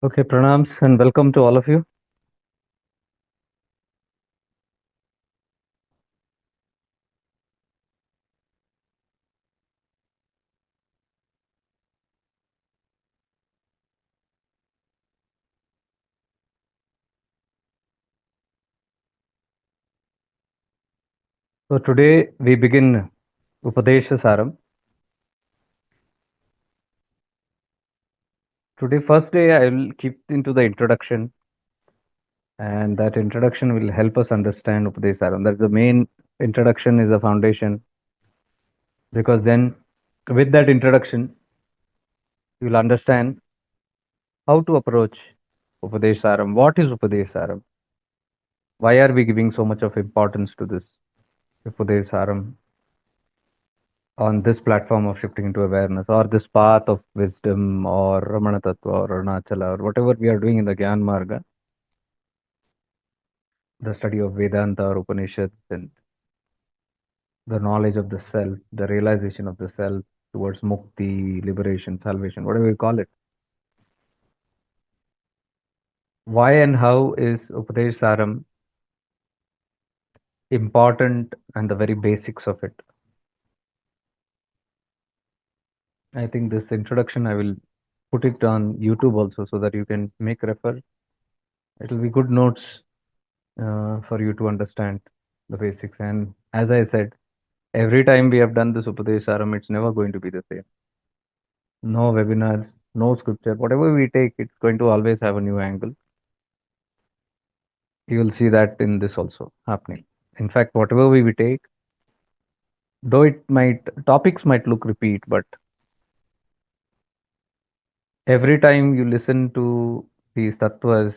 Okay, pranams and welcome to all of you. So today we begin Upadesa Saram. Today, first day, I will keep into the introduction, and that introduction will help us understand Upadesa Saram. That's the main introduction is the foundation, because then with that introduction, you will understand how to approach Upadesa Saram. What is Upadesa Saram? Why are we giving so much of importance to this Upadesa Saram on this platform of shifting into awareness or this path of wisdom or Ramana Tattva or Arunachala or whatever we are doing in the Gyan Marga, the study of Vedanta or Upanishads and the knowledge of the self, the realization of the self towards mukti, liberation, salvation, whatever you call it. Why and how is Upadesh Saram important and the very basics of it? I think this introduction I will put it on YouTube also so that you can make refer. It will be good notes for you to understand the basics. And as I said, every time we have done this Upadesharam, it's never going to be the same. No webinars, no scripture. Whatever we take, it's going to always have a new angle. You will see that in this also happening. In fact, whatever we take, though it might topics might look repeat, but every time you listen to these tattvas,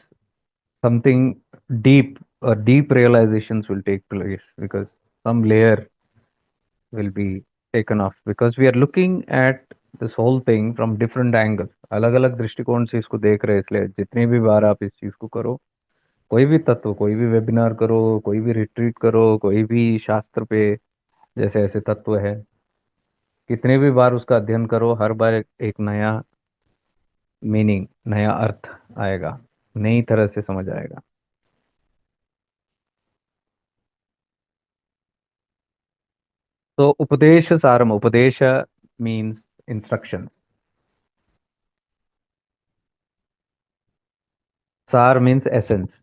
something deep or deep realizations will take place because some layer will be taken off because we are looking at this whole thing from different angles. अलग अलग दृष्टिकोण से इसको देख रहे हैं इसलिए जितनी भी बार आप इस चीज को करो कोई भी तत्व कोई भी वेबिनार करो कोई भी रिट्रीट करो कोई भी शास्त्र पे जैसे ऐसे तत्व है कितने भी बार उसका अध्ययन करो हर बार एक नया मीनिंग नया अर्थ आएगा नई तरह से समझ आएगा तो उपदेश सारम उपदेश मीन्स इंस्ट्रक्शंस सार means essence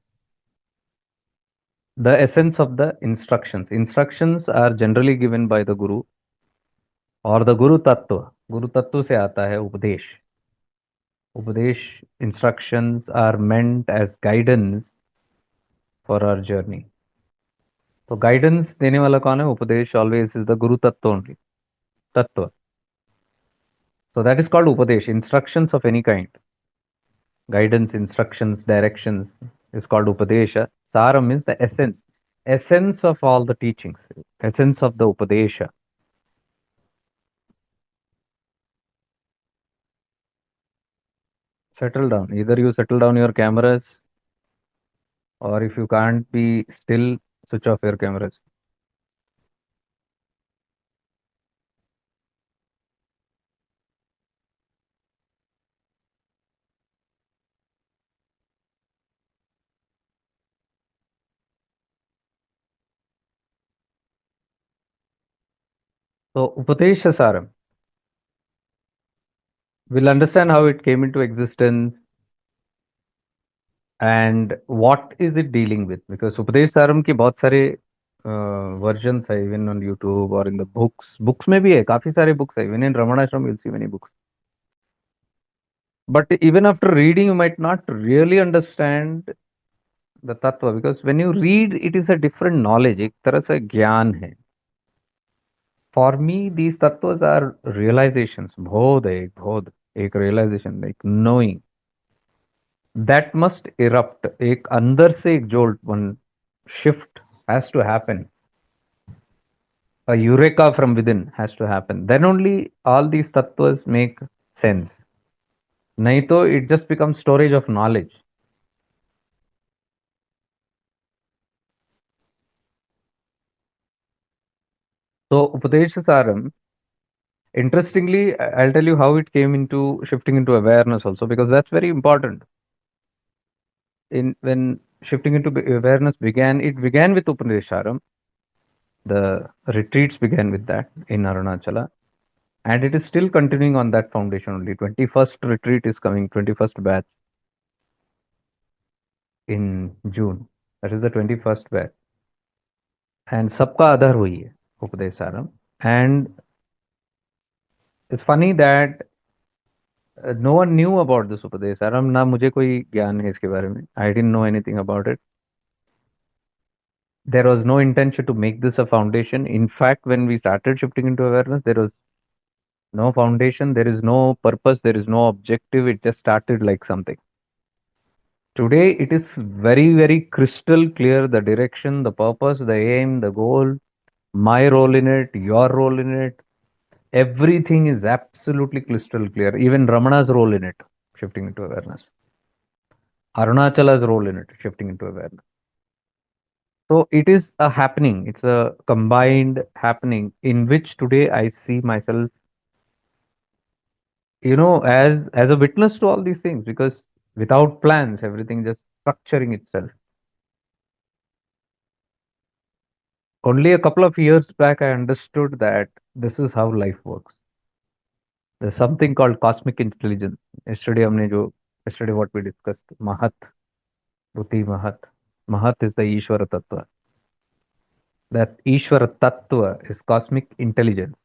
the essence of the instructions. Instructions are generally given by the Guru or the Guru Tattva. Guru Tattva से आता है उपदेश. उपदेश instructions are meant as guidance for our journey. तो guidance देने वाला कौन है? उपदेश always is the Guru Tattva only. Tattva. So that is called upadesh. Instructions of any kind. Guidance, instructions, directions is called upadesha. Sara means the essence. Essence of all the teachings. Essence of the upadesha. Settle down. Either you settle down your cameras, or if you can't be still, switch off your cameras. So, Upadesha Saram. We'll understand how it came into existence and what is it dealing with. Because Upadesha Saram की बहुत सारे versions है, even on YouTube or in the books. Books में भी है, काफी सारे books है. Even in Ramana Ashram, you'll see many books. But even after reading, you might not really understand the tattva because when you read, it is a different knowledge. एक तरह से ज्ञान है. For me, these tattvas are realizations. Bodh, एक realization, like knowing. That must erupt. एक अंदर से एक jolt, one shift has to happen. A eureka from within has to happen. Then only all these tattvas make sense. नहीं तो it just becomes storage of knowledge. So Upadesha Saram, interestingly, I'll tell you how it came into shifting into awareness also because that's very important. In when shifting into awareness began, it began with Upadesa Saram. The retreats began with that in Arunachala, and it is still continuing on that foundation only. 21st retreat is coming, 21st batch in June. That is the 21st batch. And सबका आधार वही है, उपदेश सारम. And it's funny that no one knew about this उपदेश सारम. ना मुझे कोई ज्ञान है इसके बारे में. I didn't know anything about it. There was no intention to make this a foundation. In fact, when we started shifting into awareness, there was no foundation, there is no purpose, there is no objective. It just started like something. Today, it is very, very crystal clear, the direction, the purpose, the aim, the goal, my role in it, your role in it. Everything is absolutely crystal clear. Even Ramana's role in it, shifting into awareness. Arunachala's role in it, shifting into awareness. So it is a happening. It's a combined happening in which today I see myself, as a witness to all these things, because without plans, everything just structuring itself. Only a couple of years back, I understood that this is how life works. There's something called cosmic intelligence. Yesterday what we discussed, Mahat, Buddhi Mahat. Mahat is the Ishvara Tattva. That Ishvara Tattva is cosmic intelligence.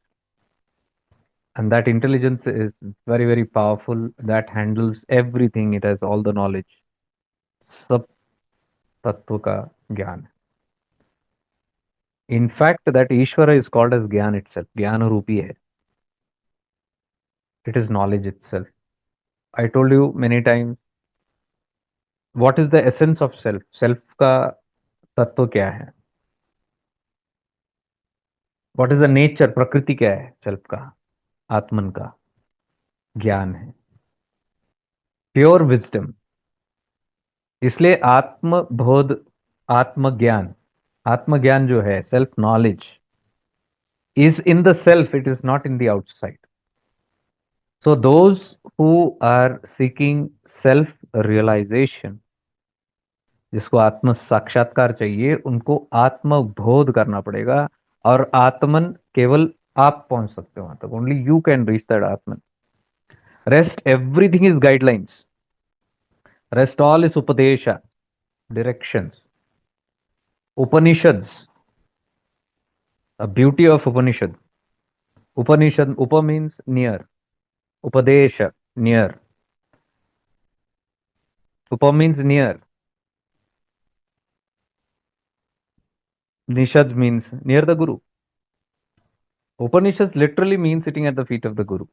And that intelligence is very, very powerful. That handles everything. It has all the knowledge. सब तत्व का ज्ञान. In fact, that Ishvara is called as Gyan itself. Gyan Rupi hai. It is knowledge itself. I told you many times, what is the essence of self? Self का तत्व क्या है? What is the nature? प्रकृति क्या है self का? आत्मन का ज्ञान है. Pure wisdom. इसलिए आत्मबोध, आत्मज्ञान, आत्मज्ञान जो है, self knowledge is in the self, it is not in the outside. So those who are seeking self realization, जिसको आत्म साक्षात्कार चाहिए, उनको आत्मबोध करना पड़ेगा. और आत्मन केवल आप पहुंच सकते हो वहां तक. Only you can reach that atman. Rest everything is guidelines. Rest all is upadesh, directions. Upanishads, a beauty of Upanishad. Upanishad, Upa means near. Upadesha, near. Upa means near. Nishad means near the Guru. Upanishads literally mean sitting at the feet of the Guru.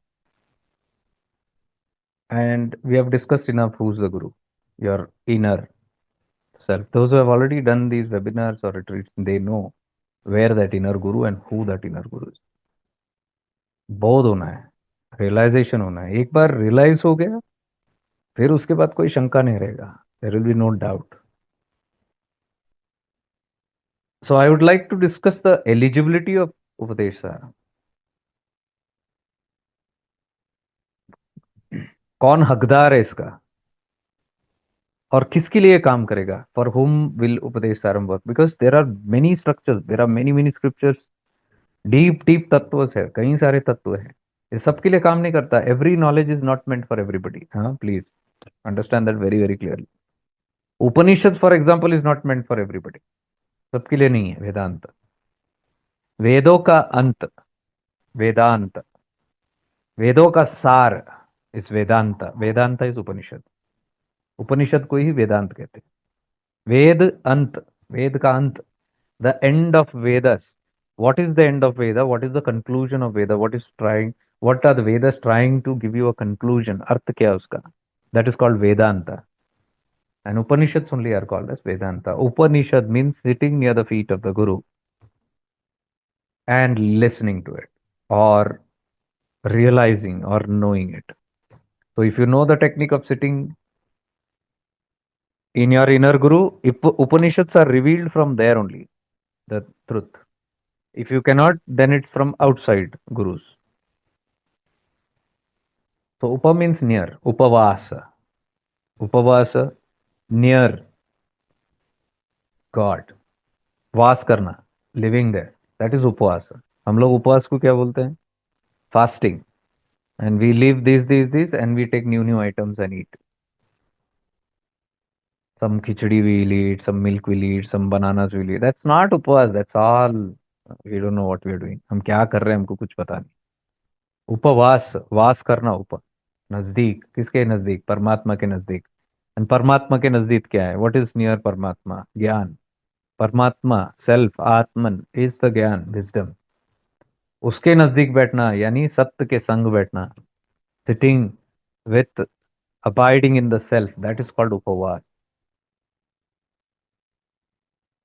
And we have discussed enough who's the Guru. Your inner self. Those who have already done these webinars or retreats, they know where that inner Guru and who that inner Guru is. बोध होना है, realisation होना है. एक बार realise हो गया, फिर उसके बाद कोई शंका नहीं रहेगा. There will be no doubt. So I would like to discuss the eligibility of Upadesa Saram. कौन हकदार है इसका और किसके लिए काम करेगा? For whom will Upadesa Saram work? Because there are many structures, there are many scriptures, deep तत्व है, कई सारे तत्व है. ये सबके लिए काम नहीं करता. Every knowledge is not meant for everybody. हाँ, please understand that very very clearly. Upanishads, for example, is not meant for everybody. सबके लिए नहीं है वेदांत. वेदों का अंत वेदांत. वेदों का सार इस वेदांत. वेदांत इज उपनिषद. उपनिषद को ही वेदांत कहते हैं. वेद अंत, वेद का अंत, the end of Vedas. What is the end of Veda? What is the conclusion of Veda? What are the Vedas trying to give you a conclusion? अर्थ क्या है उसका? That is called Vedanta. And Upanishads only are called as Vedanta. Upanishad means sitting near the feet of the Guru and listening to it or realizing or knowing it. So if you know the technique of sitting in your inner Guru, Upanishads are revealed from there only, the truth. If you cannot, then it's from outside Gurus. So Upa means near, Upavasa. Upavasa, near, God, वास करना, living there, that is उपवास. हम लोग उपवास को क्या बोलते हैं? Fasting. And we leave this and we take new new items and eat. Some khichdi we'll eat, some milk we'll eat, some bananas we'll eat. That's not उपवास. That's all. We don't know what we are doing. हम क्या कर रहे हैं हमको कुछ पता नहीं. उपवास, वास करना, उप, नजदीक, किसके नजदीक? परमात्मा के नजदीक. एंड परमात्मा के नजदीक क्या है? व्हाट इज नियर परमात्मा? ज्ञान. परमात्मा, सेल्फ, आत्मन इज द ज्ञान, विजडम. उसके नजदीक बैठना यानी सत्य के संग बैठना. Sitting with, abiding in the self, that is called उपवास.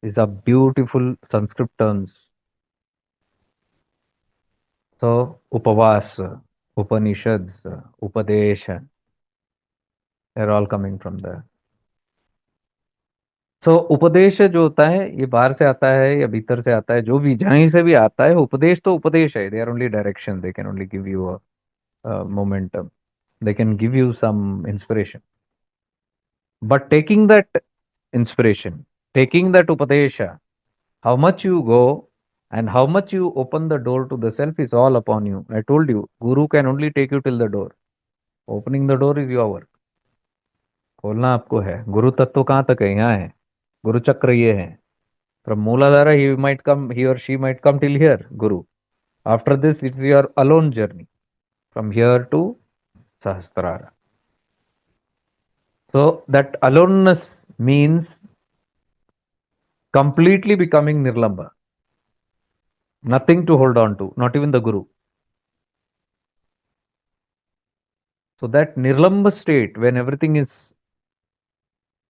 These are beautiful Sanskrit terms. So, Upavas, Upanishads, Upadesha, they're all coming from there. So, उपदेश जो होता है ये बाहर से आता है या भीतर से आता है, जो भी जहीं से भी आता है, उपदेश तो उपदेश है. They are only direction, they can only give you momentum, they can give you some inspiration. But taking that inspiration, taking that upadesha, how much you go and how much you open the door to the self is all upon you. I told you, Guru can only take you till the door. Opening the door is your work. खोलना आपको है. गुरु तत्व कहाँ तक है? यहाँ है. गुरु चक्र ये है. From Mooladhara, he might come, he or she might come till here, Guru. After this, it's your alone journey from here to Sahasrara. So that aloneness means completely becoming Nirlamba. Nothing to hold on to, not even the Guru. So that Nirlamba state, when everything is,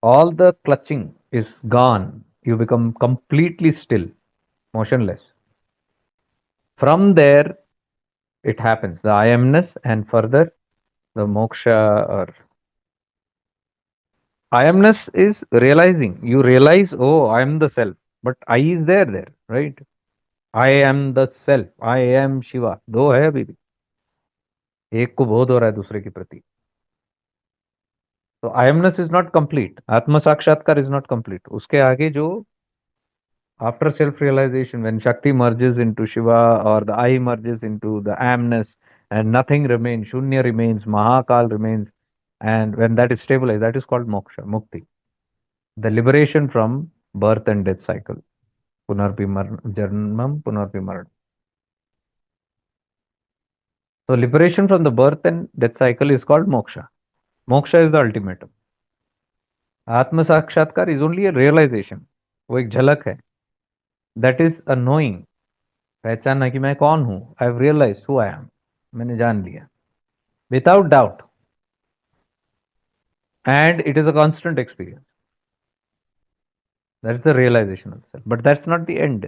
all the clutching is gone, you become completely still, motionless. From there, it happens, the I amness, and further, the moksha or I amness is realizing. You realize, oh, I am the self, but I is there, right? I am the self, I am Shiva. दो है अभी भी. एक को बोध हो रहा है दूसरे के प्रति. तो I amness is not complete. आत्म साक्षात्कार is not complete. उसके आगे जो, after self-realization, when Shakti merges into Shiva or the I merges into the amness and nothing remains, Shunya remains, Mahakal remains, and when that is stabilized, that is called moksha, mukti, the liberation from birth and death cycle. Janmam, Punarvimaran. So liberation from the birth and death cycle is called moksha. Moksha is the ultimatum. आत्म साक्षात्कार is only a realization. वो एक झलक है. That is a knowing. पहचानना कि मैं कौन हूं. I have realized who I am. मैंने जान लिया. Without doubt. And it is a constant experience. That's the realization of self. But that's not the end.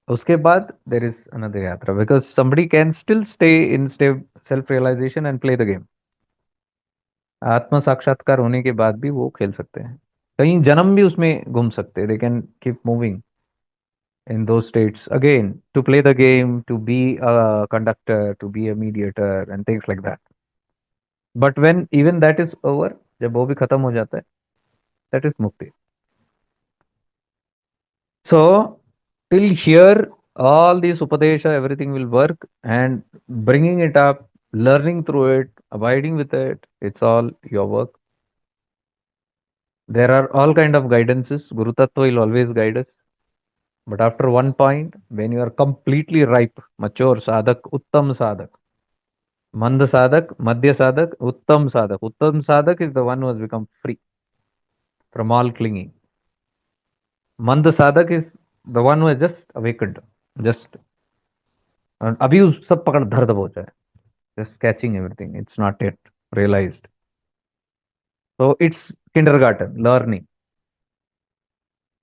उसके बाद there is another yatra, because somebody can still stay in self-realization and play the game. आत्म साक्षात्कार होने के बाद भी वो खेल सकते हैं. कई जन्म भी उसमें घूम सकते हैं. They can keep moving in those states again to play the game, to be a conductor, to be a mediator and things like that. But when even that is over, जब वो भी खत्म हो जाता है, that is mukti. So till here, all these upadesha, everything will work, and bringing it up, learning through it, abiding with it, it's all your work. There are all kind of guidances. Guru Tattva will always guide us. But after one point, when you are completely ripe, mature sadhak, uttam sadhak, mand sadhak, madhya sadhak, uttam sadhak. Uttam sadhak is the one who has become free from all clinging. Mand sadhak is the one who has just awakened, just अभी उस सब पकड़ धर दब हो जाए, just catching everything. It's not yet realized. So it's kindergarten, learning.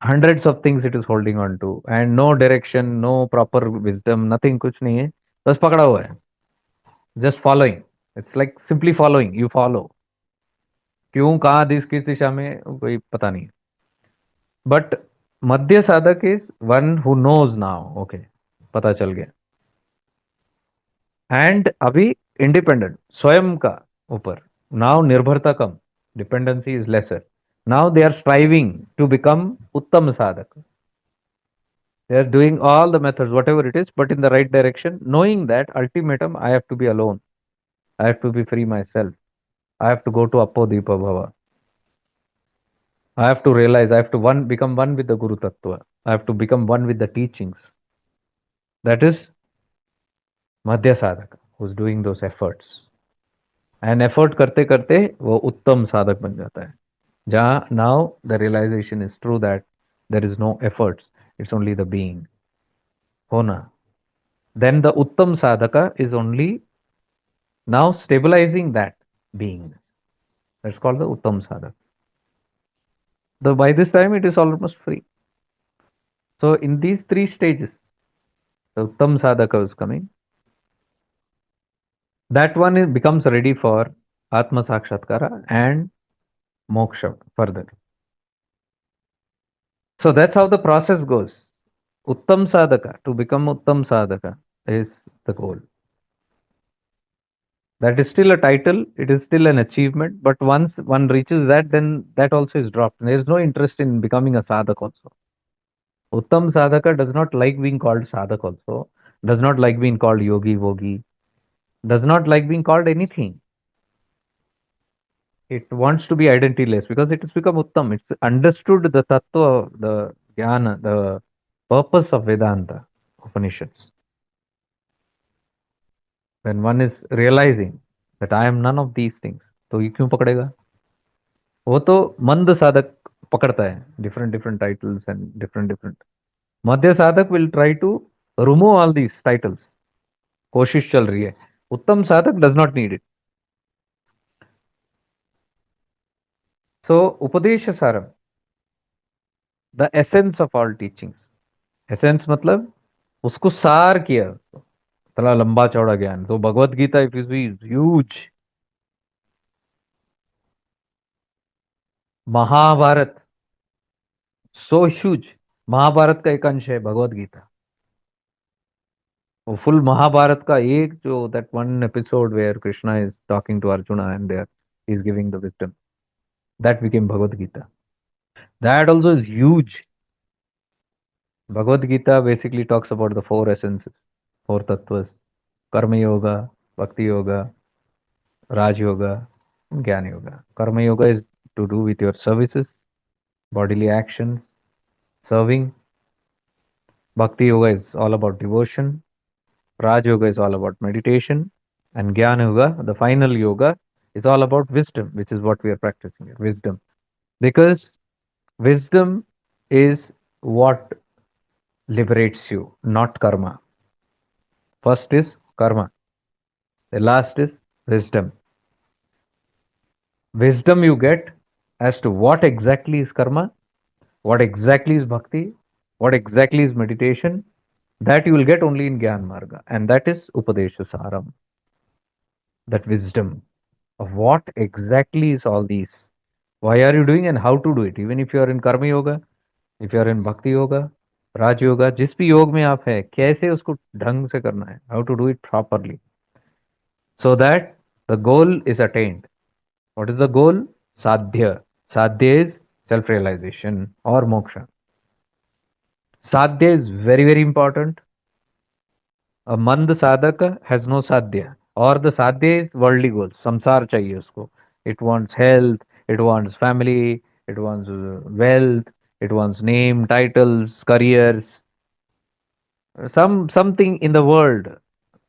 Hundreds of things it is holding on to, and no direction, no proper wisdom, nothing, कुछ नहीं है, बस पकड़ा हुआ है. Just following. It's like simply following. You follow. क्यों, कहाँ, किस दिशा में, कोई पता नहीं. बट मध्य साधक is one who knows now. Okay, पता चल गया. एंड अभी इंडिपेंडेंट, स्वयं का ऊपर. नाउ निर्भरता कम, dependency is lesser. Now they are striving to become Uttam Sadhaka. They are doing all the methods, whatever it is, but in the right direction, knowing that ultimatum, I have to be alone. I have to be free myself. I have to go to Apodipa Bhava. I have to realize I have to become one with the Guru Tattva. I have to become one with the teachings. That is Madhya Sadhaka, who's doing those efforts. And effort करते करते वो उत्तम साधक बन जाता है जहाँ now the realization is true that there is no efforts, it's only the being होना. Then the uttam sadhaka is only now stabilizing that being. That's called the uttam sadhaka. The by this time it is almost free. So in these three stages, the uttam sadhaka is coming. That one becomes ready for atma sakshatkara and moksha further. So that's how the process goes. Uttam sadhaka, to become uttam sadhaka, is the goal. That is still a title, it is still an achievement, but once one reaches that, then that also is dropped. There is no interest in becoming a sadhak also. Uttam sadhaka does not like being called sadhak also, does not like being called yogi, vogi, does not like being called anything. It wants to be identityless because it has become uttam. It's understood the tattva, the jnana, the purpose of Vedanta, Upanishads. When one is realizing that I am none of these things, तो ये क्यों पकड़ेगा? वो तो मंद साधक पकड़ता है, different different titles and different different. मध्य साधक will try to remove all these titles. कोशिश चल रही है. उत्तम साधक does not need it. So Upadesa Saram, the essence of all teachings. Essence मतलब उसको सार किया, इतना लंबा चौड़ा ज्ञान. तो Bhagavad Gita if you see is huge. Mahabharat so huge. Mahabharat का एक अंश है भगवत गीता. वो फुल महाभारत का एक जो that one episode where Krishna is talking to Arjuna and there he is giving the wisdom, that became Bhagavad Gita. That also is huge. Bhagavad Gita basically talks about the four essences, four tattvas: karma yoga, bhakti yoga, raj yoga, and jnana yoga. Karma yoga is to do with your services, bodily actions, serving. Bhakti yoga is all about devotion. Raj yoga is all about meditation. And jnana yoga, the final yoga, is all about wisdom, which is what we are practicing here. Wisdom. Because wisdom is what liberates you, not karma. First is karma, the last is wisdom. Wisdom you get as to what exactly is karma, what exactly is bhakti, what exactly is meditation, that you will get only in Gyan Marga, and that is Upadesa Saram. That wisdom of what exactly is all these. Why are you doing and how to do it? Even if you are in Karma Yoga, if you are in Bhakti Yoga, Raj Yoga, जिस भी योग में आप है, कैसे उसको ढंग से करना है, how to do it properly, so that the goal is attained. What is the goal? Sadhya. Sadhya is self-realization or moksha. Sadhya is very, very important. A mand sadhaka has no sadhya. Or the sadhya is worldly goals. Samsar chahiye usko. It wants health, it wants family, it wants wealth, it wants name, titles, careers, something in the world.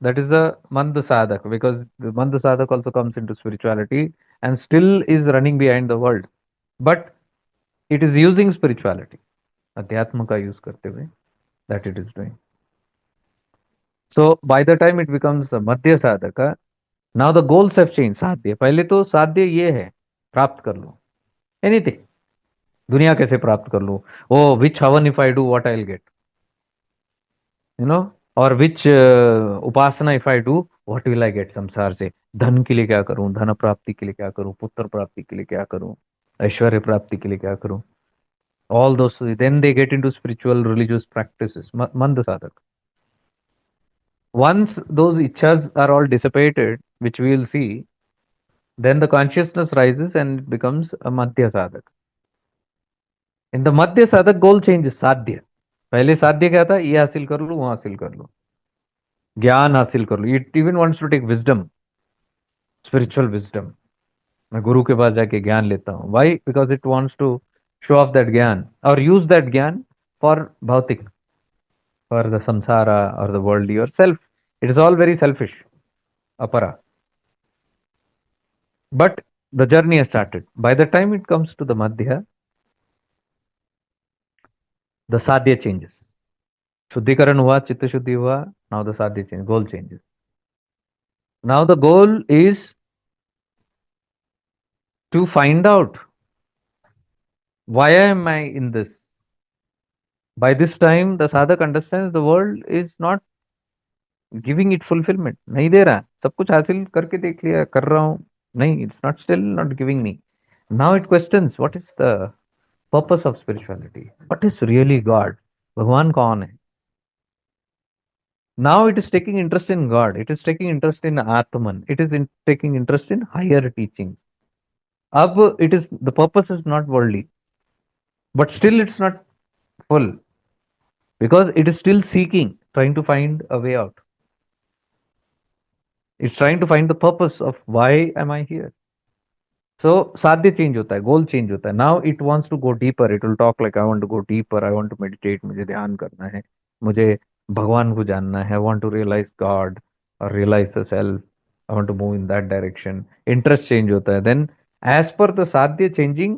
That is a manda sadhak, because the manda sadhak also comes into spirituality and still is running behind the world. But it is using spirituality, adhyatma ka use karte hue, that it is doing. So by the time it becomes a madhya sadhaka, now the goals have changed. साध्य पहले तो साध्य ये है, प्राप्त कर लो anything, दुनिया कैसे प्राप्त कर लो, oh which havan if I do what I will get, you know, और which upasana if I do what will I get. संसार से धन के लिए क्या करूं, धन प्राप्ति के लिए क्या करूं, पुत्र प्राप्ति के लिए क्या करूं, ऐश्वर्य प्राप्ति के लिए क्या करूं, all those, then they get into spiritual religious practices, manda sadhak. Once those ichhas are all dissipated, which we will see, then the consciousness rises and it becomes a madhya sadhak. In the madhya sadhak goal changes. साध्य, पहले साध्य क्या था? ये हासिल कर लूं, वो हासिल कर लूं, ज्ञान हासिल कर लूं. It even wants to take wisdom, spiritual wisdom. मैं गुरु के पास जाके ज्ञान लेता हूँ. Why? Because it wants to show off that ज्ञान और यूज दैट ज्ञान फॉर भौतिक, फॉर द संसारा और the world yourself. It is all very selfish, अपरा. But the journey has started. By the time it comes to the Madhya, the Sadhya changes. शुद्धिकरण हुआ, चित्त शुद्धि हुआ. Now the Sadhya changes, goal changes. Now the goal is to find out why am I in this. By this time, the sadhak understands the world is not giving it fulfillment. नहीं दे रहा. सब कुछ हासिल करके देख लिया, कर रहा हूँ. नहीं, it's not still not giving me. Now it questions what is the purpose of spirituality. What is really God? भगवान कौन है? Now it is taking interest in God. It is taking interest in Atman. It is taking interest in higher teachings. Ab it is the purpose is not worldly, but still it's not full because it is still seeking, trying to find a way out. It's trying to find the purpose of why am I here. So sadhya change hota hai, goal change hota hai. Now it wants to go deeper. It will talk like I want to go deeper. I want to meditate. मुझे ध्यान करना है. मुझे भगवान को जानना है. I want to realize God or realize the self. I want to move in that direction. Interest change hota hai. Then as per the sadhya changing,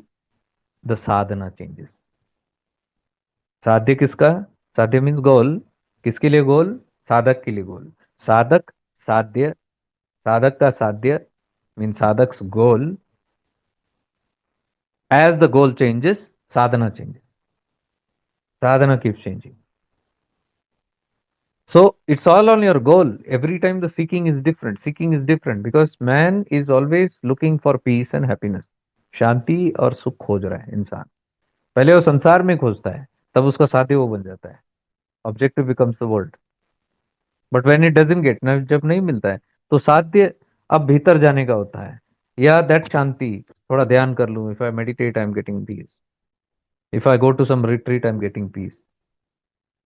the sadhana changes. साध्य किसका? साध्य मीन्स गोल. किसके लिए गोल? साधक के लिए गोल. साधक साध्य, साधक का साध्य means साधक's goal. As the goal changes, sadhana changes. Sadhana keeps changing. So it's all on your goal. Every time the seeking is different. Seeking is different because man is always looking for peace and happiness. शांति और सुख खोज रहा है इंसान. पहले वो संसार में खोजता है, तब उसका साथी वो बन जाता है. Objective becomes the world. But when it doesn't gate, ना जब नहीं मिलता है, तो साध्य अब भीतर जाने का होता है. या दैट शांति, थोड़ा ध्यान कर लूं. If I meditate I am getting peace. If I go to some retreat I am getting peace.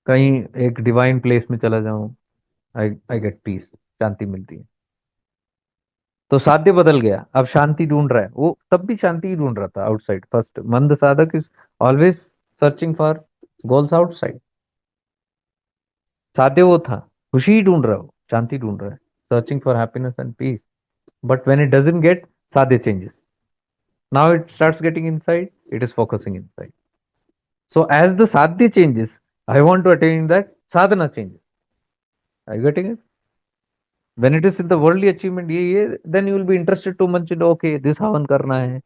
कहीं एक डिवाइन प्लेस में चला जाऊं, आई आई गेट पीस, शांति मिलती है. तो साध्य बदल गया, अब शांति ढूंढ रहा है. वो तब भी शांति ही ढूंढ रहा था आउटसाइड. फर्स्ट मंद साधक is always searching for goals outside. साध्य वो था, खुशी ही ढूंढ रहा हो, शांति ढूंढ रहा है, searching for happiness and peace. But when it doesn't get, sadhya changes. Now it starts getting inside, it is focusing inside. So as the sadhya changes, I want to attain that sadhana changes. Are you getting it? When it is in the worldly achievement, ये then you will be interested too much in okay, this हवन करना है,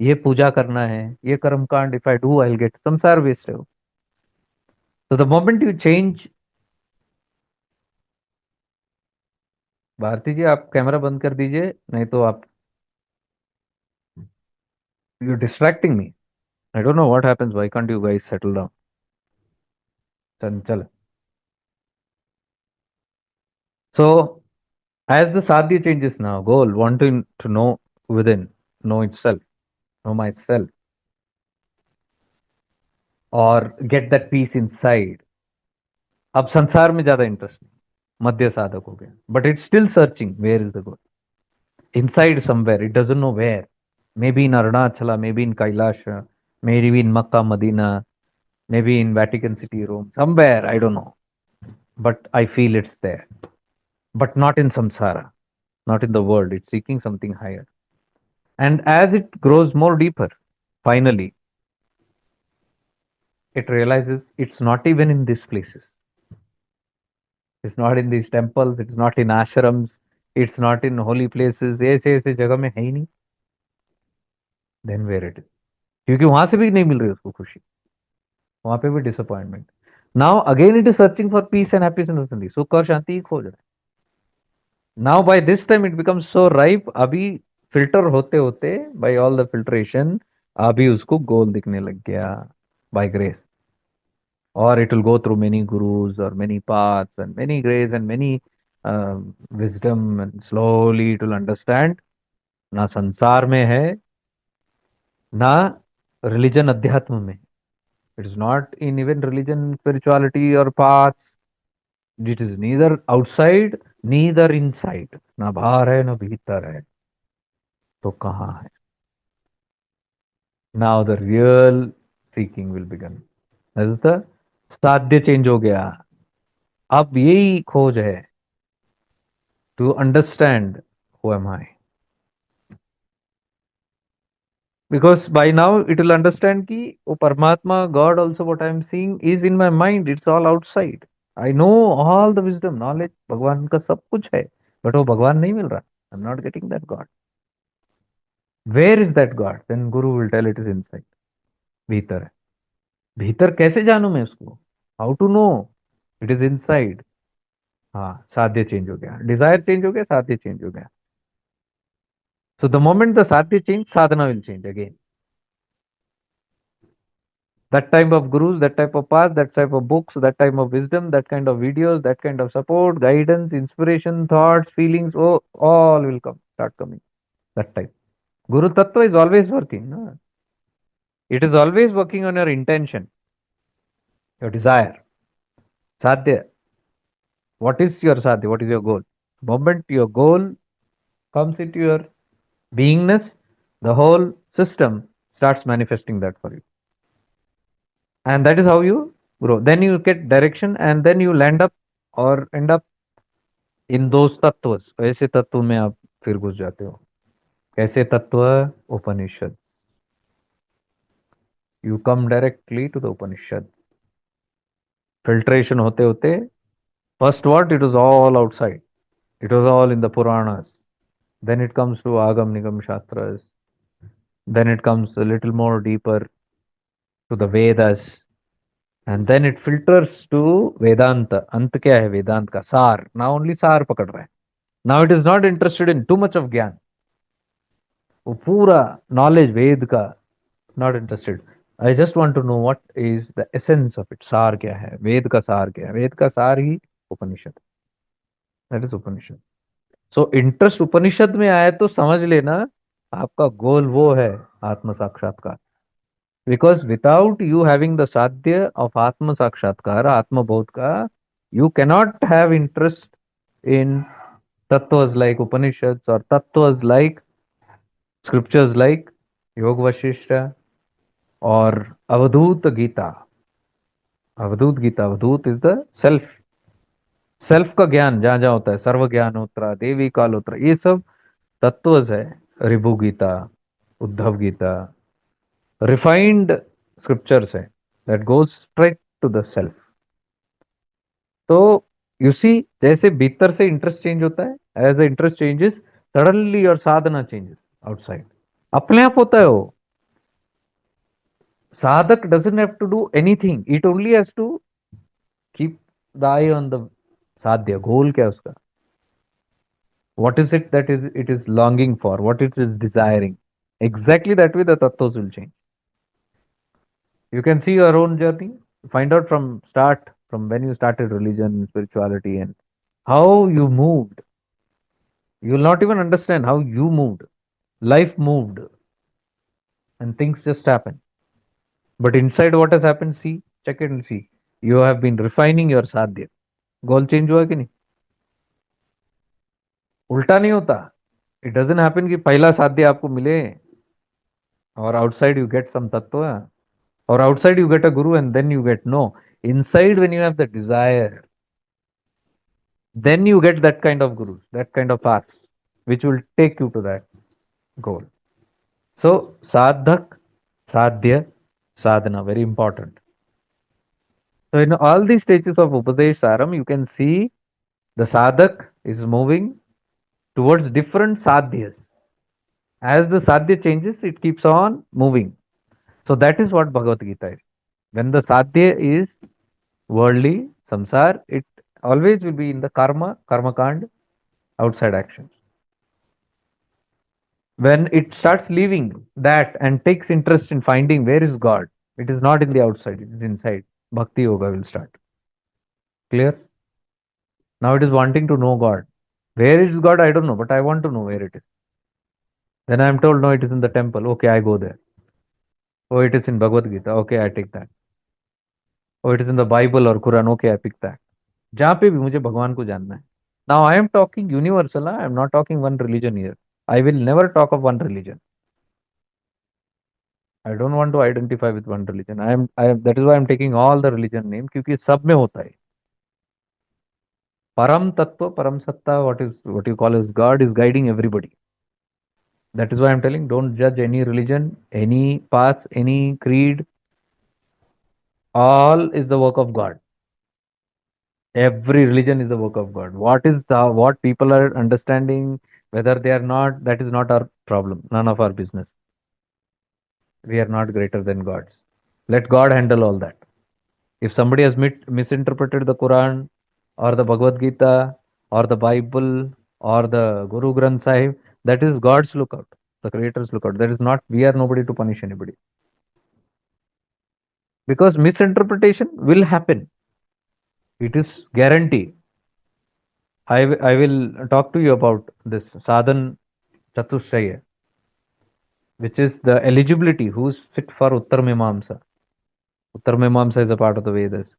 ये पूजा करना है, ये कर्म कांड if I do I'll get. संसार waste है वो. So the moment you change, Bharti जी आप कैमरा बंद कर दीजिए, नहीं तो आप you're distracting me. I don't know what happens. Why can't you guys settle down? चल. So as the sadhya changes now, goal wanting to know within, know itself, know myself, और get that piece inside. अब संसार में ज्यादा interest नहीं, मध्य साधक हो गया. But it still searching where is the goal. Inside somewhere, it doesn't know where. May be in Arunachala, may be in Kailash, may be in Mecca Medina, may be in Vatican city Rome, somewhere I don't know. But I feel it's there. But not in samsara, not in the world. It's seeking something higher. And as it grows more deeper, finally, it realizes it's not even in these places. It's not in these temples. It's not in ashrams. It's not in holy places. ऐसे ऐसे जगह में है ही नहीं. Then where it is? क्योंकि वहां से भी नहीं मिल रही उसको खुशी, वहां पे भी disappointment. Now again it is searching for peace and happiness. सुख और शांति ही खोज रहा है. Now by this time it becomes so ripe. अभी फिल्टर होते होते, बाय ऑल द फिल्ट्रेशन, अभी उसको गोल दिखने लग गया by grace. Or it will go through many gurus or many paths and many grace and many wisdom, and slowly it will understand ना संसार में है, ना रिलीजन अध्यात्म में. It is not in even religion, spirituality, or paths. It is neither outside, neither inside. ना बाहर है ना भीतर है, तो कहाँ है? Now the real seeking will begin. That is the साध्य चेंज हो गया. अब यही खोज है, to understand who am I. Because by now it will understand कि वो परमात्मा, God also what I am seeing is in my mind. It's all outside. I know all the wisdom, knowledge, भगवान का सब कुछ है, but वो भगवान नहीं मिल रहा. I'm not getting that God. Where is that God? Then Guru will tell it is inside. भीतर है. भीतर कैसे जानूं मैं उसको? How to know? It is inside. हाँ, साध्य चेंज हो गया, डिजायर चेंज हो गया, साध्य चेंज हो गया. So the moment the sadhya change, sadhana will change again. That type of gurus, that type of path, that type of books, that type of wisdom, that kind of videos, that kind of support, guidance, inspiration, thoughts, feelings, oh, all will come, start coming. That type. Guru Tattva is always working. No? It is always working on your intention, your desire. Sadhya. What is your sadhya? What is your goal? The moment your goal comes into your beingness, the whole system starts manifesting that for you. And that is how you grow. Then you get direction, and then you land up or end up इन दो तत्व. ऐसे तत्व में आप फिर घुस जाते हो. कैसे तत्व? Upanishad. You come directly to the Upanishad. Filtration होते होते, first what, it was all outside. It was all in the Puranas. Then it comes to Agam Nigam Shastras. Then it comes a little more deeper to the Vedas. And then it filters to Vedanta. अंत क्या है वेदांत का? सार. Now only सार पकड़ रहा है. Now it is not interested in too much of ज्ञान. वो पूरा नॉलेज वेद का not interested. I just want to know what is the essence of it. सार क्या है वेद का? सार क्या है वेद का? सार ही Upanishad. That is Upanishad. So interest Upanishad में आया तो समझ लेना आपका गोल वो है, आत्म साक्षात्कार. Because without you having the sadhya of atma sakshatkar, atmabodh का, you cannot have interest in तत्वज लाइक उपनिषद और तत्वज like scriptures like Yoga Vashishta or Avadut Gita. Avadut Gita. Avadut is the self. Self का ज्ञान जहां जहां होता है, सर्व ज्ञानोत्तरा, देवी कालोत्तरा, ये सब तत्व है. रिभु गीता, उद्धव गीता, रिफाइंड स्क्रिप्चर्स है, that goes straight to the self. तो यू सी, जैसे भीतर से इंटरेस्ट चेंज होता है, as the interest changes, suddenly your sadhana changes outside. अपने आप होता है वो. Sadhak doesn't have to do anything. It only has to keep the eye on the sadhya. Goal क्या है उसका? What is it that is it is longing for? What it is desiring? Exactly that way the tattvas will change. You can see your own journey. Find out from start, from when you started religion, spirituality, and how you moved. You will not even understand how you moved. Life moved, and things just happen. But inside, what has happened? See, check it and see. You have been refining your sadhya. Goal change हुआ कि नहीं? उल्टा नहीं होता. It doesn't happen कि पहला साध्य आपको मिले और आउटसाइड यू गेट सम तत्व, और outside you get a guru and then you get. No, inside when you have the desire, then you get that kind of gurus, that kind of paths which will take you to that goal. So sadhak, sadhya, sadhana, very important. So in all these stages of Upadesa Saram, you can see the sadhak is moving towards different sadhyas. As the sadhya changes, it keeps on moving. So that is what Bhagavad Gita is. When the sadhya is worldly, samsar, it always will be in the karma, karma kand, outside actions. When it starts leaving that and takes interest in finding where is God, it is not in the outside, it is inside. Bhakti yoga will start. Clear? Now it is wanting to know God. Where is God? I don't know, but I want to know where it is. Then I am told, no, it is in the temple. Okay, I go there. Oh, it is in Bhagavad Gita. Okay, I take that. Oh, it is in the Bible or Quran. Okay, I pick that. जहाँ पे भी मुझे भगवान को जानना है. Now I am talking universal. I am not talking one religion here. I will never talk of one religion. I don't want to identify with one religion. That is why I am taking all the religion name क्योंकि सब में होता है. Param Tattva, Param Satta, what you call as God is guiding everybody. That is why I'm telling, don't judge any religion, any paths, any creed. All is the work of God. Every religion is the work of God. What people are understanding, whether they are not, that is not our problem. None of our business. We are not greater than gods. Let God handle all that. If somebody has misinterpreted the Quran or the Bhagavad Gita or the Bible or the Guru Granth Sahib, that is God's lookout, the Creator's lookout. That is not, we are nobody to punish anybody. Because misinterpretation will happen. It is guarantee. I will talk to you about this Sadhan Chathushtaya, which is the eligibility, who's fit for Uttara Mimamsa. Uttara Mimamsa is a part of the Vedas.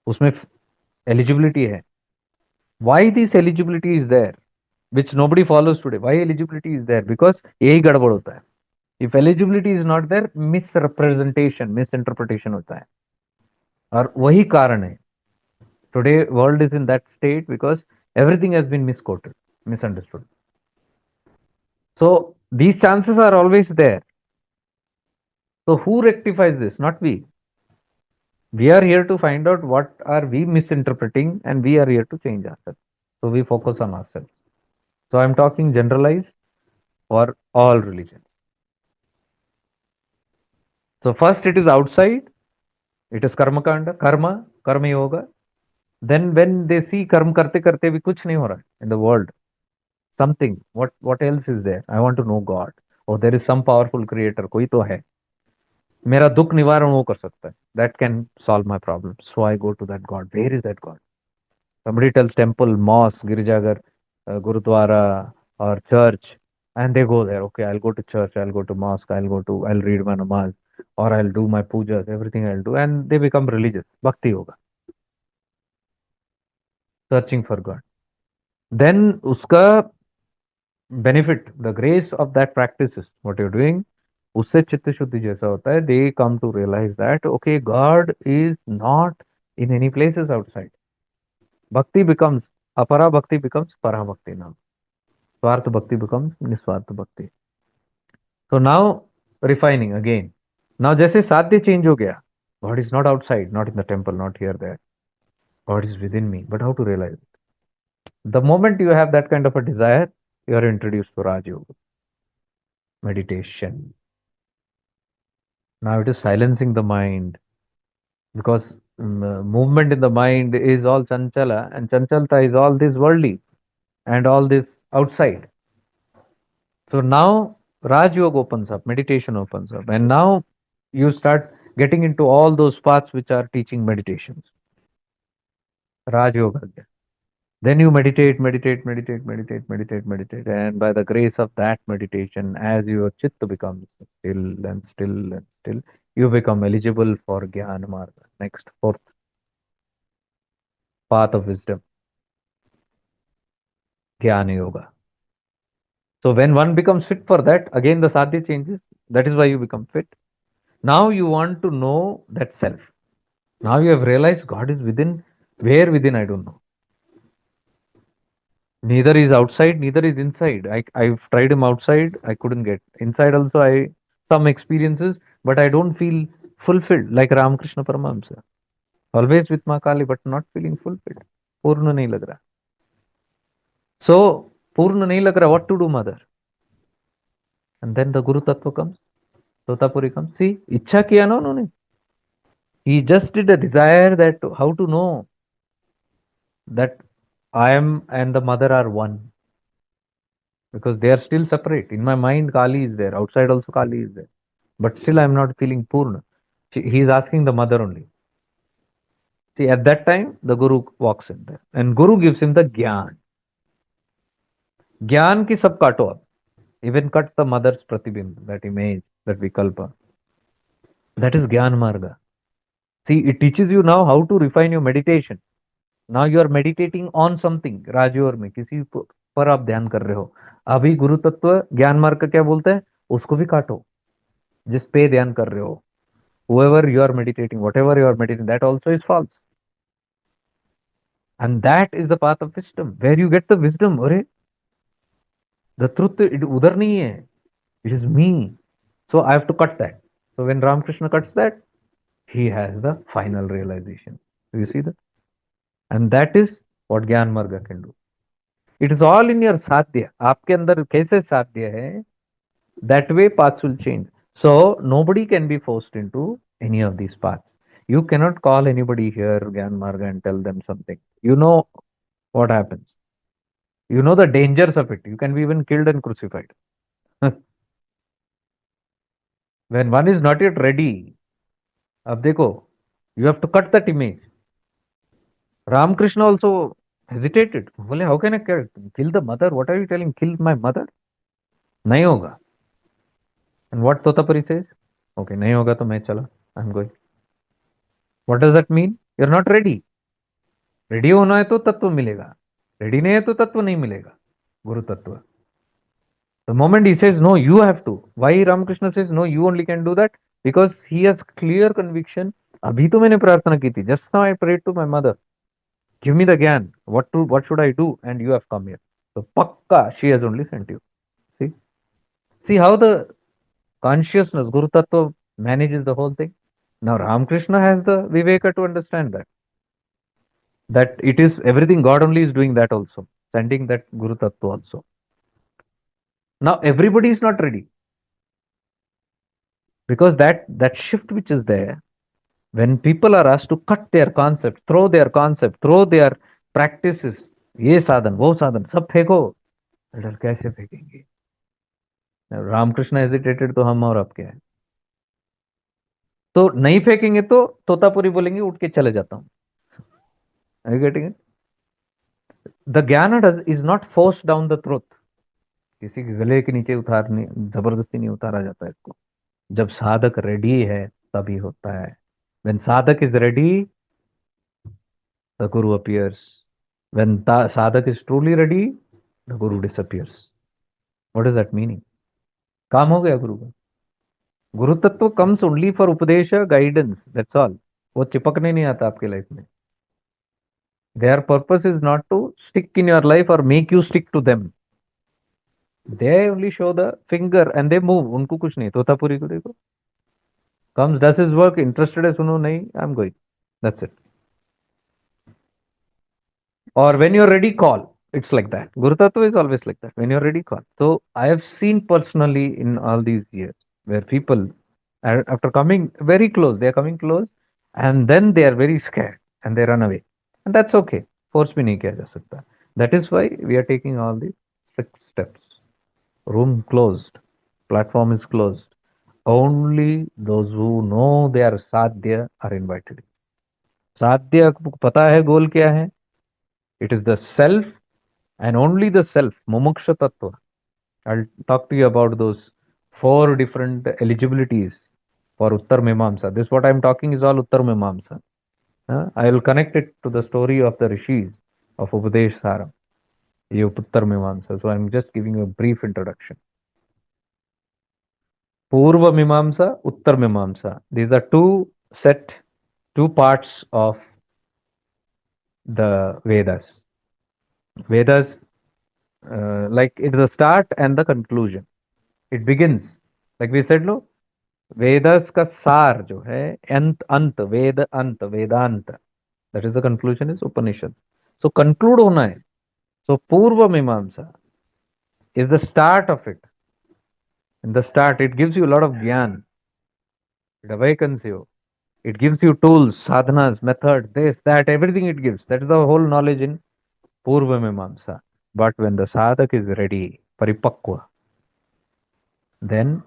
उसमें eligibility है. Why this eligibility is there? Which nobody follows today. Why eligibility is there? Because यही गड़बड़ होता है. If eligibility is not there, misrepresentation, misinterpretation होता है. और वही कारण है. Today world is in that state because everything has been misquoted, misunderstood. So these chances are always there. So who rectifies this? Not we. We are here to find out what are we misinterpreting, and we are here to change ourselves. So we focus on ourselves. So I'm talking generalized for all religions. So first it is outside, it is karma kanda, karma yoga. Then when they see karma karte karte bhi kuch nahi ho raha in the world, something, what else is there? I want to know God. Oh, there is some powerful creator, कोई तो है. मेरा दुख निवारण वो कर सकता है. That can solve my problem. So I go to that God. Where is that God? Somebody tells temple, mosque, Girijagar, Gurudwara, or church, and they go there. Okay, I'll go to church, I'll go to mosque, I'll read my namaz, or I'll do my pujas, everything I'll do, and they become religious. Bhakti yoga, searching for God. Then uska benefit, the grace of that practice is what you're doing. उससे चित्त शुद्धि जैसा होता है, they come to realize that okay, God is not in any places outside. Bhakti becomes apara bhakti becomes para bhakti now. Swartha bhakti becomes niswartha bhakti. So now refining again. Now जैसे साध्य change हो गया, God is not outside, not in the temple, not here there. God is within me. But how to realize it? The moment you have that kind of a desire, you are introduced to Raj Yoga, meditation. Now it is silencing the mind because movement in the mind is all chanchala, and chanchalta is all this worldly and all this outside. So now Raj Yoga opens up, meditation opens up, and now you start getting into all those paths which are teaching meditations. Raj Yoga. Then you meditate, meditate, meditate, meditate, meditate, meditate, and by the grace of that meditation, as your chitta becomes still and still and still, you become eligible for Jnana Marga. Next, fourth path of wisdom, Jnana Yoga. So when one becomes fit for that, again the sadhya changes. That is why you become fit. Now you want to know that self. Now you have realized God is within. Where within, I don't know. Neither is outside, neither is inside. I've tried him outside, I couldn't get. Inside also, I some experiences, but I don't feel fulfilled like Ramakrishna Paramahamsa. Always with Ma Kali, but not feeling fulfilled. Purna nahi lag raha. So, Purna nahi lag raha, what to do, mother? And then the Guru Tattva comes, Totapuri comes. See, Ichha kiya na unhone. He just did a desire that how to know that I am and the mother are one. Because they are still separate. In my mind, Kali is there. Outside also Kali is there. But still I am not feeling Purna. He is asking the mother only. See, at that time, the Guru walks in there. And Guru gives him the Gyan. Gyan ki sab kato ab. Even cut the mother's pratibimb, that image, that vikalpa. That is Gyan Marga. See, it teaches you now how to refine your meditation. Now you are meditating on something. राजयोग में किसी पर आप ध्यान कर रहे हो. अभी गुरु तत्व ज्ञान मार्ग का क्या बोलता है? उसको भी काटो जिस पे ध्यान कर रहे हो. Whoever you are meditating, whatever you are meditating, that also is false. And that is the path of wisdom. Where you get the wisdom. अरे the truth उधर नहीं है. It is me. So I have to cut that. So when Ramakrishna cuts that, he has the final realization. Do you see that? And that is what Gyan Marga can do. It is all in your sadhya. आपके अंदर कैसे साध्य है, that way paths will change. So nobody can be forced into any of these paths. You cannot call anybody here Gyan Marga and tell them something. You know what happens. You know the dangers of it. You can be even killed and crucified. When one is not yet ready, अब देखो, you have to cut that image. Ramakrishna also hesitated. बोले, how can I kill the mother? What are you telling? Kill my mother? नहीं होगा. And what Totapuri says? Okay, नहीं होगा तो मैं चला. I'm going. What does that mean? You're not ready. Ready होना है तो तत्व मिलेगा. Ready नहीं है तो तत्व नहीं मिलेगा. गुरु तत्व. The moment he says no, you have to. Why Ramakrishna says no, you only can do that? Because he has clear conviction. अभी तो मैंने प्रार्थना की थी. Just now I prayed to my mother. Give me the gyan. What should I do? And you have come here. So pakka, she has only sent you. See? See how the consciousness, Guru Tattva manages the whole thing. Now Ramakrishna has the Viveka to understand that. That it is everything, God only is doing that also. Sending that Guru Tattva also. Now everybody is not ready. Because that shift which is there, when people are asked to cut their concept, throw their practices, ये साधन वो साधन सब फेंको, कैसे फेंकेंगे? Ramakrishna hesitated तो हम और आप क्या है? तो नहीं फेंकेंगे तो तोतापुरी बोलेंगे उठ के चले जाता हूं. Are you getting it? The ज्ञान is not forced down the throat. किसी के गले के नीचे उतारने जबरदस्ती नहीं उतारा जाता है इसको. जब साधक रेडी है तभी होता है. When sadhak is ready, the guru appears. When sadhak is truly ready, the guru disappears. What is that meaning? काम हो गया गुरु का. गुरु तत्व comes only for उपदेश गाइडेंस. That's all. वो चिपकने नहीं आता आपके लाइफ में. Their purpose is not to stick in your life or make you stick to them. They only show the finger and they move. उनको कुछ नहीं. तोतापुरी को देखो. Comes, does his work, interested है सुनो नहीं, I'm going. That's it. Or when you're ready, call. It's like that. Guru Tattva is always like that. When you're ready, call. So I have seen personally in all these years where people, after coming very close, they are coming close, and then they are very scared and they run away. And that's okay. Force भी नहीं किया जा सकता. That is why we are taking all these strict steps. Room closed. Platform is closed. Only those who know they are sadhya are invited. साध्य पता है गोल क्या है? It is the self and only the self, mumuksha tattva. I'll talk to you about those 4 different eligibilities for Uttar Mimamsa. This what I'm talking is all Uttar Mimamsa. I will connect it to the story of the Rishis of Upadesa Saram, Uttar Mimamsa. So I'm just giving you a brief introduction. Poorva Mimamsa, Uttar Mimamsa. These are two parts of the Vedas. Vedas, like it's the start and the conclusion. It begins, like we said, no, Vedas का सार जो है अंत अंत वेद अंत Vedanta, that is the conclusion is Upanishad. So conclude होना है. सो पूर्व मीमांसा is the start of it. In the start, it gives you a lot of gyan. It awakens you. It gives you tools, sadhanas, method, this, that, everything it gives. That is the whole knowledge in Poorva Mimamsa. But when the sadhak is ready, paripakwa, then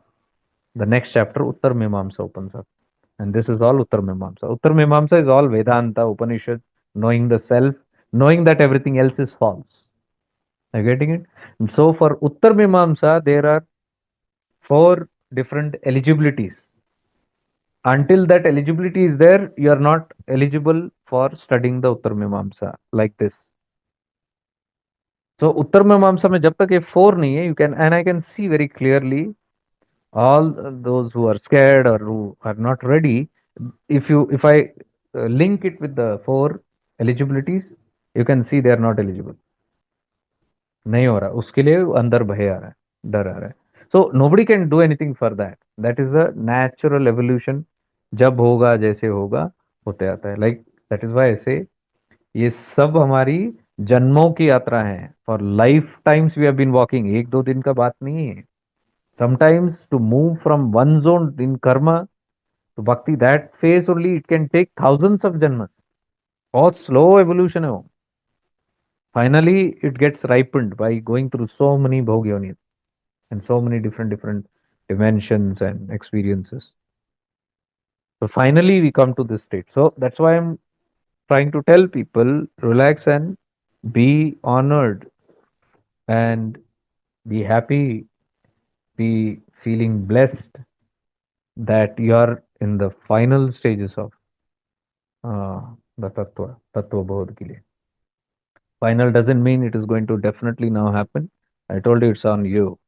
the next chapter, Uttar Mimamsa, opens up. And this is all Uttar Mimamsa. Uttar Mimamsa is all Vedanta, Upanishad, knowing the self, knowing that everything else is false. Are you getting it? And so for Uttar Mimamsa, there are 4 different eligibilities. Until that eligibility is there, you are not eligible for studying the Uttar Mimamsa like this. So Uttar Mimamsa में जब तक ये four नहीं है, you can, and I can see very clearly all those who are scared or who are not ready. If I link it with the four eligibilities, you can see they are not eligible. नहीं हो रहा, उसके लिए अंदर भय आ रहा है, डर आ रहा है. So nobody can do anything for that. That is a natural evolution. जब होगा जैसे होगा होते आता है. लाइक दैट इज वाई ऐसे ये सब हमारी जन्मों की यात्रा है. For lifetimes we have been walking. एक दो दिन का बात नहीं है. Sometimes to move from one zone in karma to bhakti, that phase only it can take thousands of janmas. बहुत स्लो एवोल्यूशन है वो. Finally, it gets ripened by going through so many bhogyonis and so many different dimensions and experiences. So finally, we come to this state. So that's why I'm trying to tell people relax and be honored and be happy, be feeling blessed that you are in the final stages of uh, the tattva bodh ke liye. Final doesn't mean it is going to definitely now happen. I told you it's on you.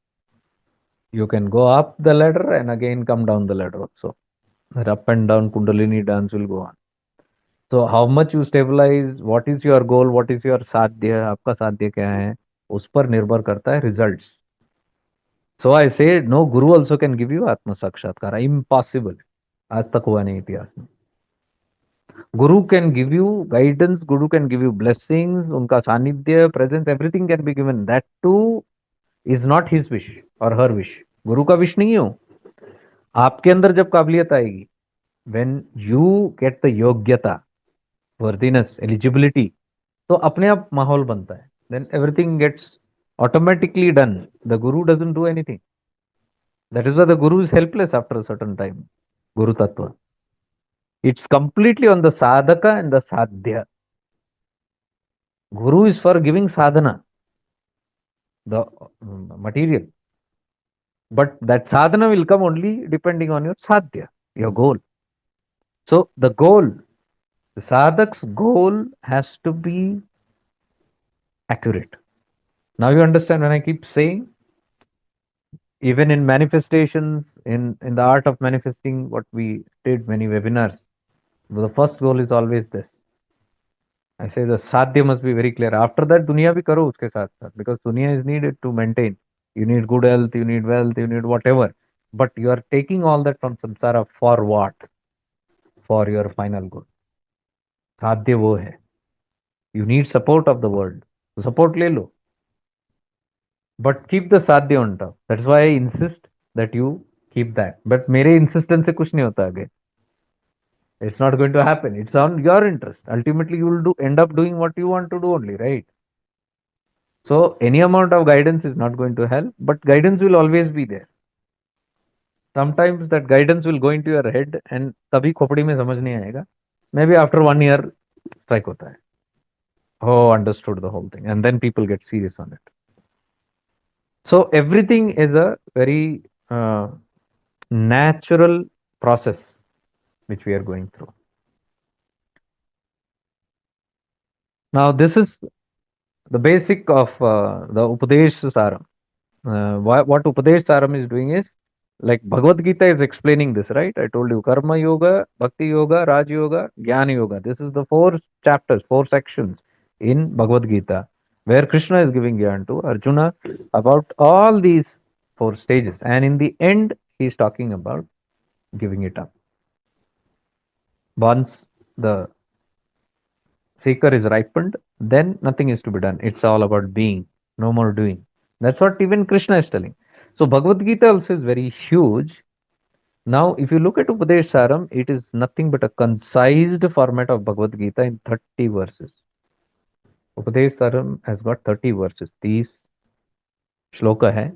You can go up the ladder and again come down the ladder also. That up and down Kundalini dance will go on. So how much you stabilize, what is your goal, what is your साध्य, आपका साध्य क्या है, उस पर निर्भर करता है results. So I say no guru also can give you आत्म साक्षात्कार. Impossible. आज तक हुआ नहीं इतिहास में. Guru can give you guidance, Guru can give you blessings, उनका सानिध्य, presence, everything can be given. That too is not his wish or her wish. गुरु का विश नहीं हो. आपके अंदर जब काबिलियत आएगी, when you get the योग्यता, worthiness, eligibility, तो अपने आप माहौल बनता है. Then everything gets automatically done. The guru doesn't do anything. That is why the guru is helpless after a certain time. Guru Tattva. It's completely on the sadhaka and the sadhya. Guru is for giving sadhana, the material. But that sadhana will come only depending on your sadhya, your goal. So the goal, the sadhak's goal has to be accurate. Now you understand when I keep saying, even in manifestations, in the art of manifesting, what we did many webinars, the first goal is always this. I say the sadhya must be very clear. After that, dunya bhi karo uske saath saath, because dunya is needed to maintain. You need good health, you need wealth, you need whatever. But you are taking all that from samsara for what? For your final goal. Sadhya wo hai. You need support of the world. So support le lo. But keep the sadhya on top. That's why I insist that you keep that. But मेरे insistence से कुछ नहीं होता आगे. It's not going to happen. It's on your interest. Ultimately, you will end up doing what you want to do only, right? So any amount of guidance is not going to help, but guidance will always be there. Sometimes that guidance will go into your head and तभी खोपड़ी में समझ नहीं आएगा. Maybe after 1 year strike होता है. Oh, understood the whole thing, and then people get serious on it. So everything is a very natural process which we are going through. Now this is the basic of the Upadesa Saram. What Upadesa Saram is doing is, like Bhagavad Gita is explaining this, right? I told you Karma Yoga, Bhakti Yoga, Raj Yoga, Jnana Yoga. This is the four chapters, four sections in Bhagavad Gita, where Krishna is giving Jnana to Arjuna about all these four stages. And in the end, he is talking about giving it up. Once the seeker is ripened, then nothing is to be done. It's all about being, no more doing. That's what even Krishna is telling. So Bhagavad Gita also is very huge. Now, if you look at Upadesa Saram, it is nothing but a concised format of Bhagavad Gita in 30 verses. Upadesa Saram has got 30 verses. These shloka hai.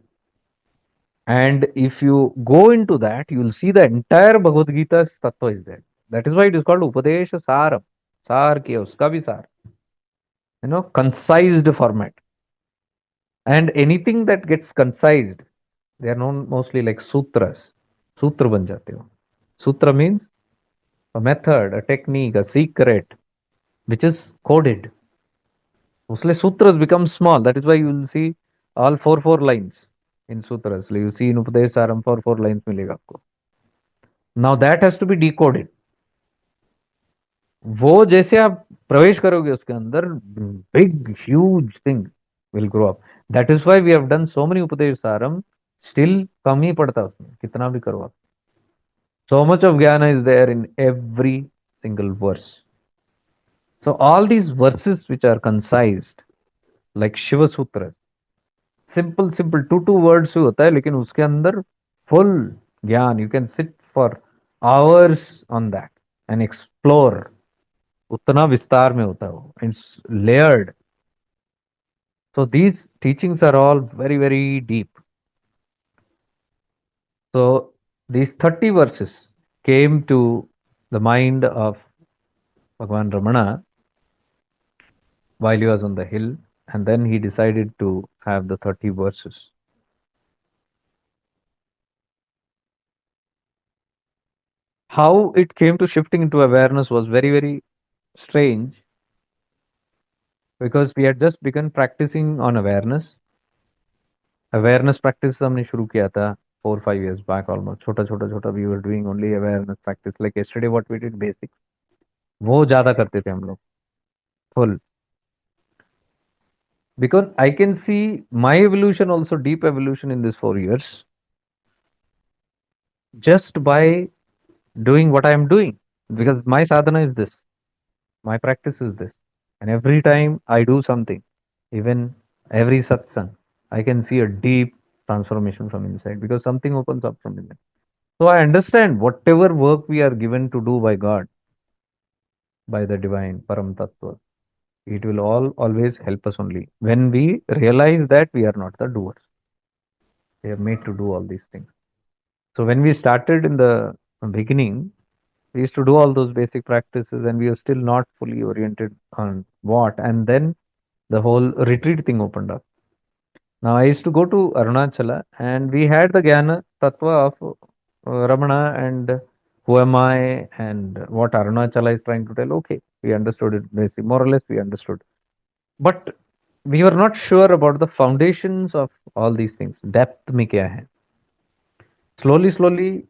And if you go into that, you will see the entire Bhagavad Gita's tattva is there. That is why it is called Upadesa Saram. Sar kiya, uska bhi sar. Concised format. And anything that gets concised, they are known mostly like sutras. Sutra ban jate ho. Sutra means a method, a technique, a secret, which is coded. Mostly sutras become small. That is why you will see all four lines in sutras. You see in Upadesa Saram four lines मिलेगा आपको. Now that has to be decoded. वो जैसे आप प्रवेश करोगे उसके अंदर, big huge thing will grow up. That is why we have done so many Upadesa Saram. Still कम ही पड़ता है उसमें कितना भी करो आप. So much of jnana is there in every single verse. So all these verses which are concised like Shiva Sutra, simple two words से होता है लेकिन उसके अंदर फुल ज्ञान. You can sit for hours on that and explore. उतना विस्तार में होता है वो. It's layered. So these teachings are all very very deep. So these 30 verses came to the mind of Bhagwan Ramana while he was on the hill, and then he decided to have the 30 verses. How it came to shifting into awareness was very, very strange because we had just begun practicing on awareness. Awareness practice हमने शुरू किया था 4 5 years back almost. छोटा छोटा छोटा we were doing only awareness practice. Like yesterday what we did basics. वो ज्यादा करते थे हम लोग full. Because I can see my evolution also, deep evolution in these 4 years, just by doing what I am doing. Because my sadhana is this, my practice is this. And every time I do something, even every satsang, I can see a deep transformation from inside because something opens up from inside. So I understand whatever work we are given to do by God, by the divine Param Tattva, it will all always help us only when we realize that we are not the doers. We are made to do all these things. So when we started in the beginning, we used to do all those basic practices and we were still not fully oriented on what. And then the whole retreat thing opened up. Now I used to go to Arunachala and we had the Jnana Tattva of Ramana and who am I and what Arunachala is trying to tell. Okay, we understood it basically, more or less we understood. But we were not sure about the foundations of all these things. Depth में क्या है? Slowly,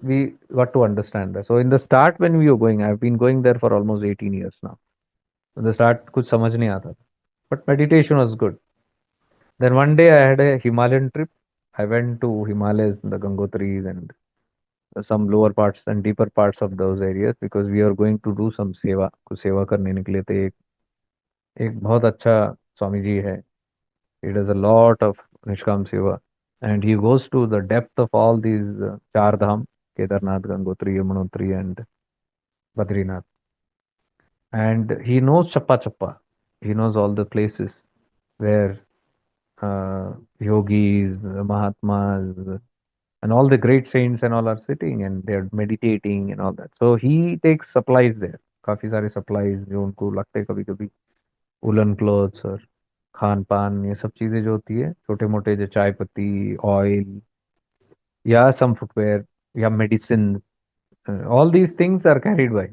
we got to understand that. So in the start when we were going, I've been going there for almost 18 years now. In the start कुछ समझ नहीं आता था. But meditation was good. Then one day I had a Himalayan trip. I went to Himalayas, the Gangotri's and some lower parts and deeper parts of those areas because we are going to do some सेवा. कुछ सेवा करने निकले थे. एक बहुत अच्छा स्वामी जी है. He does a lot of Nishkam Seva and he goes to the depth of all these Char Dham, Kedarnath, Gangotri, Yamunotri and Badrinath. And he knows Chappa Chappa. He knows all the places where yogis, Mahatmas, and all the great saints and all are sitting and they're meditating and all that. So he takes supplies there. काफी सारे supplies जो उनको लगते हैं कभी कभी woollen clothes और खान पान ये सब चीजें जो होती है छोटे मोटे जो चाय पत्ती ऑयल या सम फुटवेयर या medicine all these things are carried by.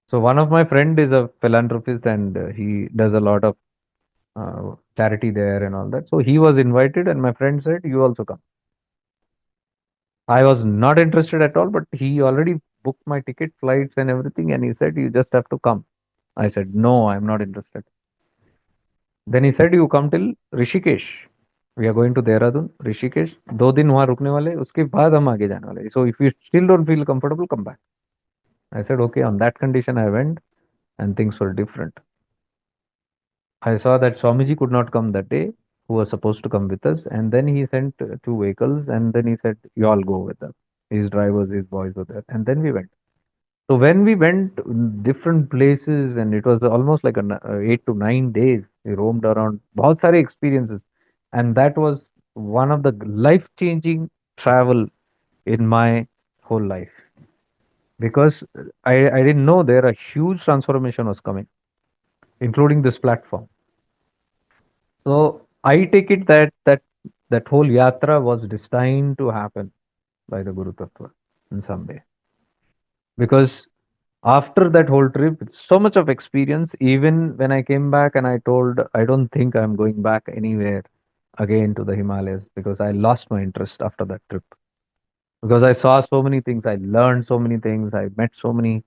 So one of my friend is a philanthropist and he does a lot of charity there and all that. So he was invited and my friend said, you also come. I was not interested at all, but he already booked my ticket, flights and everything. And he said, you just have to come. I said, no, I'm not interested. Then he said, you come till Rishikesh. We are going to Dehradun, Rishikesh. 2 दिन वहां रुकने वाले उसके बाद हम आगे जाने वाले. So if you still don't feel comfortable, come back. I said, okay, on that condition I went and things were different. I saw that Swamiji could not come that day, who was supposed to come with us. And then he sent 2 vehicles and then he said, you all go with us. His drivers, his boys were there. And then we went. So when we went different places and it was almost like 8 to 9 days, we roamed around, बहुत सारे experiences. And that was one of the life-changing travel in my whole life. Because I didn't know there a huge transformation was coming, including this platform. So I take it that whole yatra was destined to happen by the Guru Tattva in some way. Because after that whole trip, so much of experience, even when I came back and I told, I don't think I'm going back anywhere again to the Himalayas because I lost my interest after that trip. Because I saw so many things, I learned so many things, I met so many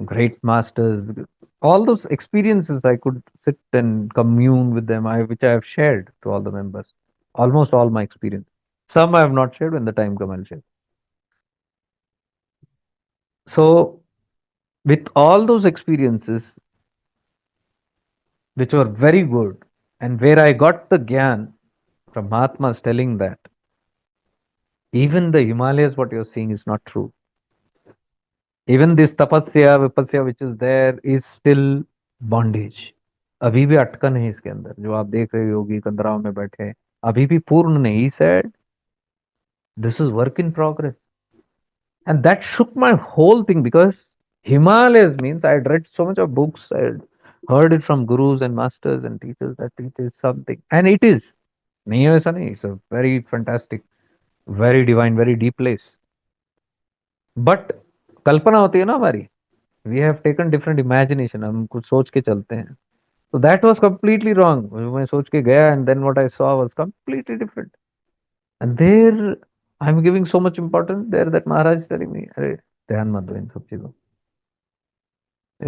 great masters. All those experiences, I could sit and commune with them, which I have shared to all the members. Almost all my experience. Some I have not shared. When the time comes, I'll share. So, with all those experiences, which were very good, and where I got the gyan from Mahatmas telling that even the Himalayas, what you're seeing is not true. Even this tapasya, vipasya, which is there, is still bondage. अभी भी अटकन है इसके अंदर जो आप देख रहे हो योगी कंदराव में बैठे हैं अभी भी पूर्ण नहीं said this is work in progress and that shook my whole thing because Himalayas means I had read so much of books I had heard it from gurus and masters and teachers that it is something and it is नहीं है वैसा नहीं it's a very fantastic very divine very deep place but कल्पना होती है ना हमारी we have taken different imagination हम कुछ सोच के चलते हैं so that was completely wrong मैं सोच के गया and then what I saw was completely different and there I'm giving so much importance there that Maharaj is telling me अरे ध्यान मत दो इन सब चीजों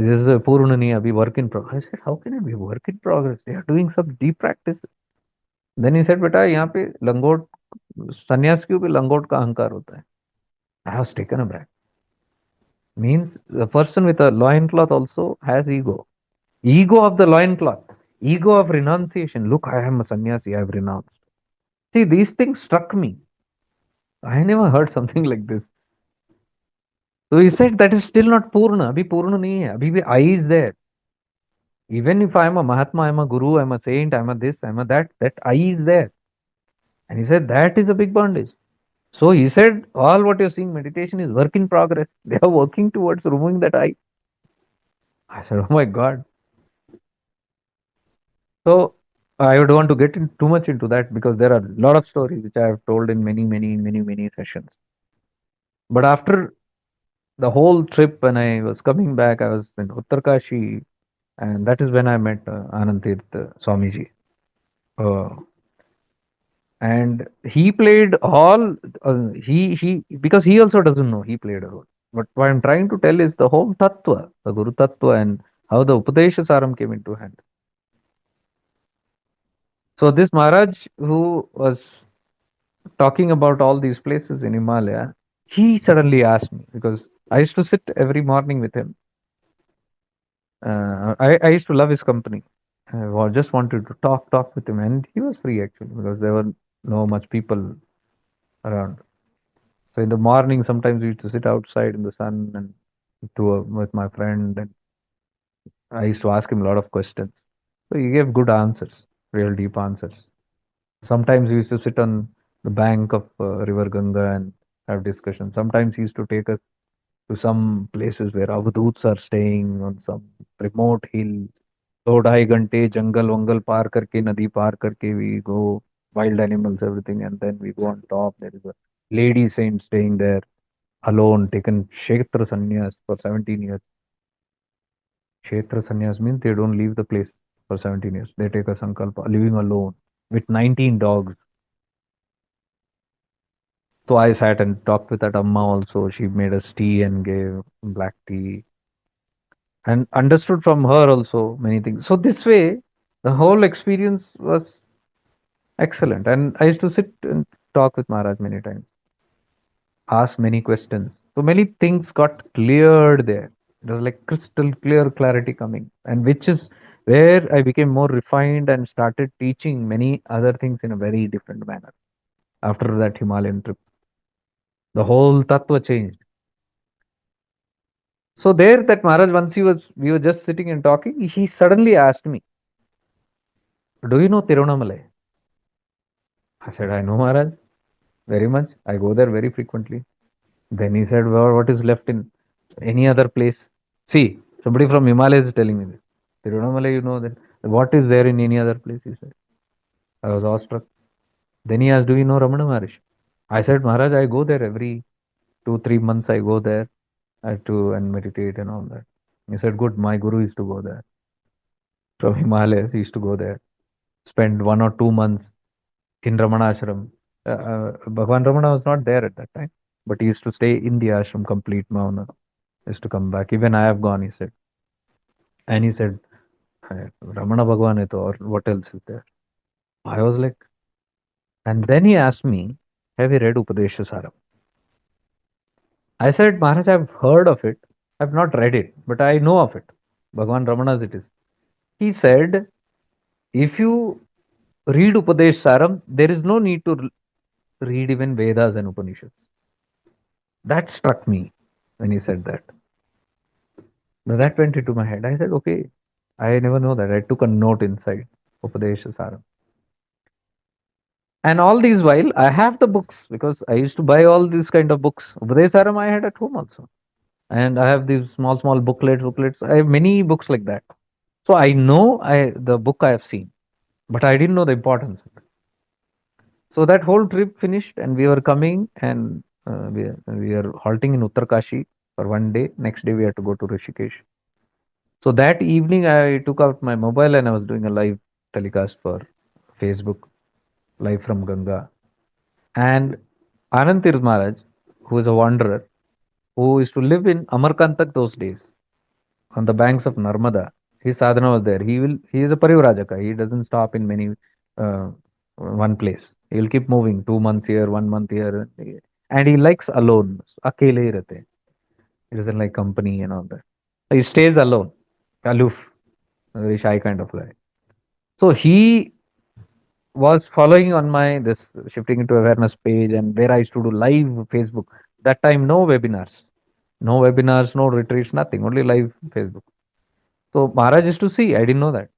this is a पूर्ण नहीं अभी work in progress I said how can it be work in progress they are doing some deep practice then he said बेटा यहाँ पे लंगोट सन्यास क्यों पे लंगोट का अहंकार होता है I was taken aback means the person with a loincloth also has ego ego of the loincloth ego of renunciation look I am a sannyasi I have renounced see these things struck me I never heard something like this so he said that is still not purna abhi purna nahi hai abhi bhi I is there even if I am a mahatma I am a guru I am a saint I am a this I am a that I is there and he said that is a big bondage so he said all what you're seeing meditation is work in progress they are working towards removing that I said oh my god so I would want to get in too much into that because there are a lot of stories which I have told in many sessions. But after the whole trip, when I was coming back, I was in Uttarkashi, and that is when I met Anand Tirth Swamiji. Uh, and he played all he because he also doesn't know he played a role. But what I'm trying to tell is the whole tattva, the Guru tattva, and how the Upadesa Saram came into hand. So this Maharaj who was talking about all these places in Himalaya, he suddenly asked me because I used to sit every morning with him. I used to love his company. Just wanted to talk with him, and he was free actually because there were no much people around. So in the morning, sometimes we used to sit outside in the sun and with my friend, and I used to ask him a lot of questions. So he gave good answers, real deep answers. Sometimes we used to sit on the bank of River Ganga and have discussions. Sometimes he used to take us to some places where avadhuts are staying on some remote hill. दो ढाई घंटे जंगल वंगल पार करके नदी पार करके we go wild animals everything and then we go on top there is a lady saint staying there alone taken kshetra sannyas for 17 years kshetra sannyas means they don't leave the place for 17 years they take a sankalpa living alone with 19 dogs. So I sat and talked with that Amma also. She made us tea and gave black tea and understood from her also many things. So this way, the whole experience was excellent. And I used to sit and talk with Maharaj many times, ask many questions. So many things got cleared there. It was like crystal clear clarity coming, and which is where I became more refined and started teaching many other things in a very different manner after that Himalayan trip. The whole tattva changed. So there, that Maharaj, once we were just sitting and talking, he suddenly asked me, "Do you know Tirunamalai?" I said, "I know Maharaj very much. I go there very frequently." Then he said, "Well, what is left in any other place?" See, somebody from Himalayas is telling me this. Tirunamalai, you know that. What is there in any other place? He said. I was awestruck. Then he asked, "Do you know Ramana Maharishi?" I said, "Maharaj, I go there every 2, 3 months. I go there. and meditate and all that. He said, good, my guru used to go there. From Himalayas, he used to go there, spend 1 or 2 months in Ramana ashram. Bhagwan Ramana was not there at that time, but he used to stay in the ashram, complete Mauna. He used to come back. Even I have gone, he said. And he said, Ramana Bhagwan hai to, or what else is there? I was like, and then he asked me, have you read Upadesa Saram? I said, Maharaj, I've heard of it. I've not read it, but I know of it. Bhagwan Ramana's it is. He said, if you read Upadesh Saram, there is no need to read even Vedas and Upanishads. That struck me when he said that. Now that went into my head. I said, okay, I never know that. I took a note inside Upadesha Saram. And all these while, I have the books because I used to buy all these kind of books. Upadesha Saram I had at home also. And I have these small booklets. I have many books like that. So I know the book I have seen, but I didn't know the importance of it. So that whole trip finished, and we were coming, and we are halting in Uttarkashi for 1 day. Next day we had to go to Rishikesh. So that evening I took out my mobile and I was doing a live telecast for Facebook, live from Ganga. And Anand Tirth Maharaj, who is a wanderer, who used to live in Amarkantak those days, on the banks of Narmada. His sadhana was there. He is a Parivrajaka. He doesn't stop in many uh, one place. He'll keep moving 2 months here, 1 month here. And he likes alone. Akele hi rehte. He doesn't like company and all that. He stays alone. Aloof. A very shy kind of guy. So he was following on my this shifting into awareness page and where I used to do live Facebook. That time no webinars. No webinars, no retreats, nothing. Only live Facebook. So Maharaj used to see. I didn't know that.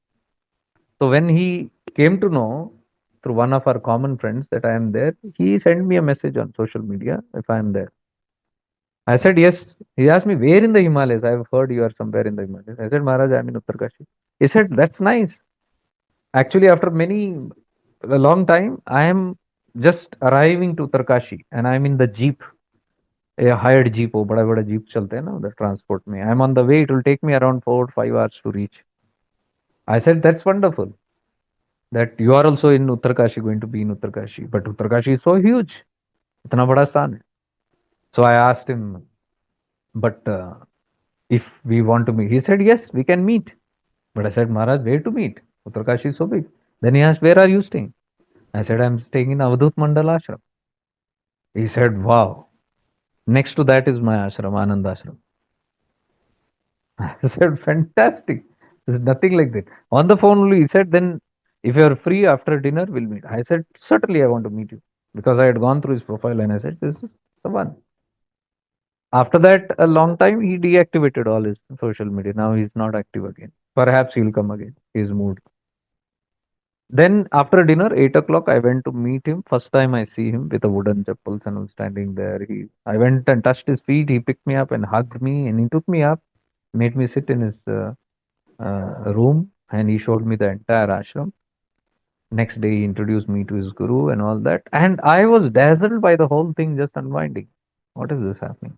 So when he came to know through one of our common friends that I am there, he sent me a message on social media if I am there. I said yes. He asked me where in the Himalayas. I have heard you are somewhere in the Himalayas. I said Maharaj, I am in Uttarkashi. He said that's nice. Actually, after a long time, I am just arriving to Uttarkashi and I am in the jeep, a hired jeep. Oh, bada bada jeep chalte hain na, the transport me. I am on the way. It will take me around 4 or 5 hours to reach. I said that's wonderful. That you are also in Uttarkashi, going to be in Uttarkashi. But Uttarkashi is so huge. Itna bada stan hai. So I asked him, but if we want to meet, he said, yes, we can meet. But I said, Maharaj, where to meet? Uttarkashi is so big. Then he asked, where are you staying? I said, I'm staying in Avadhut Mandal Ashram. He said, wow. Next to that is my ashram, Anand Ashram. I said, fantastic. There's nothing like that. On the phone only, he said, then if you're free after dinner, we'll meet. I said, certainly I want to meet you. Because I had gone through his profile and I said, this is the one. After that, a long time, he deactivated all his social media. Now he's not active again. Perhaps he'll come again. He's moved. Then after dinner, 8 o'clock, I went to meet him. First time I see him with a wooden chappals and I was standing there. I went and touched his feet. He picked me up and hugged me and he took me up, made me sit in his room and he showed me the entire ashram. Next day, he introduced me to his guru and all that. And I was dazzled by the whole thing just unwinding. What is this happening?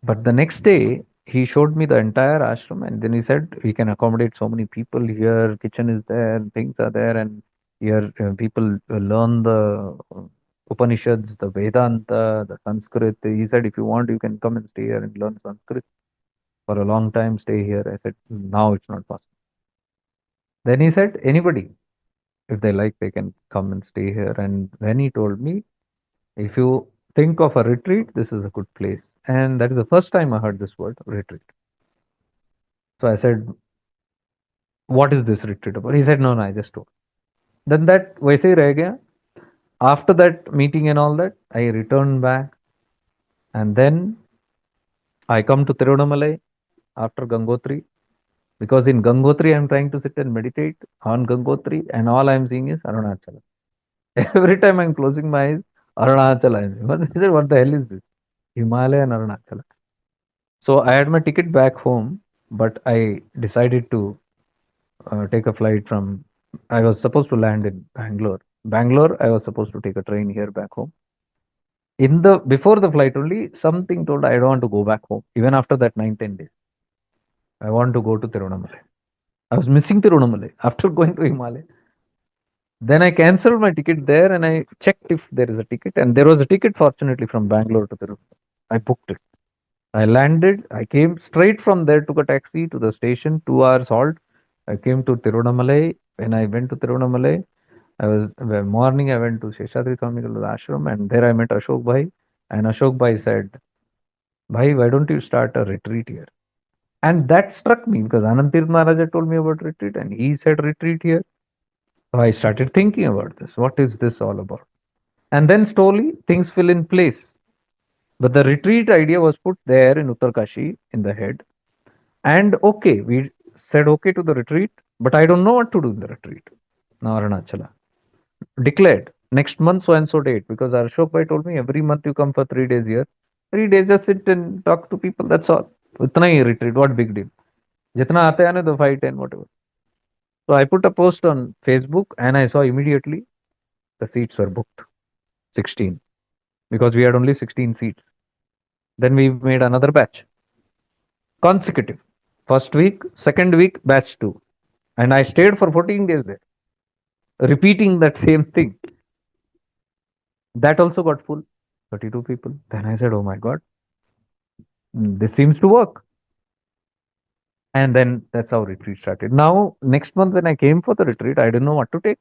But the next day, he showed me the entire ashram and then he said, we can accommodate so many people here, kitchen is there, things are there, and here people learn the Upanishads, the Vedanta, the Sanskrit. He said, if you want, you can come and stay here and learn Sanskrit for a long time, stay here. I said, now it's not possible. Then he said, anybody, if they like, they can come and stay here. And then he told me, if you think of a retreat, this is a good place. And that is the first time I heard this word, retreat. So I said, what is this retreat about? He said, no, no, I just told. Then that वैसे ही रह गया. After that meeting and all that, I returned back. And then I come to Tiruvannamalai after Gangotri. Because in Gangotri, I'm trying to sit and meditate on Gangotri. And all I'm seeing is Arunachala. Every time I'm closing my eyes, Arunachala. I said, what the hell is this? Himalaya and Arunachala. So I had my ticket back home, but I decided to take a flight from. I was supposed to land in Bangalore. Bangalore, I was supposed to take a train here back home. In the before the flight only, something told I don't want to go back home. Even after that 9, 10 days, I want to go to Tiruvannamalai. I was missing Tiruvannamalai after going to Himalaya. Then I cancelled my ticket there and I checked if there is a ticket. And there was a ticket, fortunately, from Bangalore to Tirupati. I booked it. I landed. I came straight from there, took a taxi to the station, 2 hours halt. I came to Tiruvannamalai. When I went to Tiruvannamalai, morning I went to Sheshadri Swamigal's ashram and there I met Ashok Bhai. And Ashok Bhai said, Bhai, why don't you start a retreat here? And that struck me because Anand Tirth Maharaja told me about retreat and he said retreat here. So I started thinking about this. What is this all about? And then slowly things fell in place. But the retreat idea was put there in Uttarkashi in the head. And okay, we said okay to the retreat, but I don't know what to do in the retreat. Now Arunachala declared next month so and so date because Ashok Bhai told me every month you come for 3 days here. 3 days just sit and talk to people. That's all. Utna hi retreat. What big deal? Jitna aate aane the 5, 10, whatever. So I put a post on Facebook and I saw immediately the seats were booked. 16 because we had only 16 seats. Then we made another batch consecutive. First week, second week, batch two. And I stayed for 14 days there, repeating that same thing. That also got full 32 people. Then I said, oh my God, this seems to work. And then that's how retreat started. Now, next month when I came for the retreat, I didn't know what to take.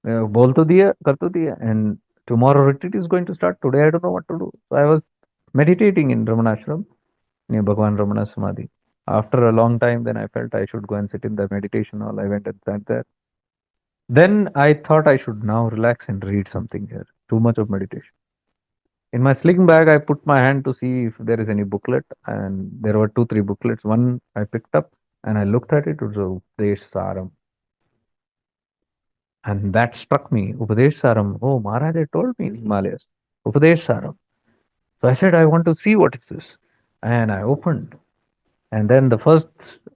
बोल तो दिया कर तो दिया and tomorrow retreat is going to start. Today I don't know what to do. So I was meditating in Ramana Ashram near Bhagwan Ramana Samadhi. After a long time, then I felt I should go and sit in the meditation hall. I went and sat there. Then I thought I should now relax and read something here. Too much of meditation. In my sling bag, I put my hand to see if there is any booklet, and there were 2, 3 booklets. One I picked up and I looked at it. It was Upadesa Saram. And that struck me. Upadesa Saram. Oh, Maharaj told me in Himalayas. Upadesa Saram. So I said, I want to see what is this. And I opened. And then the first,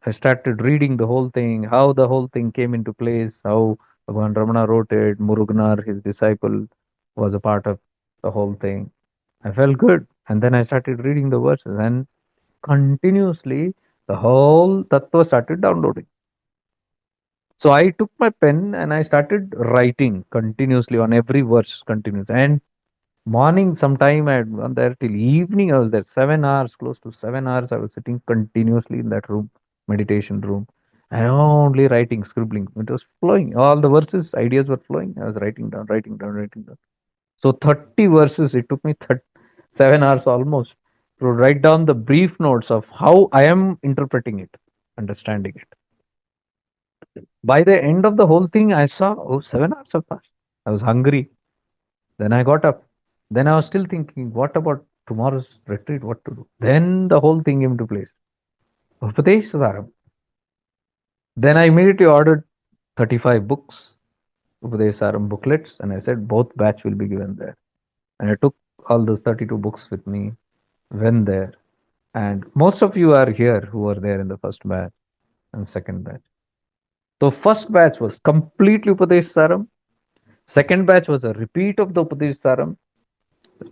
I started reading the whole thing, how the whole thing came into place, how Bhagwan Ramana wrote it, Muruganar, his disciple, was a part of the whole thing. I felt good. And then I started reading the verses, and continuously the whole tattva started downloading. So I took my pen and I started writing continuously on every verse, continuously. And morning, sometime I had gone there till evening. I was there 7 hours, close to 7 hours. I was sitting continuously in that room, meditation room, and only writing, scribbling. It was flowing. All the verses, ideas were flowing. I was writing down, writing down, writing down. So 30 verses. It took me 7 hours almost to write down the brief notes of how I am interpreting it, understanding it. By the end of the whole thing, I saw, oh, 7 hours have passed. I was hungry. Then I got up. Then I was still thinking, what about tomorrow's retreat? What to do? Then the whole thing came into place. Upadesa Saram. Then I immediately ordered 35 books, Upadesa Saram booklets, and I said both batch will be given there. And I took all those 32 books with me, went there. And most of you are here who were there in the first batch and second batch. So first batch was completely Upadesa Saram. Second batch was a repeat of the Upadesa Saram,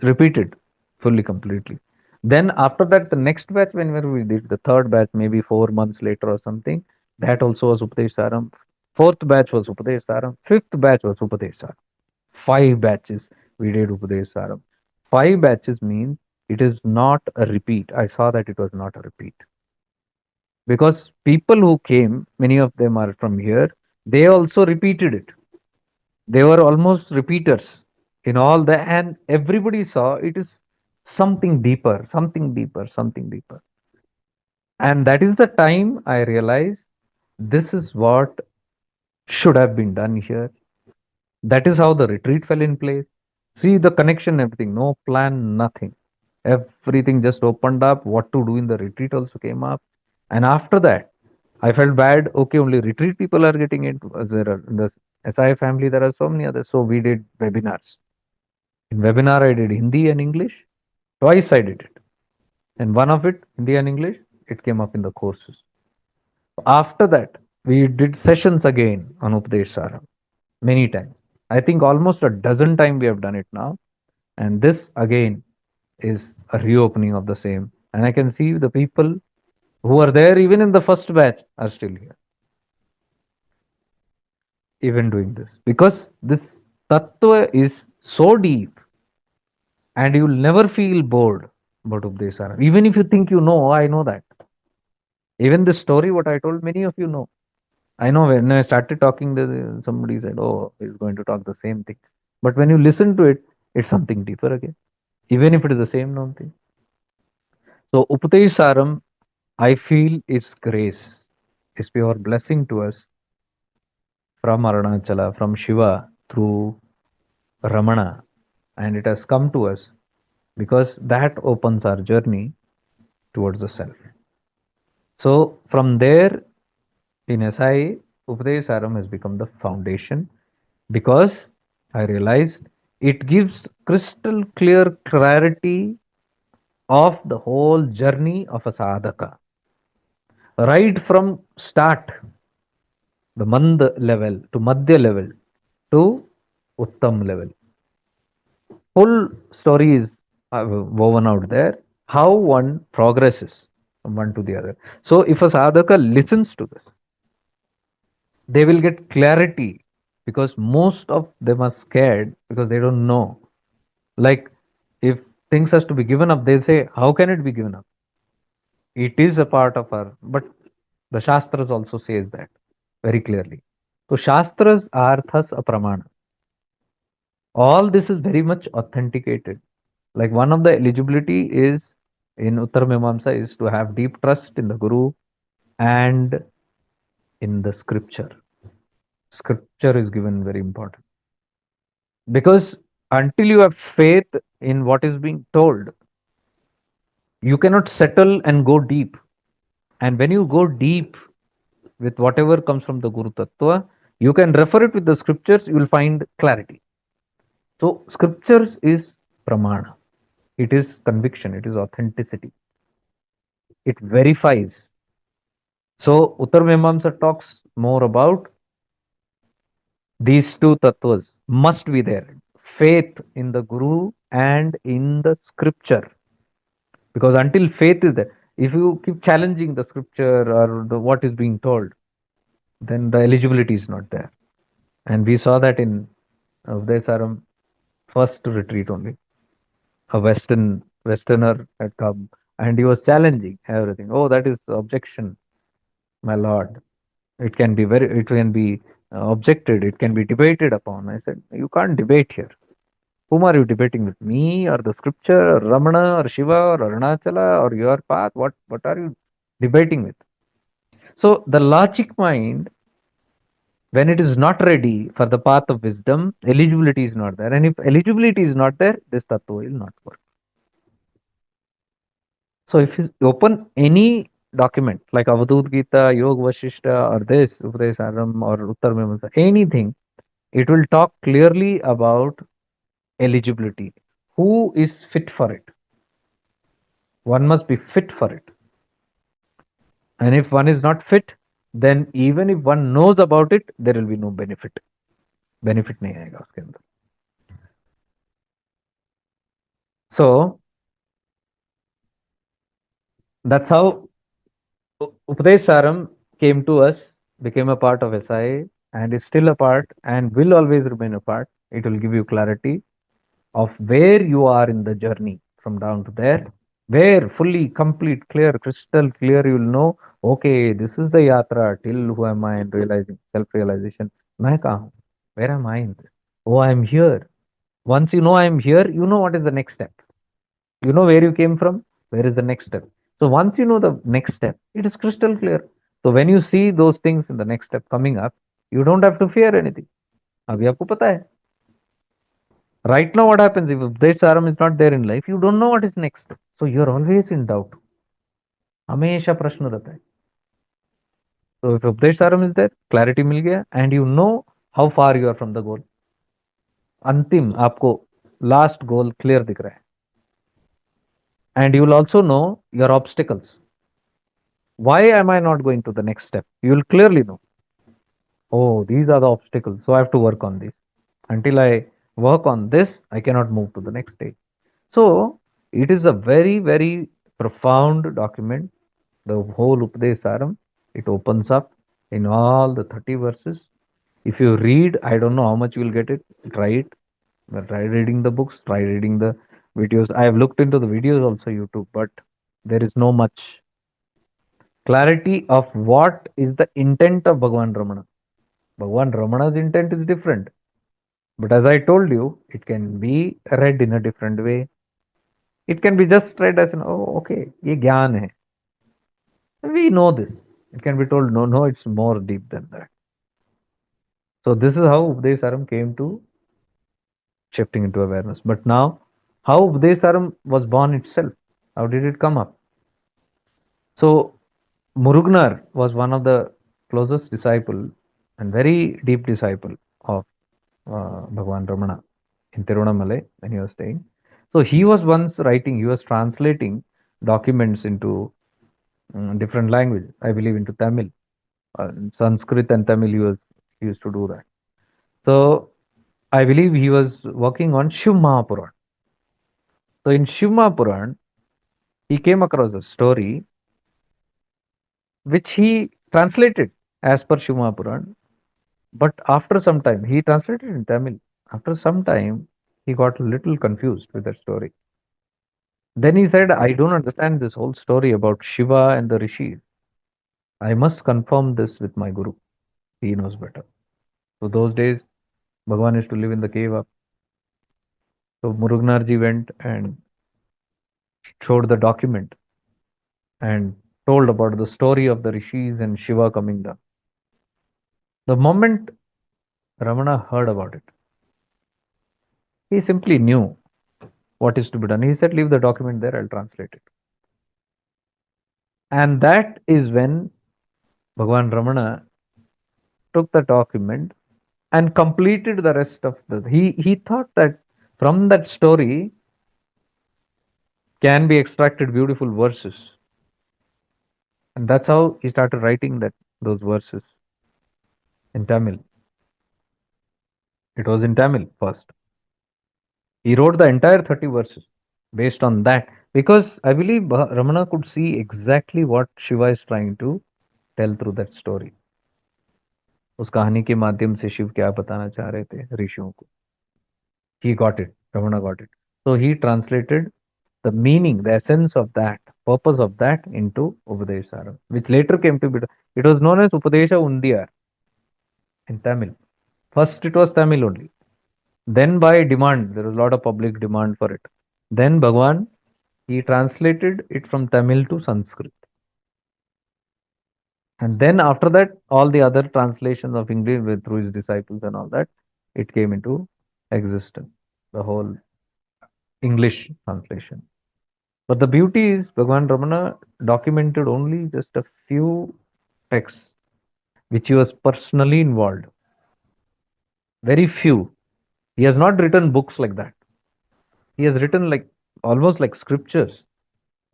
repeated fully, completely. Then after that, the next batch, whenever we did the third batch, maybe 4 months later or something, that also was Upadesh Saram. Fourth batch was Upadesh Saram. Fifth batch was Upadesh Saram. 5 batches we did Upadesh Saram. 5 batches means it is not a repeat. I saw that it was not a repeat. Because people who came, many of them are from here, they also repeated it. They were almost repeaters in all the, and everybody saw it is something deeper, something deeper, something deeper. And that is the time I realized this is what should have been done here. That is how the retreat fell in place. See the connection, everything, no plan, nothing. Everything just opened up. What to do in the retreat also came up. And after that, I felt bad. Okay, only retreat people are getting it. There are in the SI family, there are so many others. So we did webinars. In webinar, I did Hindi and English. Twice I did it. And one of it, Hindi and English, it came up in the courses. After that, we did sessions again on Upadesh Saram many times. I think almost a dozen times we have done it now. And this again is a reopening of the same. And I can see the people who are there even in the first batch are still here, even doing this. Because this tattva is so deep and you'll never feel bored about Upadesa. Even if you think you know, "Oh, I know that." Even this story, what I told, many of you know. I know when I started talking, somebody said, "Oh, he's going to talk the same thing." But when you listen to it, it's something deeper again, even if it is the same known thing. So, Upadesa Saram, I feel, is grace, is pure blessing to us from Arunachala, from Shiva through Ramana, and it has come to us because that opens our journey towards the self. So, from there, in SI, Upadesa Saram has become the foundation because I realized it gives crystal clear clarity of the whole journey of a sadhaka, right from start, the mand level to madhya level to uttam level. Full story is woven out there, how one progresses from one to the other. So if a sadhaka listens to this, they will get clarity because most of them are scared because they don't know. Like if things has to be given up, they say, how can it be given up? It is a part of our, but the Shastras also says that very clearly. So Shastras are thus a pramana. All this is very much authenticated. Like one of the eligibility is in Uttara Mimamsa is to have deep trust in the Guru and in the scripture. Scripture is given very important because until you have faith in what is being told, you cannot settle and go deep. And when you go deep with whatever comes from the Guru Tattva, you can refer it with the scriptures, you will find clarity. So, scriptures is pramana, it is conviction, it is authenticity, it verifies. So, Uttar Mimamsa talks more about these two tattvas must be there, faith in the Guru and in the scripture. Because until faith is there, if you keep challenging the scripture or what is being told, then the eligibility is not there. And we saw that in Udayasaram first retreat only. A Westerner had come and he was challenging everything. Oh, that is objection, my lord. It can be objected, it can be debated upon. I said, you can't debate here. Whom are you debating with? Me or the scripture or Ramana or Shiva or Arunachala or your path? What are you debating with? So the logic mind, when it is not ready for the path of wisdom, eligibility is not there. And if eligibility is not there, this tattva will not work. So if you open any document like Avadut Gita, Yoga Vashishta, or this, Upadesaram or Uttar Mimamsa, anything, it will talk clearly about eligibility. Who is fit for it? One must be fit for it. And if one is not fit, then even if one knows about it, there will be no benefit. Benefit nahi aayega uske andar. So that's how Upadesh Saram came to us, became a part of SIA, and is still a part and will always remain a part. It will give you clarity of where you are in the journey from down to there, where fully, complete, clear, crystal clear, you will know, okay, this is the yatra till who am I in realizing, self realization. मैं कहाँ हूँ? Where am I in this? Oh, I am here. Once you know I am here, you know what is the next step. You know where you came from, where is the next step. So once you know the next step, it is crystal clear. So when you see those things in the next step coming up, you don't have to fear anything. अभी आपको पता है. Right now, what happens if Upadesh Saram is not there in life? You don't know what is next. So you're always in doubt. हमेशा प्रश्न रहता है. So if Upadesh Saram is there, clarity मिल गया, and you know how far you are from the goal. अंतिम आपको last goal clear दिख रहा है. And you will also know your obstacles. Why am I not going to the next step? You will clearly know. Oh, these are the obstacles. So I have to work on this. Until I work on this, I cannot move to the next stage. So it is a very, very profound document. The whole Upadesa Saram, it opens up in all the 30 verses. If you read, I don't know how much you will get it. Try it. Try reading the books. Try reading the videos. I have looked into the videos also YouTube, but there is no much clarity of what is the intent of Bhagwan Ramana. Bhagwan Ramana's intent is different. But as I told you, it can be read in a different way. It can be just read as an, oh, okay, ye gyan hai. We know this. It can be told, no, no, it's more deep than that. So this is how Upadesa Saram came to shifting into awareness. But now, how Upadesa Saram was born itself? How did it come up? So Murugnar was one of the closest disciple and very deep disciple of Bhagwan Ramana in Tiruvannamalai when he was staying. So he was once writing, he was translating documents into different languages, I believe into Tamil, Sanskrit and Tamil. He used to do that. So I believe he was working on ShivMahapuran. So in ShivMahapuran, he came across a story which he translated as per ShivMahapuran. But after some time, he translated in Tamil. After some time, he got a little confused with that story. Then he said, I don't understand this whole story about Shiva and the Rishis. I must confirm this with my Guru. He knows better. So those days, Bhagwan used to live in the cave up. So Murugnarji went and showed the document and told about the story of the Rishis and Shiva coming down. The moment Ramana heard about it, he simply knew what is to be done. He said, leave the document there, I'll translate it. And that is when Bhagwan Ramana took the document and completed the rest of the. He thought that from that story can be extracted beautiful verses. And that's how he started writing those verses in Tamil. It was in Tamil first. He wrote the entire 30 verses based on that because I believe Ramana could see exactly what Shiva is trying to tell through that story. उस कहानी के माध्यम से शिव क्या बताना चाह रहे थे ऋषियों को. He got it. Ramana got it. So he translated the meaning, the essence of that, purpose of that into Upadesa Saram, which later came to be. It was known as Upadesha Undiyar in Tamil. First, it was Tamil only. Then, by demand, there was a lot of public demand for it. Then, Bhagwan, he translated it from Tamil to Sanskrit. And then, after that, all the other translations of English through his disciples and all that, it came into existence. The whole English translation. But the beauty is, Bhagwan Ramana documented only just a few texts which he was personally involved. Very few. He has not written books like that. He has written like almost like scriptures.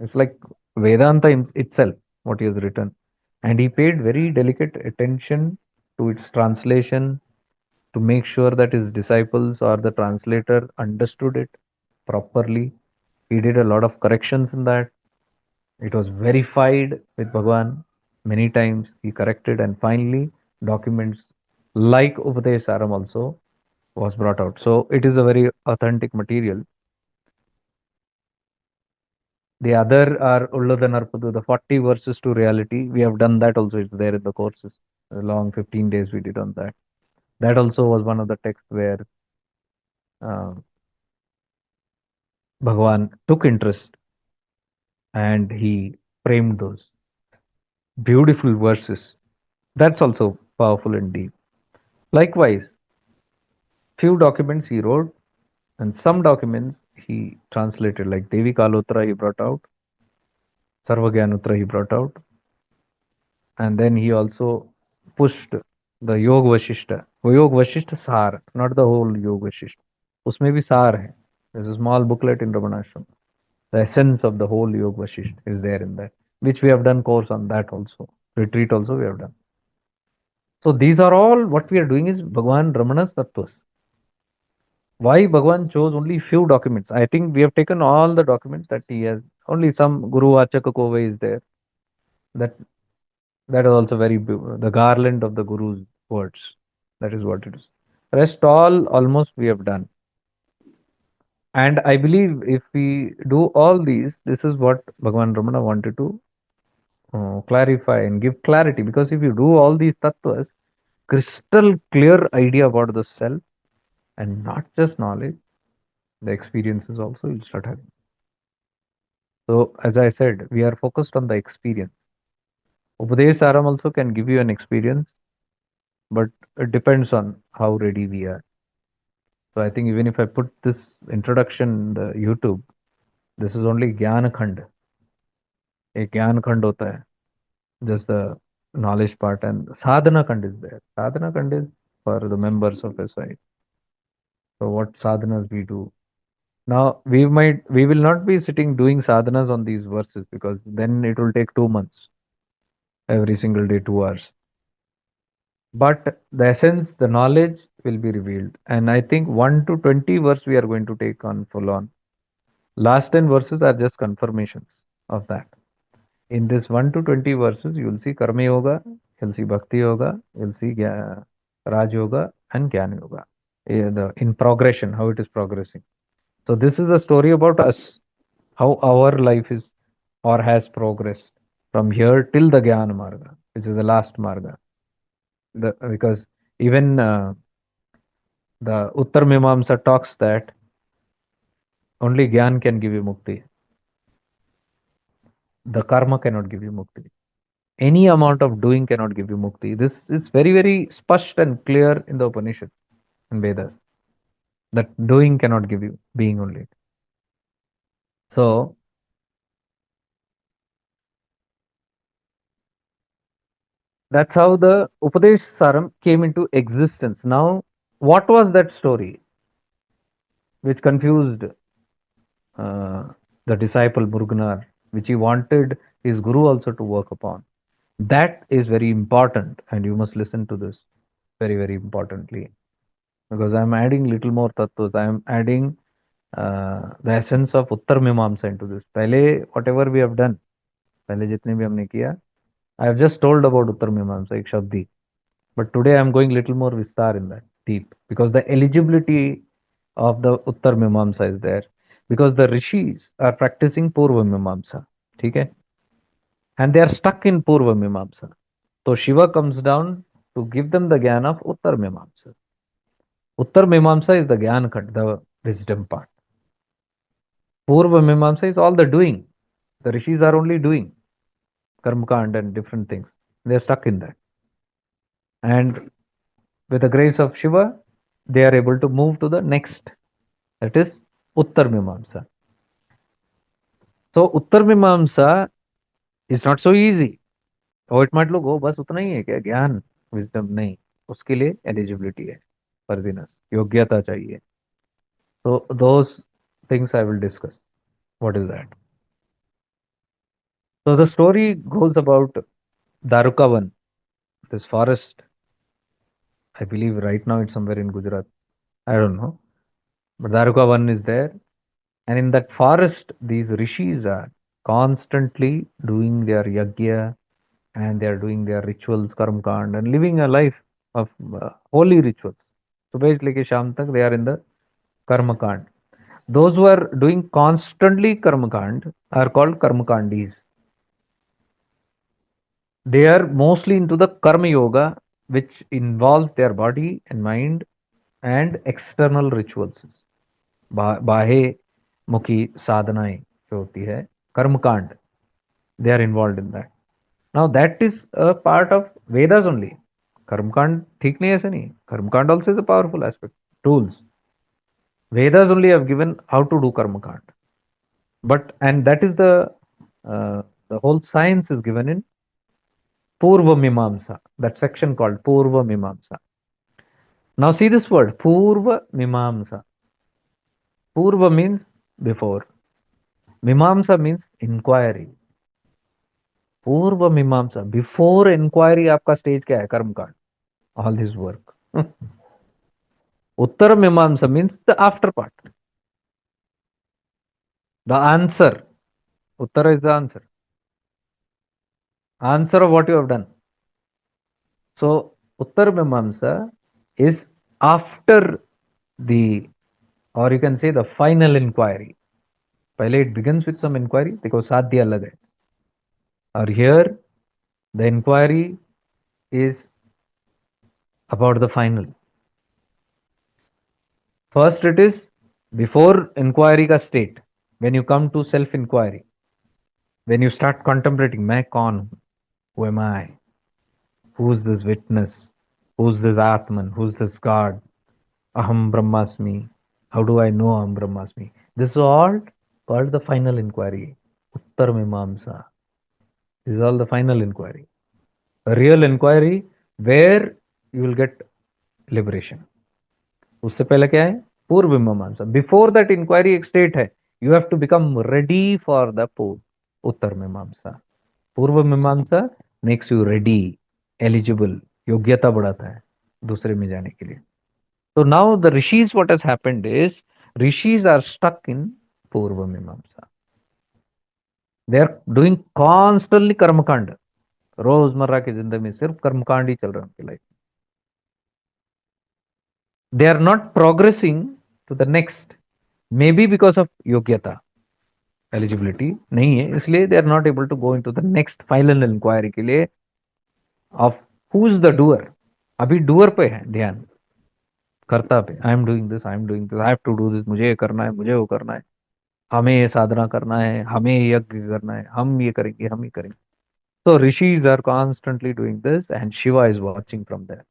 It's like Vedanta itself, what he has written. And he paid very delicate attention to its translation to make sure that his disciples or the translator understood it properly. He did a lot of corrections in that. It was verified with Bhagwan many times. He corrected, and finally, documents like Upadesa Saram also was brought out. So it is a very authentic material. The other are Ulladhan Arpadu, the 40 verses to reality. We have done that also. It's there in the courses. A long 15 days we did on that. That also was one of the texts where uh, Bhagwan took interest and he framed those beautiful verses. That's also powerful and deep. Likewise, few documents he wrote and some documents he translated, like Devi Kalotra he brought out, Sarvagyanutra he brought out, and then he also pushed the Yoga Vashishta. वो योग वशिष्ठ सार, not the whole योग वशिष्ठ. उसमें भी सार है. There's a small booklet in Ramanashram. The essence of the whole Yoga Vashishta is there in that, which we have done course on that also. Retreat also we have done. So these are all what we are doing is Bhagwan Ramana's tattvas. Why Bhagwan chose only few documents? I think we have taken all the documents that he has. Only some Guru Vachaka Kove is there. That that is also the garland of the Guru's words. That is what it is. Rest all almost we have done. And I believe if we do all these, this is what Bhagwan Ramana wanted to clarify and give clarity. Because if you do all these tattvas, crystal clear idea about the self and not just knowledge, the experiences also you'll start having. So, as I said, we are focused on the experience. Upadesa Saram also can give you an experience, but it depends on how ready we are. So, I think even if I put this introduction in the YouTube, this is only Gyan Khand. A Gyan Khand hota hai, just the knowledge part, and Sadhana Khand is there. Sadhana Khand is for the members of SI. So, what sadhanas we do. Now, we will not be sitting doing sadhanas on these verses because then it will take 2 months, every single day, 2 hours. But the essence, the knowledge will be revealed. And I think 1 to 20 verse we are going to take on full on. Last 10 verses are just confirmations of that. In this 1 to 20 verses, you will see Karma Yoga, you'll see Bhakti Yoga, you'll see Raj Yoga and Jnana Yoga. In progression, how it is progressing. So this is a story about us, how our life is or has progressed from here till the Jnana Marga, which is the last Marga. Because even the Uttar Mimamsa talks that only Gyan can give you mukti. The karma cannot give you mukti. Any amount of doing cannot give you mukti. This is very, very spasht and clear in the Upanishads and Vedas that doing cannot give you being only. So that's how the Upadesa Saram came into existence. Now, what was that story which confused uh, the disciple Murganar, which he wanted his guru also to work upon? That is very important, and you must listen to this very, very importantly, because I'm adding little more tattvas. I'm adding the essence of Uttar Mimamsa into this. पहले whatever we have done, पहले जितने भी हमने किया, I have just told about Uttar Mimamsa, एक शब्दी. But today I'm going little more vistar in that, deep, because the eligibility of the Uttar Mimamsa is there. Because the Rishis are practicing Poorva Mimamsa. ठीक है? And they are stuck in Poorva Mimamsa. So Shiva comes down to give them the Gyan of Uttar Mimamsa. Uttar Mimamsa is the Gyan Khat, the wisdom part. Poorva Mimamsa is all the doing. The Rishis are only doing Karmakand and different things. They are stuck in that. And with the grace of Shiva, they are able to move to the next. That is Uttar Mimamsa. So Uttar Mimamsa is not so easy. Oh, it might look, oh, बस उतना ही है क्या ज्ञान wisdom नहीं उसके लिए eligibility है worthiness योग्यता चाहिए so those things I will discuss. What is that? So the story goes about Darukavan, this forest. I believe right now it's somewhere in Gujarat. I don't know. But Darukavan is there. And in that forest, these rishis are constantly doing their yagya and they are doing their rituals, karmakand, and living a life of holy rituals. So basically, Sham tak, they are in the karmakand. Those who are doing constantly karmakand are called karmakandis. They are mostly into the karma yoga, which involves their body and mind and external rituals. बाहे मुखी साधनाएं जो होती है कर्मकांड they are involved in that. Now that is a part of Vedas only. कर्मकांड ठीक नहीं ऐसे नहीं कर्मकांड also is a powerful aspect tools. Vedas only have given how to do karmakand, but and that is the whole science is given in Poorva Mimamsa, that section called Poorva Mimamsa. Now see this word Poorva Mimamsa. Poorva means before. Mimamsa means inquiry. पूर्व Mimamsa before inquiry आपका stage क्या है कर्मकांड all this work Uttara Mimamsa means the after part, the answer. Uttara is the answer of what you have done. So Uttara Mimamsa is after the, or you can say the final inquiry. पहले it begins with some inquiry, देखो साध्य अलग है, और here the inquiry is about the final. First it is before inquiry का state, when you come to self inquiry, when you start contemplating, मैं कौन हूँ, who am I, who's this witness, who's this Atman, who's this God, Aham Brahmasmi, how do I know Aham Brahmasmi? This is all called the final inquiry, Uttar Mimamsa. This is all the final inquiry. A real inquiry where you will get liberation. उससे पहले क्या है, Purva Mimamsa. Before that inquiry एक state है, you have to become ready for the Uttara Mimamsa. Purva मीमांसा makes you ready, eligible, योग्यता बढ़ाता है दूसरे में जाने के लिए. So now the rishis, what has happened is, rishis are stuck in Poorva Mimamsa. They are doing constantly कर्मकांड. रोजमर्रा की जिंदगी में सिर्फ कर्मकांड ही चल रहा है उनकी life. They are not progressing to the next, maybe because of योग्यता, एलिजिबिलिटी नहीं है, इसलिए they are not able to go into the next final inquiry के लिए of who is the doer. अभी doer पे है ध्यान, कर्ता पे. I am doing this, I am doing this, I have to do this, मुझे ये करना है, मुझे वो करना है, हमें ये साधना करना है, हमें ये यज्ञ करना है, हम ये करेंगे, हम ये करेंगे. So rishis are constantly doing this and Shiva is watching from there.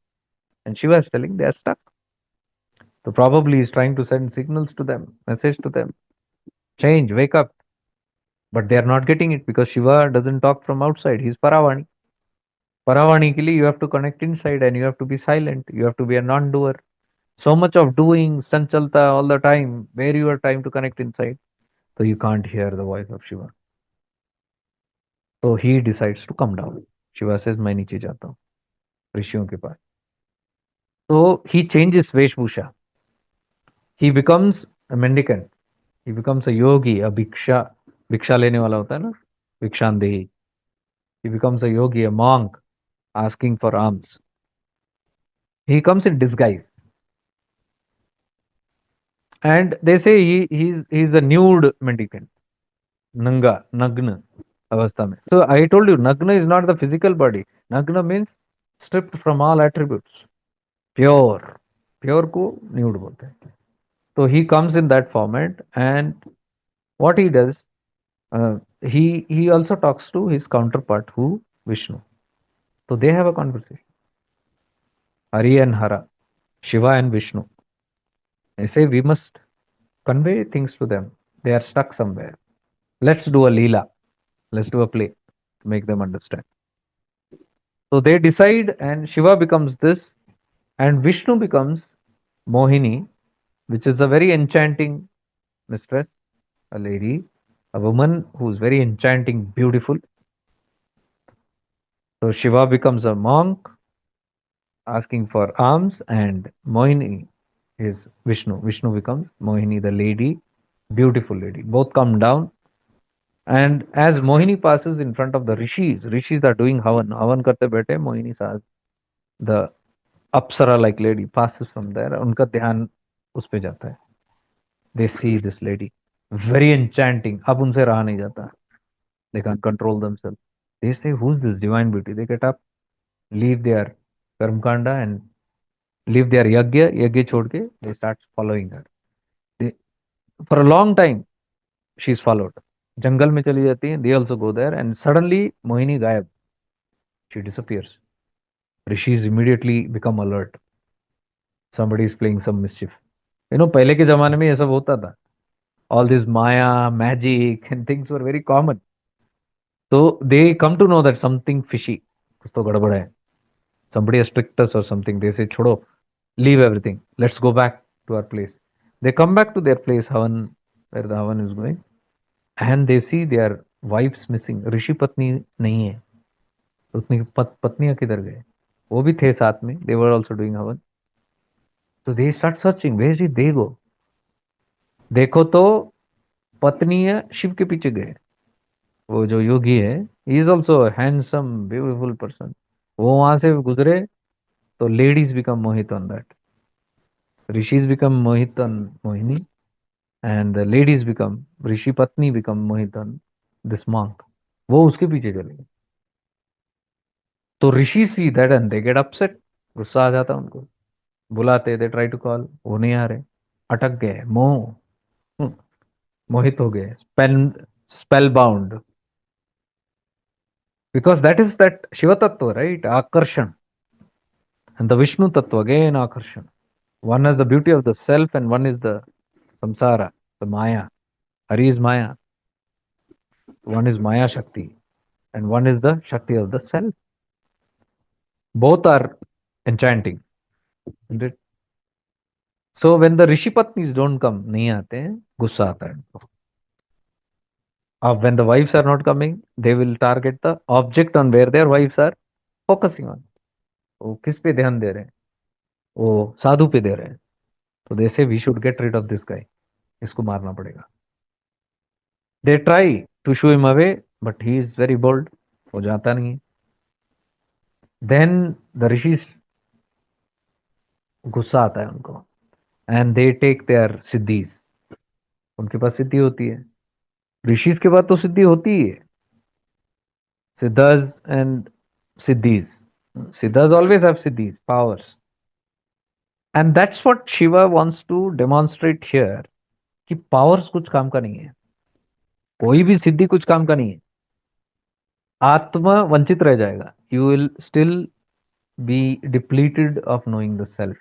And Shiva is telling they are stuck. So probably he's trying to send signals to them, message to them, change, wake up. But they are not getting it because Shiva doesn't talk from outside. He's Paravani. Paravani ke liye you have to connect inside and you have to be silent. You have to be a non-doer. So much of doing, sanchalta all the time, where you are trying to connect inside. So you can't hear the voice of Shiva. So he decides to come down. Shiva says, मैं नीचे जाता हूँ ऋषियों के पास. So he changes Veshbhusha. He becomes a mendicant. He becomes a yogi, a भिक्षा. भिक्षा लेने वाला होता है ना, भिक्षांदेही. He becomes a yogi, a monk, asking for alms. He comes in disguise. And they say he's a nude mendicant. Nanga, Nagna avastha mein. So I told you, Nagna is not the physical body. Nagna means stripped from all attributes. Pure. Pure ko nude bolte hain. So he comes in that format, and what he does, he also talks to his counterpart, who Vishnu. So they have a conversation. Hari and Hara, Shiva and Vishnu. They say we must convey things to them. They are stuck somewhere. Let's do a Leela. Let's do a play to make them understand. So they decide, and Shiva becomes this, and Vishnu becomes Mohini, which is a very enchanting mistress, a lady, a woman who's very enchanting, beautiful. So Shiva becomes a monk asking for alms, and Mohini is Vishnu. Vishnu becomes Mohini, the lady, beautiful lady. Both come down. And as Mohini passes in front of the rishis are doing havan. Havan karte bete, Mohini says, the Apsara like lady passes from there. उनका ध्यान उस पे जाता है. They see this lady, very enchanting. अब उनसे रहा नहीं जाता. They can't control themselves. They say, who's this divine beauty? They get up, leave their karmkanda and leave their yagya छोड़ के, they start following her. They, for a long time, she's followed. जंगल में चली जाती है. They also go there, and suddenly Mohini गायब. She disappears. Rishis immediately become alert. Somebody is playing some mischief. पहले के जमाने में ये सब होता था. All this Maya, magic, and things were very common. So they come to know that something fishy, कुछ तो गड़बड़ है. Somebody has tricked us or something. They say, छोड़ो, leave everything. Let's go back to our place. They come back to their place, Havan, where the Havan is going, and they see their wives missing. ऋषि पत्नी नहीं है. उतनी पत्नियां किधर गए? वो भी थे साथ में. They were also doing Havan. So they start searching, where did they go? देखो तो पत्नी है शिव के पीछे गए। वो जो योगी है, he is also handsome beautiful person. वो वहां से गुजरे तो ladies become mohit on that, rishis become mohit on Mohini, and the ladies become, rishi patni become mohit on this monk। वो उसके पीछे चले गए। तो rishi see that and they get upset, गुस्सा आ जाता उनको। बुलाते, दे ट्राई टू कॉल, वो नहीं आ रहे, अटक गए, मोह, मोहित हो गए, spellbound. Because that is that Shiva तत्व, राइट, आकर्षण। एंड द विष्णु तत्व अगेन आकर्षण। One is the beauty of the self, and one is the samsara, the Maya. Hari is Maya. One is Maya Shakti, and one is the Shakti of the self. Both are enchanting, isn't it? So when the Rishi Patnis don't come, नहीं आते हैं, गुस्सा आता है उनको। अब when the wives are not coming, they will target the object on where their wives are focusing on. वो किस पे ध्यान दे रहे हैं? वो साधु पे दे रहे हैं। तो they say we should get rid of this guy. इसको मारना पड़ेगा। They try to shoo him away, but he is very bold. वो जाता नहीं है। Then the rishis, गुस्सा आता है उनको, and they take there siddhis. उनके पास सिद्धि होती है, ऋषिस के पास तो सिद्धि होती ही है, siddhas and siddhis. Siddhas always have siddhis, powers. And that's what Shiva wants to demonstrate here, कि पावर्स कुछ काम का नहीं है, कोई भी सिद्धि कुछ काम का नहीं है। आत्मा वंचित रह जाएगा, you will still be depleted of knowing the self,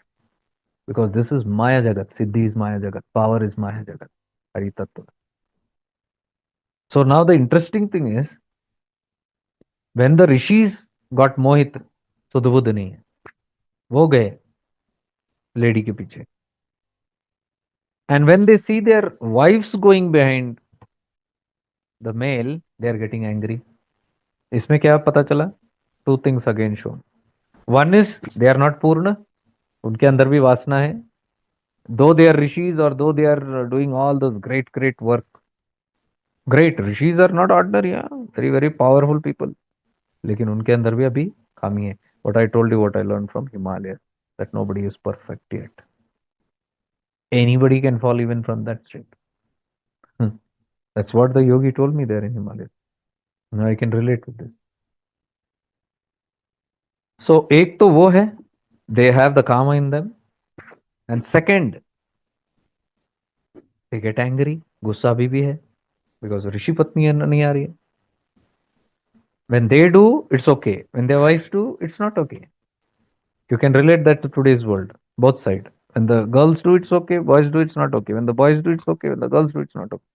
because this is Maya Jagat, Siddhi is Maya Jagat, power is Maya Jagat, Hari Tattva. So now the interesting thing is, when the rishis got Mohit, so the Buddha नहीं है, वो गए lady के पीछे। And when they see their wives going behind the male, they are getting angry. इसमें क्या पता चला? Two things again shown. One is they are not पूर्ण, उनके अंदर भी वासना है। Though they are rishis, or though they are doing all those great work, great rishis are not ordinary, yeah, very powerful people, लेकिन उनके अंदर भी अभी खामी है। What I told you, what I learned from Himalaya, that nobody is perfect yet. Anybody can fall even from that state. That's what the yogi told me there in Himalaya. Now I can relate with this. So एक तो वो है, they have the karma in them, and second, they get angry, गुस्सा अभी भी है, because ऋषि पत्नी नहीं आ रही है। When they do, it's okay. When their wives do, it's not okay. You can relate that to today's world, both sides. When the girls do, it's okay. Boys do, it's not okay. When the boys do, it's okay. When the girls do, it's not okay.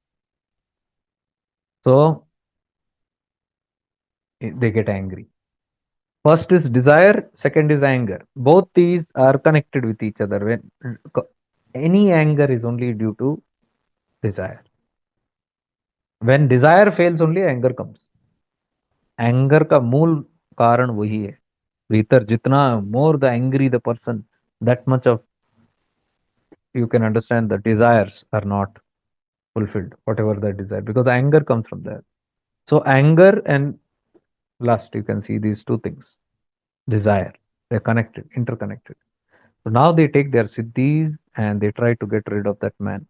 So they get angry. First is desire, second is anger. Both these are connected with each other. When any anger is only due to desire. When desire fails, only anger comes. Anger का मूल कारण वही है। भीतर जितना more the angry the person, that much of you can understand the desires are not fulfilled, whatever the desire, because anger comes from there. So anger and lust, you can see these two things, desire, they're connected, interconnected. So now they take their siddhis and they try to get rid of that man.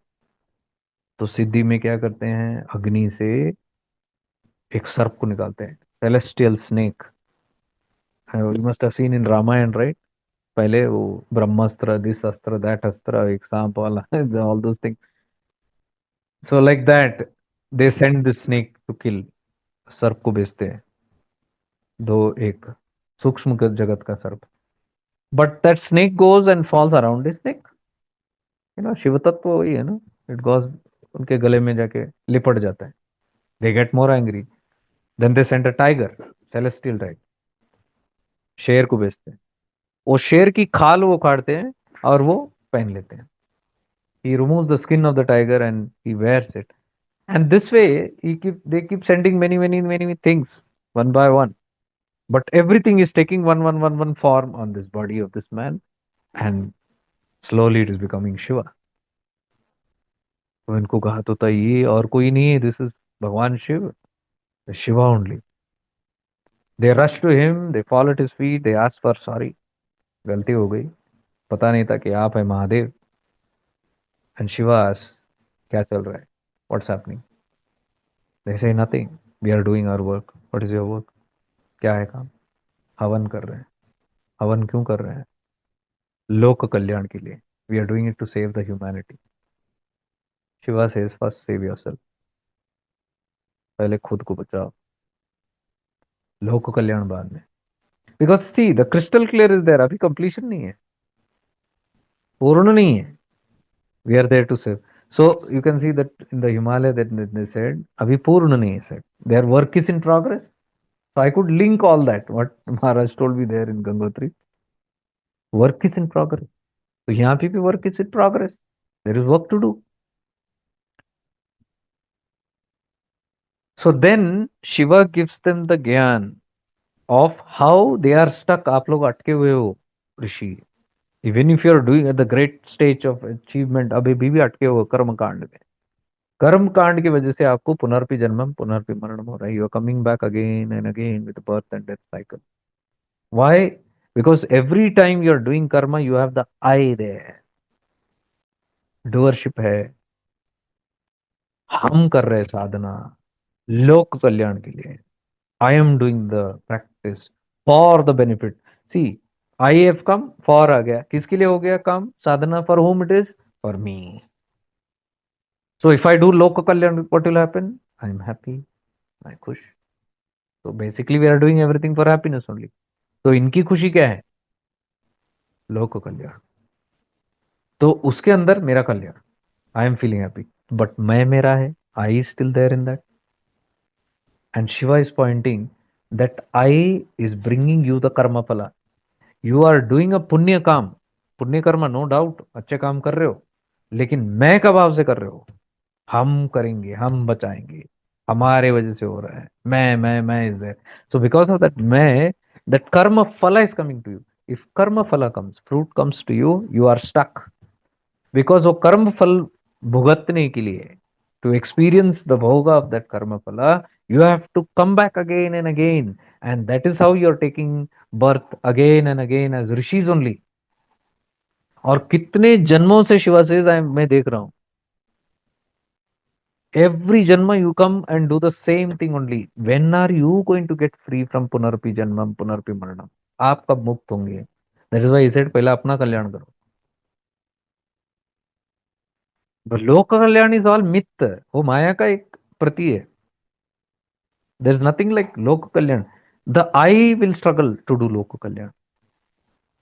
तो सिद्धि में क्या करते हैं, अग्नि से एक सर्प को निकालते हैं, celestial snake. You must have seen in Ramayana, right? पहले वो ब्रह्मास्त्र, दिस अस्त्र, दैट अस्त्र, एक सांप वाला, all those thing. So like that they send the snake to kill, सर्प को भेजते हैं, दो एक सूक्ष्म जगत का सर्प। But that snake goes and falls around this neck, Shiva तत्व वही है ना, इट गोज उनके गले में जाके लिपट जाता है। They get more angry, then they send a tiger, celestial tiger, शेर को भेजते हैं। वो शेर की खाल वो काटते हैं और वो पहन लेते हैं। he removes the skin of the tiger and he wears it, and this way they keep sending many things one by one, but everything is taking one form on this body of this man, and Slowly it is becoming Shiva. तो इनको कहा तो था ये और कोई नहीं है, this is Bhagwan Shiva, Shiva only. They rush to him, they fall at his feet, they ask for sorry. गलती हो गई, पता नहीं था कि आप है महादेव. एंड शिवा आस्क, क्या चल रहा है, what's happening. They say nothing, we are doing our work. What is your work, क्या है काम. हवन कर रहे हैं. हवन क्यों कर रहे हैं, लोक कल्याण के लिए. We are doing it to save the humanity. Shiva says first save yourself, पहले खुद को बचाओ, लोक कल्याण बाद में. Because see the crystal clear is there, अभी कंप्लीशन नहीं है, पूर्ण नहीं है. We are there to save. So you can see that in the Himalaya that they said अभी पूर्ण नहीं है said, their work is in progress. So I could link all that what Maharaj told me there in Gangotri. Work is in progress. So यहाँ पे भी work is in progress. There is work to do. So then Shiva gives them the ज्ञान of how they are stuck. आप लोग अटके हुए हो ऋषि. Even if you are doing at the great stage of achievement, अभी भी अटके हो कर्म कांड में. कर्म कांड की वजह से आपको पुनर्पि जन्मम पुनर्पि मरणम हो रहा है. You are coming back again and again with birth and death cycle. Why? Because every time you are doing karma, you have the I there. Doership है. हम कर रहे साधना लोक कल्याण के लिए. I am doing the practice for the benefit. See, I have come, for आ गया, किसके लिए हो गया काम, साधना. For whom it is, for me. So if I do lok kalyan, what will happen, I am happy, I खुश. तो basically we are doing everything for happiness only. तो इनकी खुशी क्या है, लोक कल्याण. तो उसके अंदर मेरा कल्याण, I am feeling happy. But मैं मेरा है, I still there in that. And Shiva is pointing that I is bringing you the karma phala. You are doing a पुण्य काम, पुण्य कर्म, नो डाउट अच्छे काम कर रहे हो, लेकिन मैं का भाव से कर रहे हो. हम करेंगे, हम बचाएंगे, हमारे वजह से हो रहा है, मैं is there. So because of that मैं, that karma phala is coming to you. If karma phala comes, fruit comes to you, you are stuck. Because वो कर्म फल भुगतने के लिए, to experience the bhog of that karma phala, you have to come back again and again. And that is how you are taking birth again and again as rishis only. और कितने जन्मों से शिवा से मैं देख रहा हूं, every janma you come and do the same thing only. When are you going to get free from पुनर्पि जन्मम पुनर्पि मरणम. आप कब मुक्त होंगे. दैट इज व्हाई सेड पहले अपना कल्याण करो. लोक कल्याण इज ऑल मिथ, वो माया का एक प्रति है. There is nothing like Lok Kalyan. The I will struggle to do Lok Kalyan.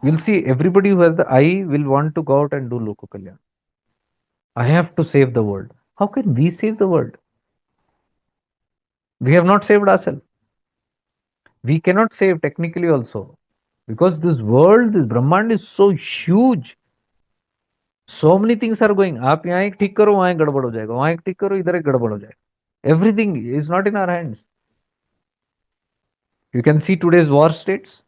You'll see everybody who has the I will want to go out and do Lok Kalyan. I have to save the world. How can we save the world? We have not saved ourselves. We cannot save technically also. Because this world, this Brahmand is so huge. So many things are going. आप यहाँ एक ठीक करो वहाँ एक गड़बड़ हो जाएगा, वहाँ एक ठीक करो इधर एक गड़बड़ हो जाएगा. Everything is not in our hands. You can see today's war states.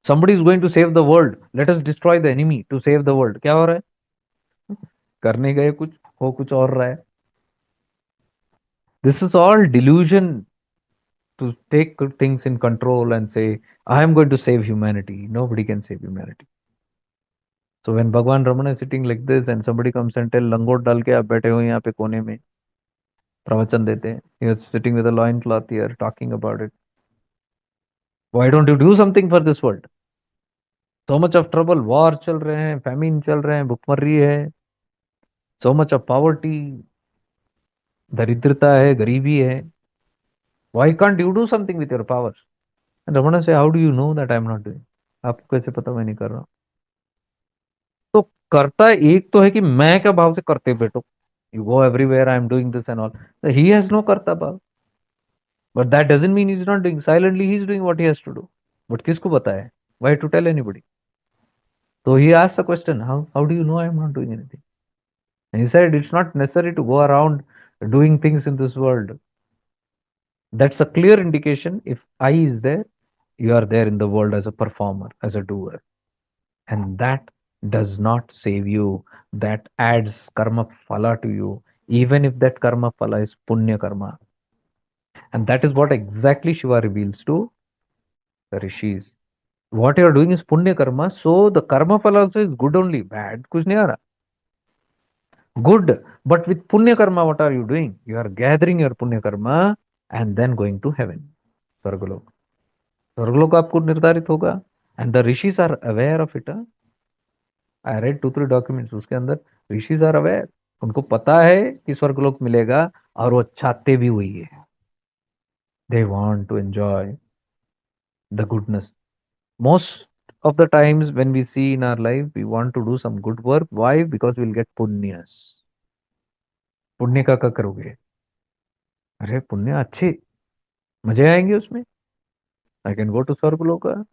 Somebody is going to save the world. Let us destroy the enemy to save the world. क्या हो रहा है, करने गए कुछ, हो कुछ और रहा है. This is all delusion to take things in control and say, I am going to save humanity. Nobody can save humanity. So when Bhagwan Ramana is sitting like this and somebody comes and tell लंगोट डाल के आप बैठे हो यहाँ पे कोने में प्रवचन देते हैं, he was sitting with a loin cloth here talking about it. Why don't you do something for this world? So much of trouble, war चल रहे हैं, famine चल रहे हैं, भुखमरी है, so much of poverty, दरिद्रता है, गरीबी है. Why can't you do something with your powers? And Ramana say, how do you know that I am not doing? आपको कैसे पता मैं नहीं कर रहा हूँ. तो करता एक तो है कि मैं क्या भाव से करते बैठो. You go everywhere, I am doing this and all. So he has no karta bhav. But that doesn't mean he's not doing. Silently he's doing what he has to do. But किसको पता है? Why to tell anybody? So he asked the question, how do you know I am not doing anything? And he said, it's not necessary to go around doing things in this world. That's a clear indication. If I is there, you are there in the world as a performer, as a doer. And that does not save you. That adds karma phala to you, even if that karma phala is punya karma. And that is what exactly Shiva reveals to the rishis. What you are doing is punya karma, so the karma phala also is good only. Bad kuch nahi aa raha. Good, but with punya karma, what are you doing? You are gathering your punya karma and then going to heaven, स्वर्गलोक. स्वर्गलोक आपको निर्धारित होगा. And the rishis are aware of it. I read 2 3 documents, उसके अंदर rishis are aware. उनको पता है कि स्वर्गलोक मिलेगा और वो चाहते भी वही है. They want to enjoy the goodness. Most of the times when we see in our life, we want to do some good work. Why? Because we'll get punyas. पुण्य का क्या करोगे? अरे पुण्य अच्छे, मजे आएंगे उसमें. I can go to Swargaloka,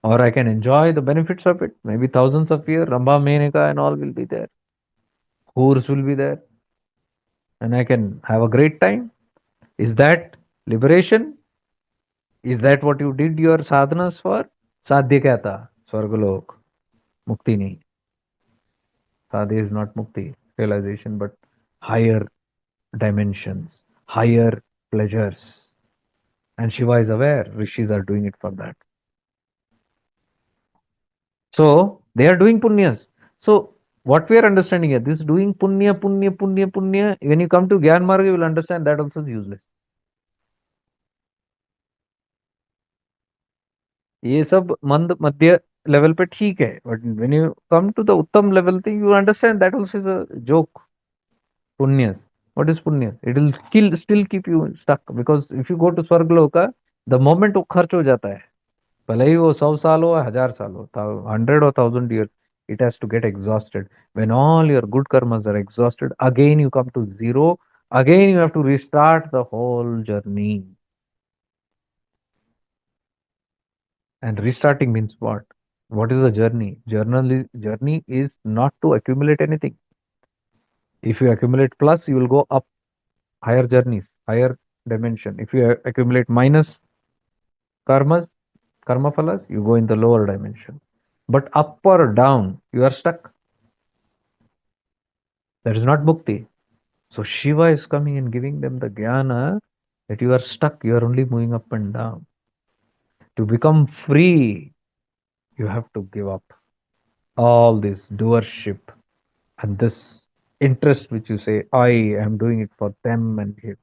or I can enjoy the benefits of it. Maybe thousands of years, Ramba Menaka and all will be there. Course will be there, and I can have a great time. Is that liberation? Is that what you did your sadhanas for? साध्य क्या था? स्वर्गलोक. मुक्ति नहीं. Sadhya is not mukti, realization, but higher dimensions, higher pleasures. And Shiva is aware, rishis are doing it for that. So they are doing punyas. So what we are understanding here, this doing punya, punya, punya, punya, when you come to Gyan Marga, you will understand that also is useless. ये सब मंद मध्य level पे ठीक है, but when you come to the उत्तम level thing, you understand that also is a joke. Punyas. What is punya? It will still keep you stuck, because if you go to स्वर्गलोका, the moment वो खर्च हो जाता है, भले ही वो 100 साल हो, 1000 साल हो, 100 or 1000 years, it has to get exhausted. When all your good karmas are exhausted, again you come to zero. Again you have to restart the whole journey. And restarting means what? What is the journey? Journey is not to accumulate anything. If you accumulate plus, you will go up, higher journeys, higher dimension. If you accumulate minus karmas, karma phalas, you go in the lower dimension. But up or down, you are stuck. That is not mukti. So Shiva is coming and giving them the jnana that you are stuck, you are only moving up and down. To become free, you have to give up all this doership and this interest which you say, I am doing it for them and him.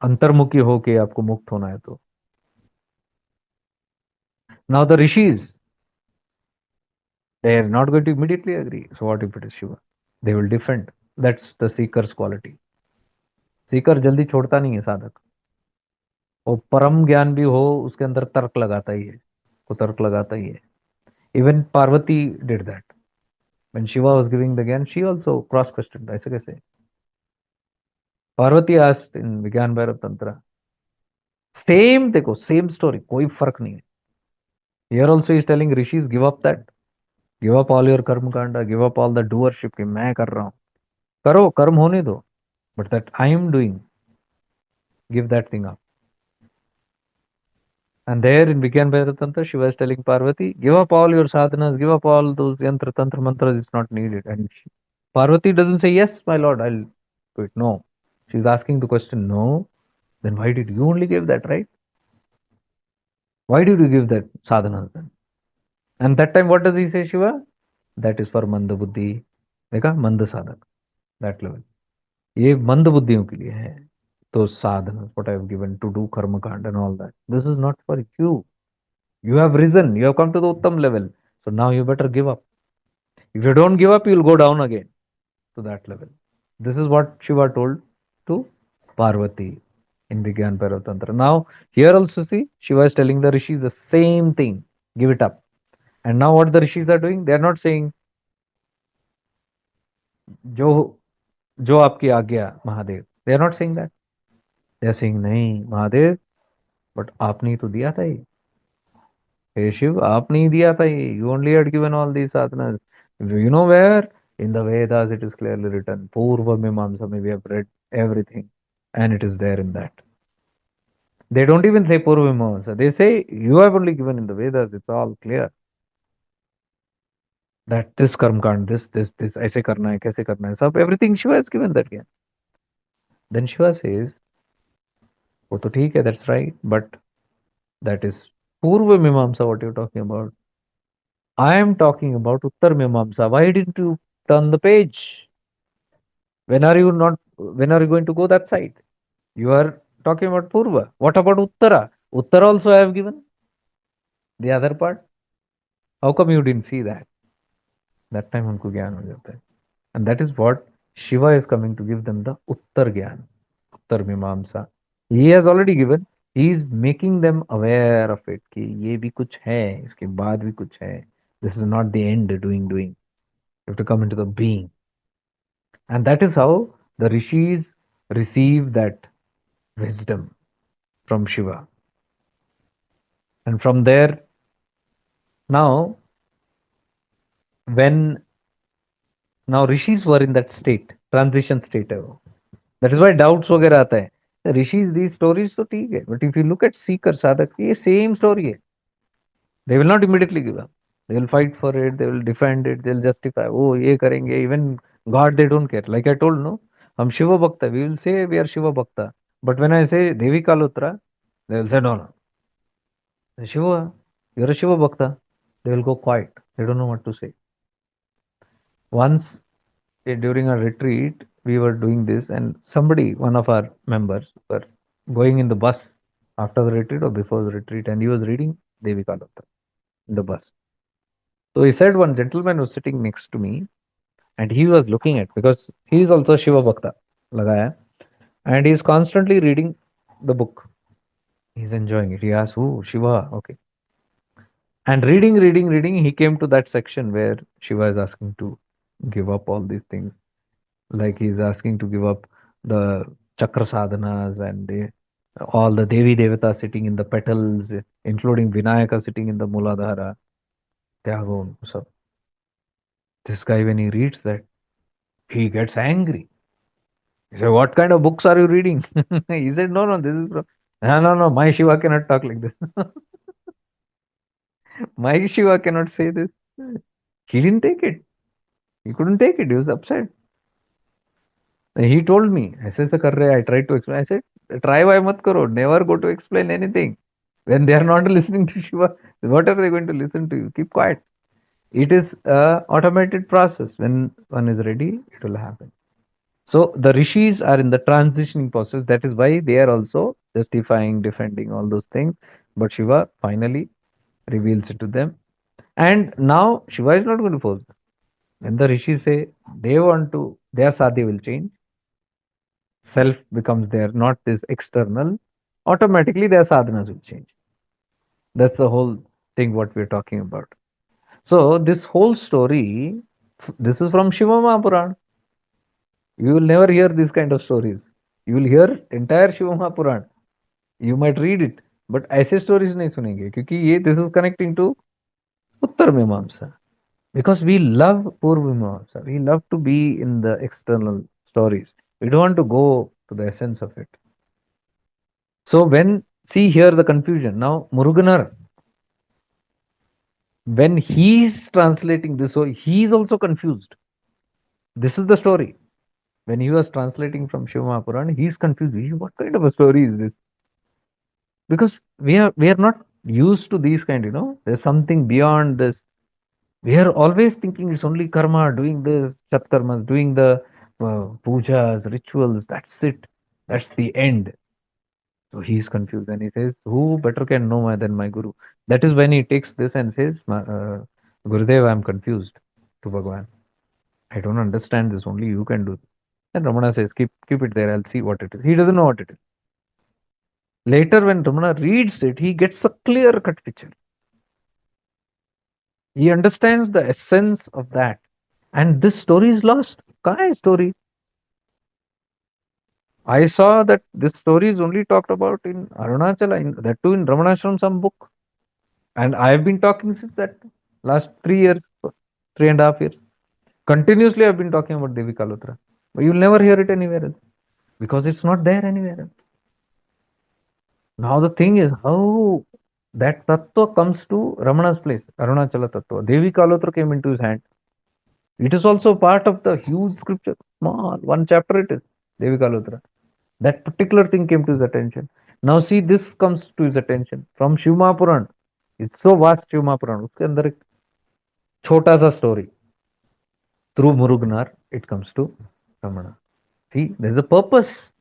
अंतर्मुखी होके आपको मुक्त होना है तो. Now the rishis, they are not going to immediately agree. So what if it is Shiva? They will defend. That's the seeker's quality. Sikar जल्दी छोड़ता नहीं है साधक. वो परम ज्ञान भी हो, उसके अंदर तर्क लगाता ही है, वो तर्क लगाता ही है. Even Parvati did that. When Shiva was giving the ज्ञान, शी आल्सो क्रॉस क्वेश्चन. ऐसे कैसे? पार्वती आस्क्ड इन विज्ञान भैरव तंत्र. सेम देखो, सेम स्टोरी, कोई फर्क नहीं है. Here also is telling rishis, give up that. Give up all your karma kanda, give up all the doership कि मैं कर रहा हूं. करो, कर्म होने दो, but that I am doing, give that thing up. And there in Vigyan Vaida Tantra, Shiva is telling Parvati, give up all your sadhanas, give up all those yantra, tantra, mantras, it's not needed. And Parvati doesn't say, yes, my lord, I'll do it. No. She's asking the question, no. Then why did you only give that, right? Why did you give that sadhanas then? And that time, what does he say, Shiva? That is for Manda Buddhi. देखा, मंद साधक, that level. ये मंद बुद्धियों के लिए है. Those sadhanas, what I have given to do karma kand and all that. This is not for you. You have risen, you have come to the Uttam level. So now you better give up. If you don't give up, you will go down again to that level. This is what Shiva told to Parvati in Vigyan Tantra. Now, here also see, Shiva is telling the rishis the same thing. Give it up. And now what the rishis are doing? They are not saying, जो जो आपकी आज्ञा Mahadev. They are not saying that. They are saying, नहीं Mahadev, but आपने ही तो दिया था ये. Hey Shiv, आपने ही दिया था ये. You only had given all these sadhanas. You know where? In the Vedas it is clearly written. Poorva Mimamsa, we have read everything. And it is there in that. They don't even say Poorva Mimamsa. They say, you have only given in the Vedas. It's all clear. that this karma kand, this, ऐसे करना है, कैसे करना है, सब everything Shiva has given that ज्ञान. Then Shiva says, वो तो ठीक है, that's right, but that is Poorva Mimamsa, what you're talking about. I am talking about Uttar Mimamsa. Why didn't you turn the page? When are you not? When are you going to go that side? You are talking about Purva. What about Uttara? Uttara also I have given the other part. How come you didn't see that? That time उनको ज्ञान हो जाता है. And that is what Shiva is coming to give them, the Uttar Gyan, Uttar Mimamsa. He has already given. He is making them aware of it कि ये भी कुछ है, इसके बाद भी कुछ है. This is not the end, doing. You have to come into the being. And that is how the Rishis receive that wisdom from Shiva. And from there, now, when now Rishis were in that state, transition state, that is why doubts वगैरह आता है. Rishis, these stories तो ठीक है, but if you look at seeker साधक, ये same story है. They will not immediately give up. They will fight for it. They will defend it. They will justify. Oh, ये करेंगे. Even God, they don't care. Like I told, no, हम शिव भक्त. We will say we are Shiva Bhakta. But when I say Devi Kalotra, they will say no, no. Shiva, you're a Shiva Bhakta. They will go quiet. They don't know what to say. Once during a retreat, we were doing this, and somebody, one of our members, were going in the bus after the retreat or before the retreat, and he was reading Devi Kalotra in the bus. So he said one gentleman was sitting next to me, and he was looking at, because he is also Shiva Bhakta, lagaya, and he is constantly reading the book. He's enjoying it. He asked, "Oh, Shiva, okay." And reading, he came to that section where Shiva is asking to give up all these things. Like he's asking to give up the chakra sadhanas and all the Devi Devata sitting in the petals, including Vinayaka sitting in the Muladhara. Tyago, so this guy, when he reads that, he gets angry. He said, "What kind of books are you reading?" He said, "No, no, this is from. No, my Shiva cannot talk like this. My Shiva cannot say this." He didn't take it. He couldn't take it. He was upset. He told me, ऐसे ऐसे कर रहे हैं. I tried to explain. I said, try why मत करो. Never go to explain anything. When they are not listening to Shiva, what are they going to listen to you? Keep quiet. It is a automated process. When one is ready, it will happen. So the rishis are in the transitioning process. That is why they are also justifying, defending all those things. But Shiva finally reveals it to them. And now Shiva is not going to force them. When the rishis say they want to, their sadhya will change, self becomes there, not this external, automatically their sadhanas will change. That's the whole thing what we're talking about. So this whole story, this is from ShivMahapuran. You will never hear these kind of stories. You will hear entire ShivMahapuran. You might read it, but ऐसे stories नहीं सुनेंगे क्योंकि ये this is connecting to Uttar Mimamsa. Because we love Poorva Mimamsa. We love to be in the external stories. We don't want to go to the essence of it. So when see here the confusion now, Muruganar, when he's translating this, so he is also confused. This is the story. When he was translating from ShivMahapuran, he's confused. What kind of a story is this? Because we are not used to these kind. There's something beyond this. We are always thinking it's only karma, doing this, chat karmas, doing the pujas, rituals. That's it. That's the end. So he's confused and he says, who better can know than my guru? That is when he takes this and says, Gurudev, I'm confused to Bhagwan. I don't understand this, only you can do this. And Ramana says, keep it there, I'll see what it is. He doesn't know what it is. Later, when Ramana reads it, he gets a clear cut picture. He understands the essence of that. And this story is lost. Kya story? I saw that this story is only talked about in Arunachala, that too in Ramanashram, some book. And I have been talking since that last 3 years, 3.5 years. Continuously, I've been talking about Devi Kalotra. But you'll never hear it anywhere else because it's not there anywhere else. Now, the thing is how that tattva comes to Ramana's place, Arunachala tattva. Devi Kalotra came into his hand. It is also part of the huge scripture. Small, one chapter it is. Devikalotra. That particular thing came to his attention. Now see, this comes to his attention from ShivMahapuran. It's so vast ShivMahapuran. उसके अंदर एक छोटा सा story. Through Muruganar, it comes to Ramana. See, there's a purpose.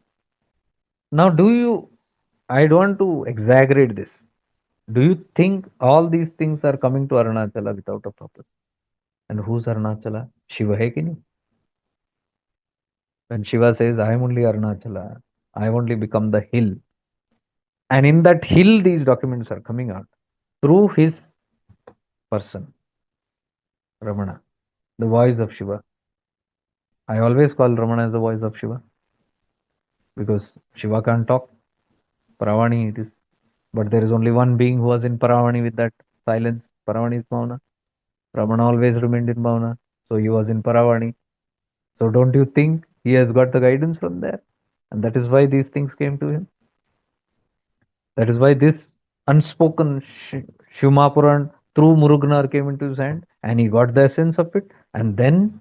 Now, I don't want to exaggerate this. Do you think all these things are coming to Arunachala without a purpose? And who's Arunachala? Shiva hai ki nahi? When Shiva says, I am only Arunachala, I have only become the hill. And in that hill, these documents are coming out through his person, Ramana, the voice of Shiva. I always call Ramana as the voice of Shiva because Shiva can't talk. Paravani it is. But there is only one being who was in Paravani with that silence. Paravani is Mauna. Ramana always remained in Mauna. So he was in Paravani. So don't you think he has got the guidance from there? And that is why these things came to him. That is why this unspoken ShivMahapuran through Muruganar came into his hand and he got the essence of it. And then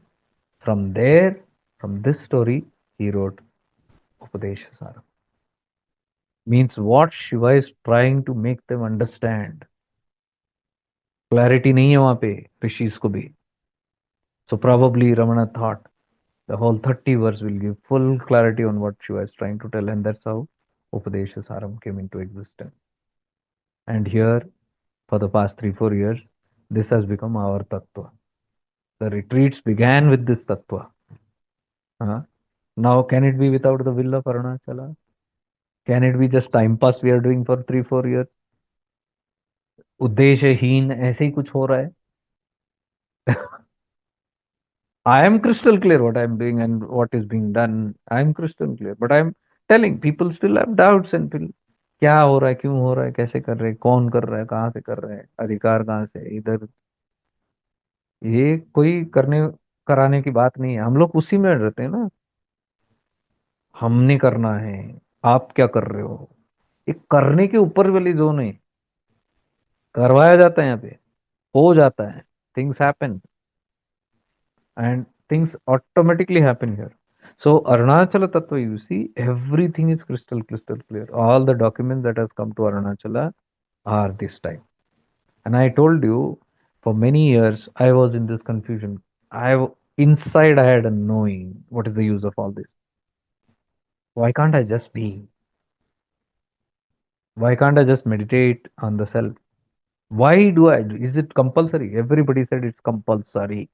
from there, from this story, he wrote Upadesa Saram. Means what Shiva is trying to make them understand. Clarity नहीं है वहां पे Rishis को भी. So probably Ramana thought the whole 30 verse will give full clarity on what Shiva is trying to tell, and that's how Upadesa Saram came into existence. And here, for the past 3-4 years, this has become our tattva. The retreats began with this tattva. Now, can it be without the will of Arunachala? Can it be just time pass we are doing for 3-4 years? उद्देश्यहीन ऐसे ही कुछ हो रहा है. I am crystal clear what I am doing and what is being done. I am crystal clear, but I am telling people still have doubts and feel क्या हो रहा है, क्यों हो रहा है, कैसे कर रहे हैं, कौन कर रहा है, कहाँ से कर रहे हैं, अधिकार कहाँ से इधर. ये कोई करने कराने की बात नहीं है. हम लोग उसी में रहते हैं ना. हमने करना है, आप क्या कर रहे हो. ये करने के ऊपर वाली जोन है. करवाया जाता है यहाँ पे, हो जाता है. Things happen and things automatically happen here. So Arunachala Tattva, you see, everything is crystal clear. All the documents that has come to Arunachala are this time. And I told you, for many years, I was in this confusion. Inside I had a knowing what is the use of all this. Why can't I just be? Why can't I just meditate on the self? Why do I? Is it compulsory? Everybody said it's compulsory.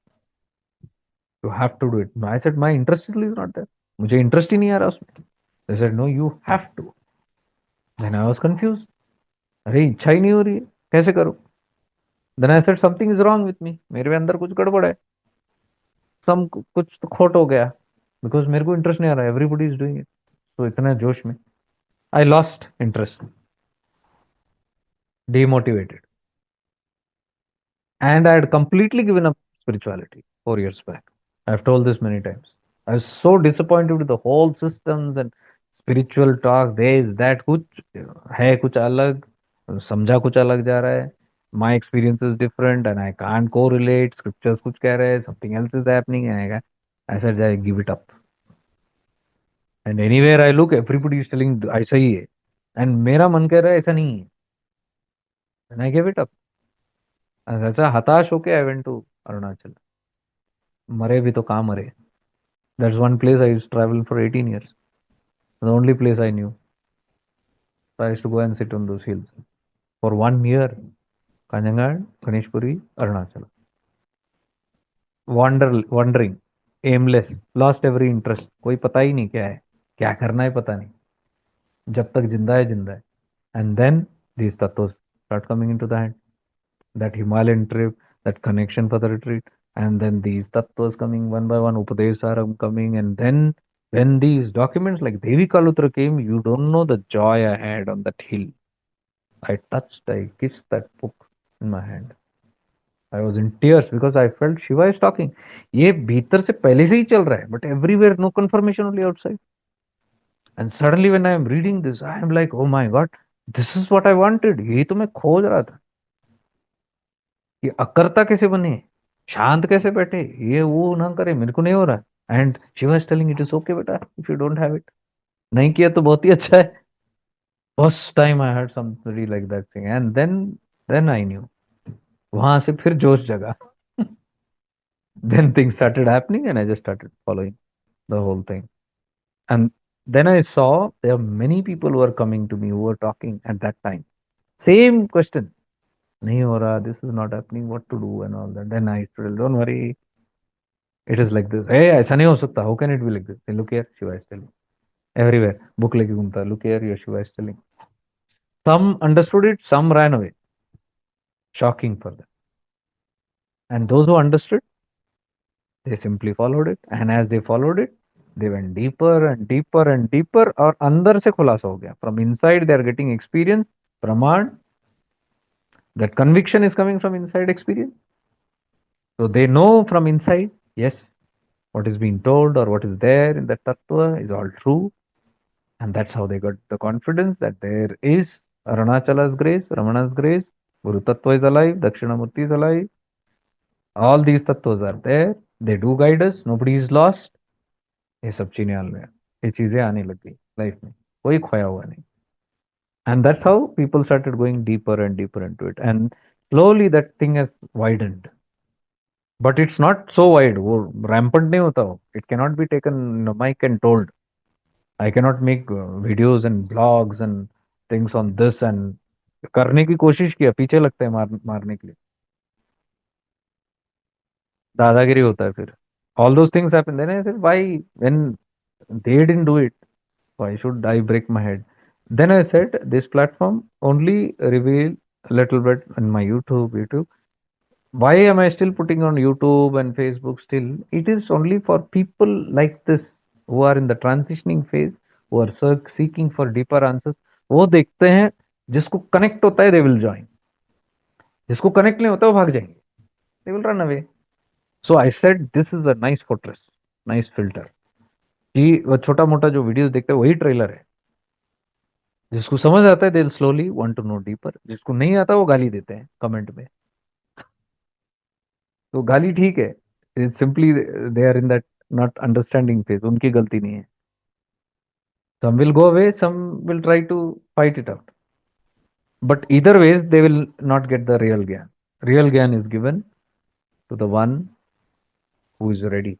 You have to do it. I said, my interest is not there. मुझे interest ही नहीं आ रहा उसमें. They said, no, you have to. Then I was confused. अरे इच्छा ही नहीं हो रही है, कैसे करूं? Then I said, something is wrong with me. मेरे अंदर कुछ गड़बड़ है. कुछ तो खोट हो गया. Because मेरे को interest नहीं आ रहा. Everybody is doing it. So इतना जोश में I lost interest. Demotivated. And I had completely given up spirituality 4 years back. I've told this many times. I was so disappointed with the whole systems and spiritual talk. This, that, कुछ है कुछ अलग, समझा कुछ अलग जा रहा है. My experience is different and I can't correlate. Scriptures कुछ कह रहे हैं, something else is happening. And I said, I give it up. And anywhere I look, everybody is telling ऐसा ही है. And मेरा मन कह रहा है ऐसा नहीं है. And I gave it up. And ऐसा हताश होके I went to Arunachal. मरे भी तो कहाँ मरे. That's one place I used to travel for 18 years. The only place I knew. So I used to go and sit on those hills for 1 year. Kanjangad, Ganeshpuri, Arunachal. Wandering, aimless, lost every interest. कोई पता ही नहीं क्या है, क्या करना है पता नहीं. जब तक जिंदा है जिंदा है. And then these tattvas start coming into the hand. That Himalayan trip, that connection for the retreat, and then these tattvas coming one by one, Upadesa Saram coming, and then when these documents like Devi Kalutra came, you don't know the joy I had on that hill. I kissed that book in my hand. I was in tears because I felt Shiva is talking. ये भीतर से पहले से ही चल रहा है, but everywhere no confirmation, only outside. And suddenly when I am reading this, I am like, oh my God, this is what I wanted. यही तो मैं खोज रहा था. ये अकर्ता कैसे बने? शांत कैसे बैठे, ये वो ना करे, मेरे को नहीं हो रहा, and Shiva is telling it is okay बेटा if you don't have it, नहीं किया तो बहुत ही अच्छा है. First time I heard somebody like that thing, and then I knew, वहां से फिर जोश जगा. Then things started happening and I just started following the whole thing. And then I saw there are many people who are coming to me who were talking at that time. Same question. Nahi ho raha, this is not happening, what to do and all that. Then I told, don't worry, it is like this. Hey, aisa nahi ho sakta. How can it be like this? Hey, look here, Shiva is telling. Everywhere. Book leke ghumta. Look here, your Shiva is telling. Some understood it, some ran away. Shocking for them. And those who understood, they simply followed it, and as they followed it, they went deeper and deeper and deeper. और अंदर से खुलासा हो गया. From inside, they are getting experience, praman. That conviction is coming from inside experience. So they know from inside, yes, what is being told or what is there in that tattva is all true, and that's how they got the confidence that there is Arunachala's grace, Ramana's grace, Guru Tattva is alive, Dakshinamurti is alive. All these tattvas are there. They do guide us. Nobody is lost. ये सब चीजें आने, ये चीजें आने लग गई life में, कोई खोया हुआ नहीं. And that's how people started going deeper and deeper into it, and slowly that thing has widened. But it's not so wide, वो rampant नहीं होता हो. It cannot be taken in a mic and told. I cannot make videos and blogs and things on this, and करने की कोशिश किया, पीछे लगते हैं मारने के लिए, दादागिरी होता है फिर. All those things happen. Then I said, why, when they didn't do it, why should I break my head? Then I said, this platform only reveal a little bit on my YouTube. Why am I still putting on YouTube and Facebook still? It is only for people like this who are in the transitioning phase, who are seeking for deeper answers. वो देखते हैं, जिसको connect होता है, they will join. जिसको connect नहीं होता वो भाग जाएंगे. They will run away. So I said, this is a nice fortress, nice filter. कि वो छोटा मोटा जो वीडियोस देखते हैं वही ट्रेलर है. जिसको समझ आता है, they slowly want to know deeper. जिसको नहीं आता वो गाली देते हैं कमेंट में. तो गाली ठीक है, simply they are in that not understanding phase, उनकी गलती नहीं है. Some will go away, some will try to fight it out, but either ways they will not get the real gyan. Real gyan is given to the one who is ready,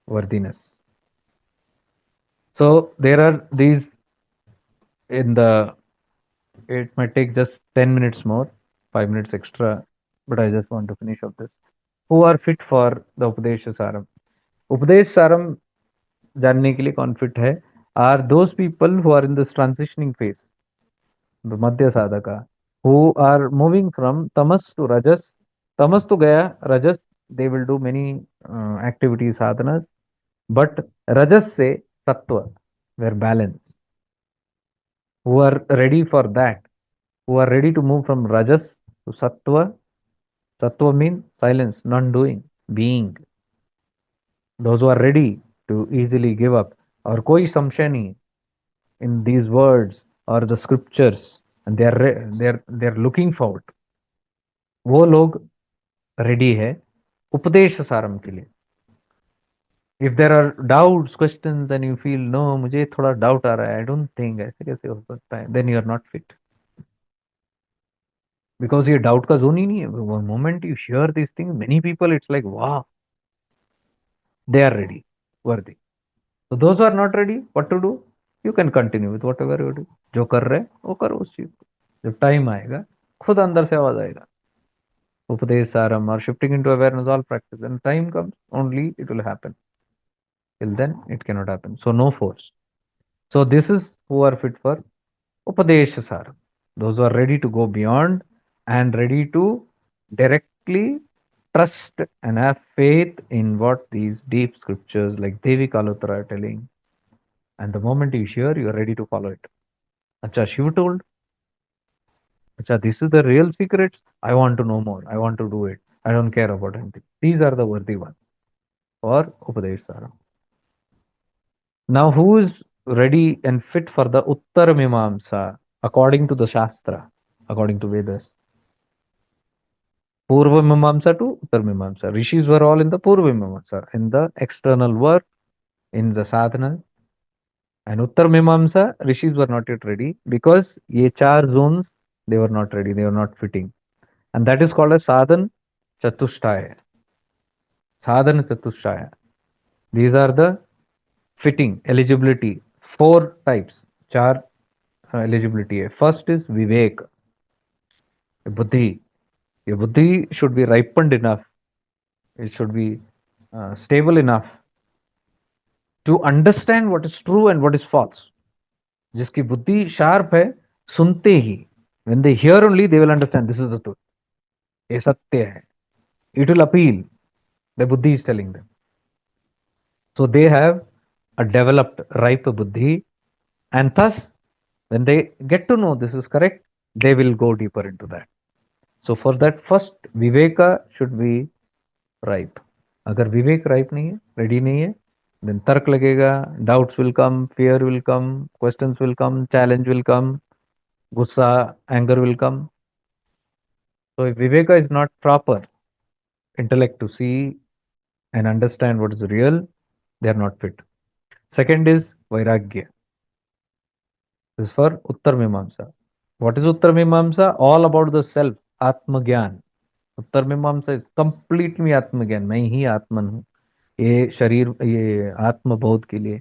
worthiness. So there are these in the, it might take just 10 minutes more, 5 minutes extra, but I just want to finish up this. Who are fit for the Upadesa Saram? उपदेश सारम जानने के लिए कौन fit है? Are those people who are in this transitioning phase, the madhya sadhaka, who are moving from tamas to rajas. Tamas तो गया, rajas they will do many activities, sadhanas, but rajas से sattva, where balance, who are ready for that, who are ready to move from rajas to sattva. Sattva means silence, non-doing, being. Those who are ready to easily give up, और कोई संशय नहीं in these words or the scriptures, and they are looking forward. वो लोग ready है उपदेश सारम के लिए. If there are doubts, questions, and you feel no, मुझे थोड़ा doubt आ रहा है, I don't think ऐसे कैसे हो सकता है, then you are not fit. Because ये doubt का zone ही नहीं है. One moment you hear these things, many people it's like wow, they are ready, worthy. So those who are not ready, what to do? You can continue with whatever you do. जो कर रहे वो करो उस चीज को. जब time आएगा खुद अंदर से आवाज आएगा. उपदेश सारम or shifting into awareness, all practice. When time comes, only it will happen. Till then, it cannot happen. So no force. So this is who are fit for Upadesha Saram. Those who are ready to go beyond and ready to directly trust and have faith in what these deep scriptures like Devi Kalutara are telling. And the moment you hear, you are ready to follow it. Acha, Shiva told. Acha, this is the real secrets. I want to know more. I want to do it. I don't care about anything. These are the worthy ones for Upadesh Saram. Now, who is ready and fit for the Uttara Mimamsa according to the Shastra, according to Vedas? Poorva Mimamsa to Uttar Mimamsa. Rishis were all in the Poorva Mimamsa, in the external work, in the sadhana. And Uttar Mimamsa, Rishis were not yet ready because ye char zones, they were not ready, they were not fitting. And that is called a sadhan chatushtaya. Sadhana chatushtaya. These are the fitting, eligibility, four types. Char eligibility. First is vivek, buddhi. Your buddhi should be ripened enough. It should be stable enough to understand what is true and what is false. जिसकी बुद्धि sharp है, सुनते ही, when they hear only they will understand this is the truth. ये सत्य है. It will appeal. The buddhi is telling them. So they have a developed ripe buddhi, and thus when they get to know this is correct, they will go deeper into that. So for that, first viveka should be ripe. अगर विवेक ripe नहीं है, ready नहीं है, then तर्क लगेगा, doubts will come, fear will come, questions will come, challenge will come, गुस्सा, anger will come. So if viveka is not proper intellect to see and understand what is real, they are not fit. Second is vairagya. This is for Uttar Mimamsa. What is Uttar Mimamsa? All about the self, Atma Gyan. उत्तर मीमांसा is completely आत्मज्ञान. मैं ही आत्मन हूँ. ये शरीर, ये आत्मबोध के लिए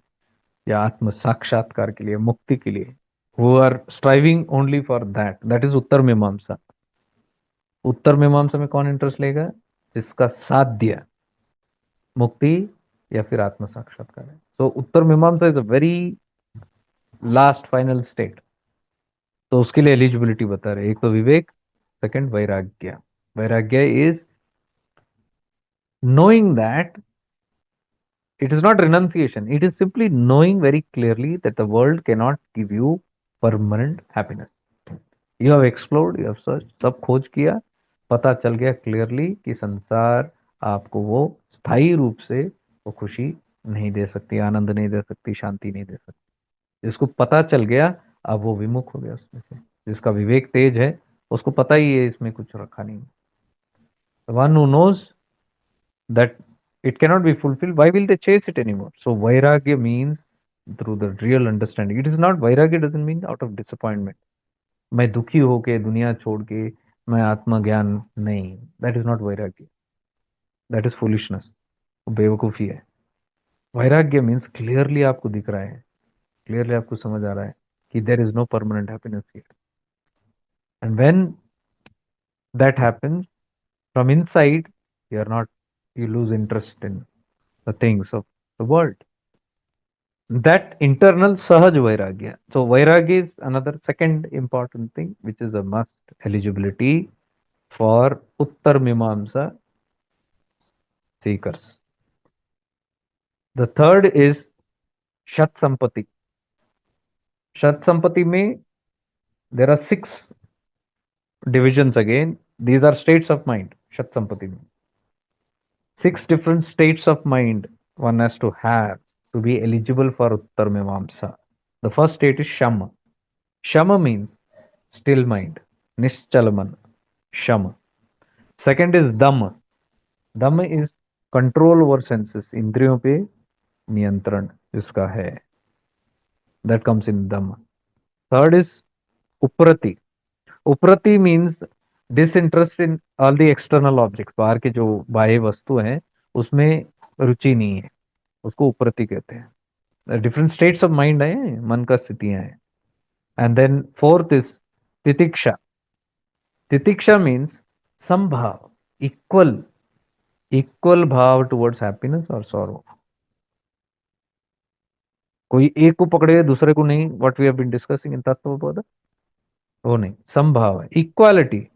या आत्म साक्षात्कार के लिए, मुक्ति के लिए, who are striving only for that. That is उत्तर मीमांसा. उत्तर मीमांसा में कौन इंटरेस्ट लेगा? जिसका साध्य मुक्ति या फिर आत्म साक्षात्कार है. सो उत्तर मीमांसा is a very last final state. तो उसके लिए एलिजिबिलिटी बता रहे. एक तो विवेक, सेकंड वैराग्य. वैराग्य is knowing that it is not renunciation, it is simply knowing very clearly that the world cannot give you permanent happiness. You have explored, you have searched, सब खोज किया, पता चल गया क्लियरली कि संसार आपको वो स्थायी रूप से वो खुशी नहीं दे सकती, आनंद नहीं दे सकती, शांति नहीं दे सकती. जिसको पता चल गया, अब वो विमुख हो गया उसमें से. जिसका विवेक तेज है, उसको पता ही है इसमें कुछ रखा नहीं. One who knows that it cannot be fulfilled, why will they chase it anymore? So vairagya means through the real understanding. It is not, vairagya doesn't mean out of disappointment. मैं दुखी होके दुनिया छोड़ के मैं आत्मा ज्ञान नहीं. That is not vairagya. That is foolishness. बेवकूफी है. वैराग्य मीन्स क्लियरली आपको दिख रहा है, क्लियरली आपको समझ आ रहा है कि there is no permanent happiness here. And when that happens from inside, you are not, you lose interest in the things of the world. That internal sahaj vairagya. So vairagya is another second important thing, which is a must eligibility for Uttar Mimamsa seekers. The third is Shat Sampati. Shat Sampati mein there are 6 divisions again. These are states of mind. Shat Sampati mein 6 different states of mind one has to have to be eligible for Uttar Mimamsa. The first state is Shama. Shama means still mind, Nischalaman, Shama. Second is Dhamma. Dhamma is control over senses, इंद्रियों पे नियंत्रण जिसका है. That comes in Dhamma. Third is Uprati. Uprati means disinterest in all the external objects. बाहर के जो बाह्य वस्तु हैं उसमें रुचि नहीं है, उसको उप्रति कहते हैं. डिफरेंट स्टेट्स ऑफ माइंड है, मन का स्थितियां हैं. And then fourth is titiksha. Titiksha means sambhav, equal bhav towards happiness और सॉरो. कोई एक को पकड़े दूसरे को नहीं. What we have been discussing in Tattvabodh, वो नहीं. समभाव है, इक्वालिटी.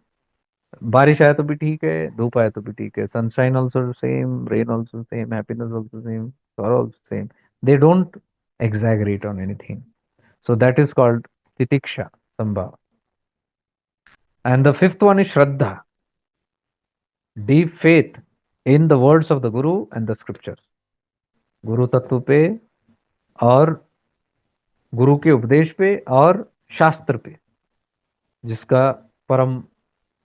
बारिश आए तो भी ठीक है, धूप आए तो भी ठीक है. Sunshine also same, rain also same, happiness also same, sorrow also same. They don't exaggerate on anything. So that is called titiksha, sambhava. And the fifth one is shraddha, deep faith in the words of the guru and the scriptures. गुरु तत्व पे और गुरु के उपदेश पे और शास्त्र पे, जिसका परम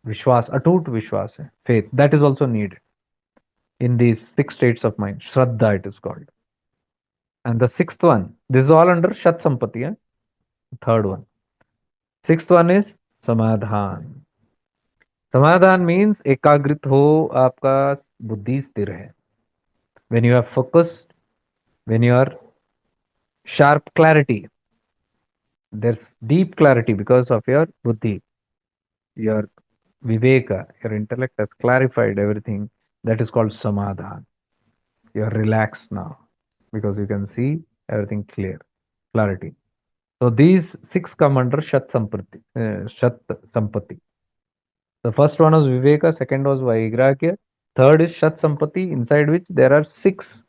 विश्वास, अटूट विश्वास है, faith. That is also needed in these six states of mind. Shraddha it is called. And the sixth one, this is all under Shat Sampati. Third one. Sixth one is Samadhan. Samadhan means ekagrit ho, आपका बुद्धि स्थिर है. When you are focused, when you are sharp clarity, there's deep clarity because of your buddhi, your viveka, your intellect has clarified everything. That is called Samadhan. You are relaxed now because you can see everything clear, clarity. So these six come under Shat Sampati. Shat Sampati. The first one was Viveka, second was Vairagya, third is Shat Sampati, inside which there are six: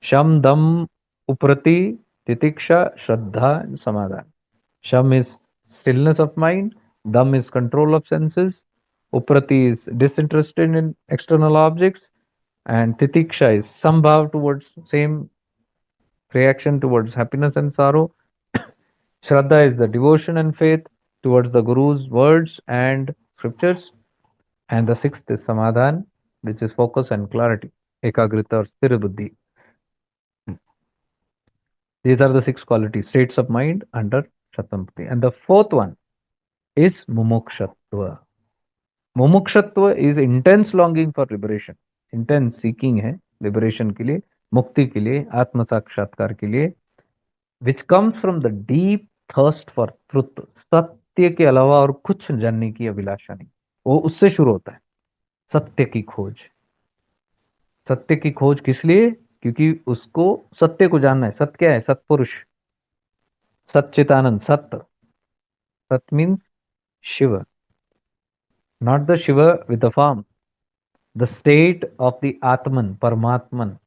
Sham, Dam, Uprati, Titiksha, Shraddha, and Samadhan. Sham is stillness of mind, Dam is control of senses, Uprati is disinterested in external objects, and Titiksha is sambhav towards same reaction towards happiness and sorrow. Shraddha is the devotion and faith towards the Guru's words and scriptures. And the sixth is Samadhan, which is focus and clarity. Ekagrita or Sthira Buddhi. These are the six qualities, states of mind under Shatampati. And the fourth one is Mumukshatva. Mumukshatva is intense longing for liberation. Intense seeking है liberation के लिए, मुक्ति के लिए, आत्म साक्षात्कार के लिए, which comes from the deep thirst for truth. सत्य के अलावा और कुछ जानने की अभिलाषा नहीं. वो उससे शुरू होता है, सत्य की खोज. सत्य की खोज किस लिए? क्योंकि उसको सत्य को जानना है. सत्य क्या है? सत्पुरुष, सच्चिदानंद, सत्य. सत्य means Shiva, not the Shiva with the form, the state of the Atman, Paramatman,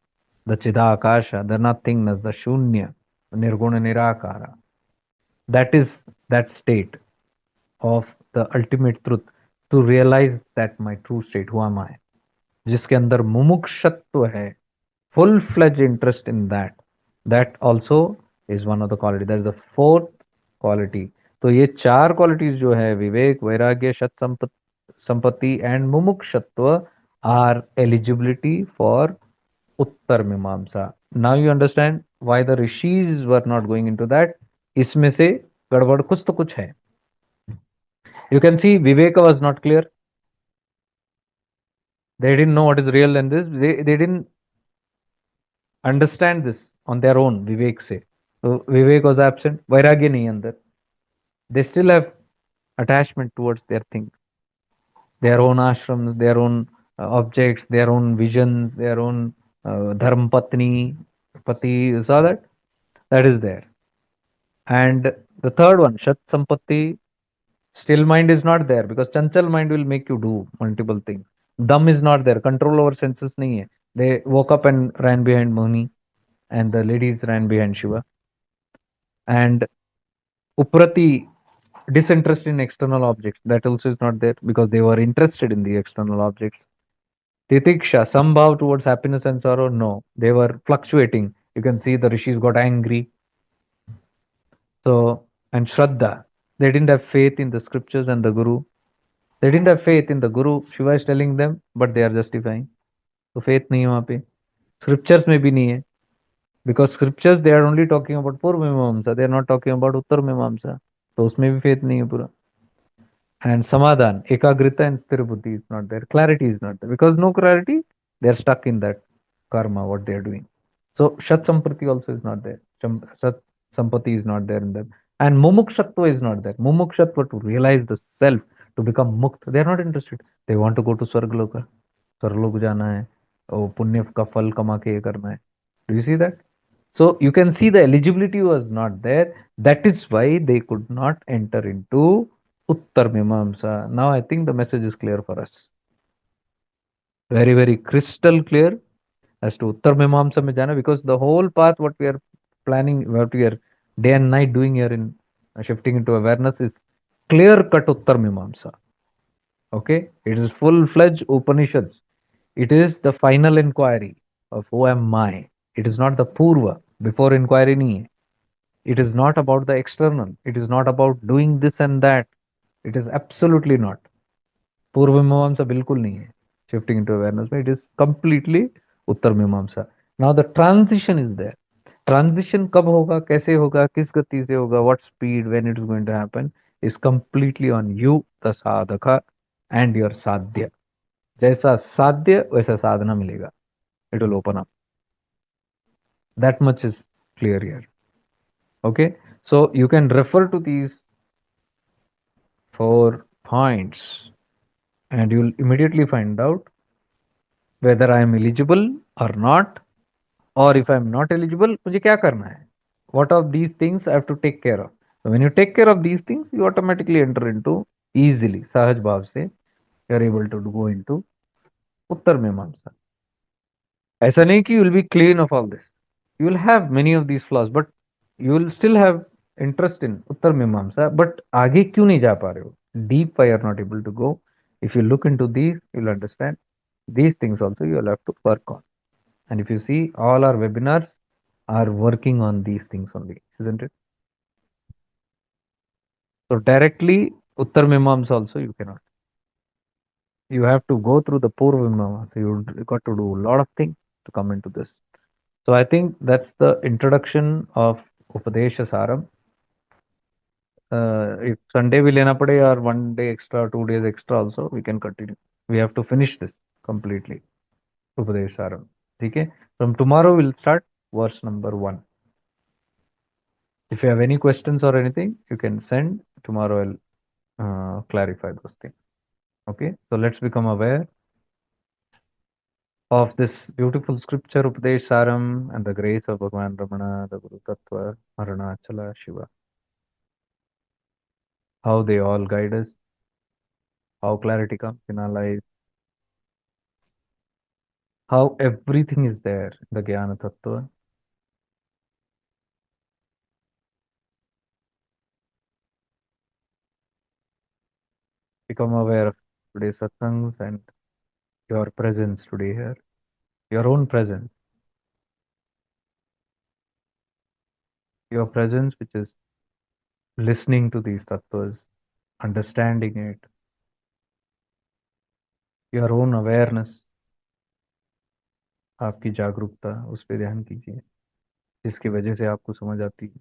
the Chidakasha, the nothingness, the Shunya, the Nirguna Nirakara. That is that state of the ultimate truth, to realize that my true state, who am I? जिसके अंदर मुमुक्षत्व है, full fledged interest in that, that also is one of the quality. That is the fourth quality. तो ये चार qualities जो है, विवेक, वैराग्य, सत संपत्ति and मुमुक्षत्व, are eligibility for उत्तर मीमांसा. Now you understand why the rishis were not going into that. इसमें से गड़बड़ कुछ तो कुछ है. You can see Viveka was not clear. They didn't know what is real and this. They didn't understand this on their own. Vivek से. So Vivek was absent. वैराग्य नहीं अंदर. They still have attachment towards their things, their own ashrams, their own objects, their own visions, their own dharma patni, pati. Saw that? That is there. And the third one, Shat Sampatti, still mind is not there because Chanchal mind will make you do multiple things. Dam is not there. Control over senses nahi hai. They woke up and ran behind Moni, and the ladies ran behind Shiva. And Uprati, disinterest in external objects, that also is not there because they were interested in the external objects. Titiksha, sambhav towards happiness and sorrow, no. They were fluctuating. You can see the rishis got angry. So, and Shraddha, they didn't have faith in the scriptures and the Guru. They didn't have faith in the Guru. Shiva is telling them, but they are justifying. So faith नहीं है वहाँ पे. Scriptures में भी नहीं है. Because scriptures, they are only talking about Poorva Mimamsa. They are not talking about Uttara Mimamsa. तो उसमें भी faith नहीं है पूरा. And Samadhan, Ekagrita and Sthira Buddhi is not there. Clarity is not there. Because no clarity, they are stuck in that karma, what they are doing. So Shat Samprati also is not there. Shat Sampati is not there in them. And Mumukshatva is not there. Mumukshatva, to realize the self, to become Mukt. They are not interested. They want to go to Swargaloka. Swargaloka जाना है. ओ पुण्य का फल कमा के ये करना है. Do you see that? So you can see the eligibility was not there. That is why they could not enter into Uttar Mimamsa. Now I think the message is clear for us. Very, very crystal clear as to Uttar Mimamsa mein jana, because the whole path what we are planning, what we are day and night doing here in shifting into awareness is clear cut Uttar Mimamsa. Okay? It is full-fledged Upanishads. It is the final inquiry of who am I. It is not the Poorva, before inquiry nahi hai. It is not about the external. It is not about doing this and that. It is absolutely not. पूर्व मीमांसा बिल्कुल नहीं है shifting into awareness में, it is completely उत्तर मीमांसा. Now the transition is there. Transition कब होगा, कैसे होगा, किस गति से होगा, what speed, when it is going to happen, is completely on you the sadhaka and your sadhya. जैसा साध्य वैसा साधना मिलेगा. It will open up. That much is clear here. Okay, so you can refer to these 4 points and you'll immediately find out whether I am eligible or not, or if I am not eligible, मुझे क्या करना है. What of these things I have to take care of. So when you take care of these things, you automatically enter into easily, सहज भाव से you are able to go into उत्तर मीमांसा. ऐसा नहीं कि you will be clean of all this. You will have many of these flaws, but you will still have interest in उत्तर मीमांसा. But आगे क्यों नहीं जा पा रहे हो? Deep why you are not able to go. If you look into these, you will understand. These things also you will have to work on. And if you see, all our webinars are working on these things only, isn't it? So directly Uttar Mimamsa also you cannot. You have to go through the Poorva Mimamsa. You got to do a lot of things to come into this. So I think that's the introduction of Upadesa Saram. If Sunday we lena pade or 1 day extra, 2 days extra also, we can continue. We have to finish this completely. Upadesa Saram. Okay? From tomorrow we'll start verse number 1. If you have any questions or anything, you can send. Tomorrow I'll clarify those things. Okay, so let's become aware of this beautiful scripture, Upadesh Saram, and the grace of Bhagwan Ramana, the Guru Tattva, Arunachala, Shiva. How they all guide us, how clarity comes in our life, how everything is there in the Jnana Tattva. Become aware of today's satsangs and your presence today here, your own presence, your presence which is listening to these tattvas, understanding it, your own awareness, आपकी जागरूकता, उस पर ध्यान कीजिए जिसकी वजह से आपको समझ आती है,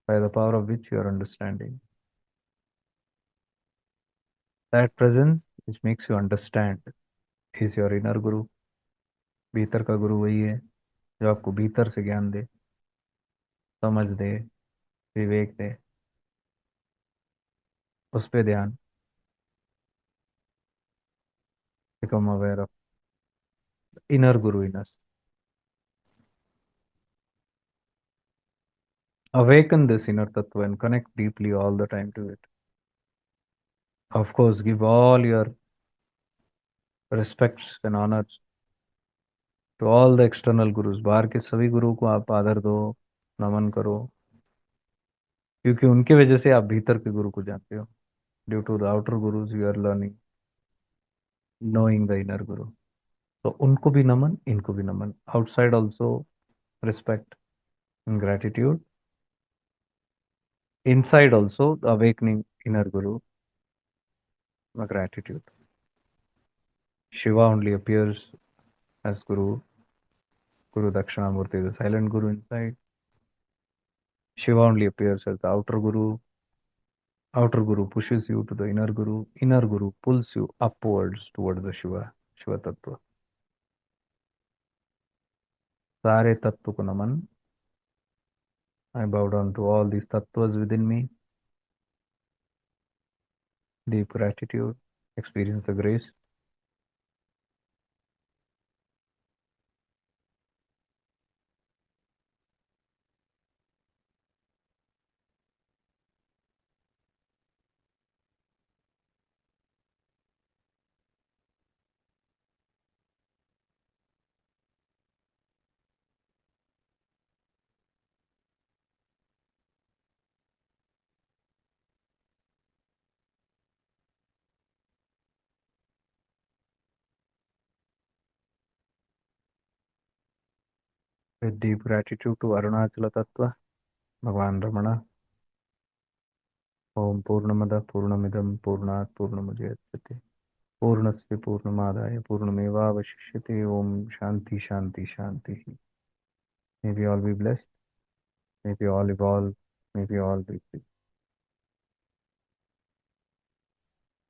by the power of which you are understanding. That presence which makes you understand is your inner guru. भीतर का गुरु वही है जो आपको भीतर से ज्ञान दे, समझ दे, विवेक दे. उस पे ध्यान. Become aware of the inner guru in us. Awaken this inner tattva and connect deeply all the time to it. Of course, give all your respects and honors to all the external gurus. बाहर के सभी गुरु को आप आदर दो, नमन करो, क्योंकि उनके वजह से आप भीतर के गुरु को जानते हो. Due to the outer gurus, you are learning, knowing the inner guru. So उनको भी नमन, इनको भी नमन. Outside also respect and gratitude. Inside also the awakening inner guru, the gratitude. Shiva only appears as Guru. Guru Dakshinamurti is the silent Guru inside. Shiva only appears as the outer Guru. Outer Guru pushes you to the inner Guru. Inner Guru pulls you upwards towards the Shiva, Shiva Tattva. सारे तत्व को नमन. I bow down to all these tattvas within me. Deep gratitude. Experience the grace. With deep gratitude to Arunachala Tattva, Bhagwan Ramana. Om Purnamada Purnamidam Purnat Purnamudhyate. पूर्णस्य पूर्णमादाय पूर्णमेवावशिष्यते. Om Shanti Shanti Shanti. May we all be blessed. May we all evolve. May we all be free.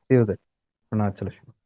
See you there. Arunachala Shiva.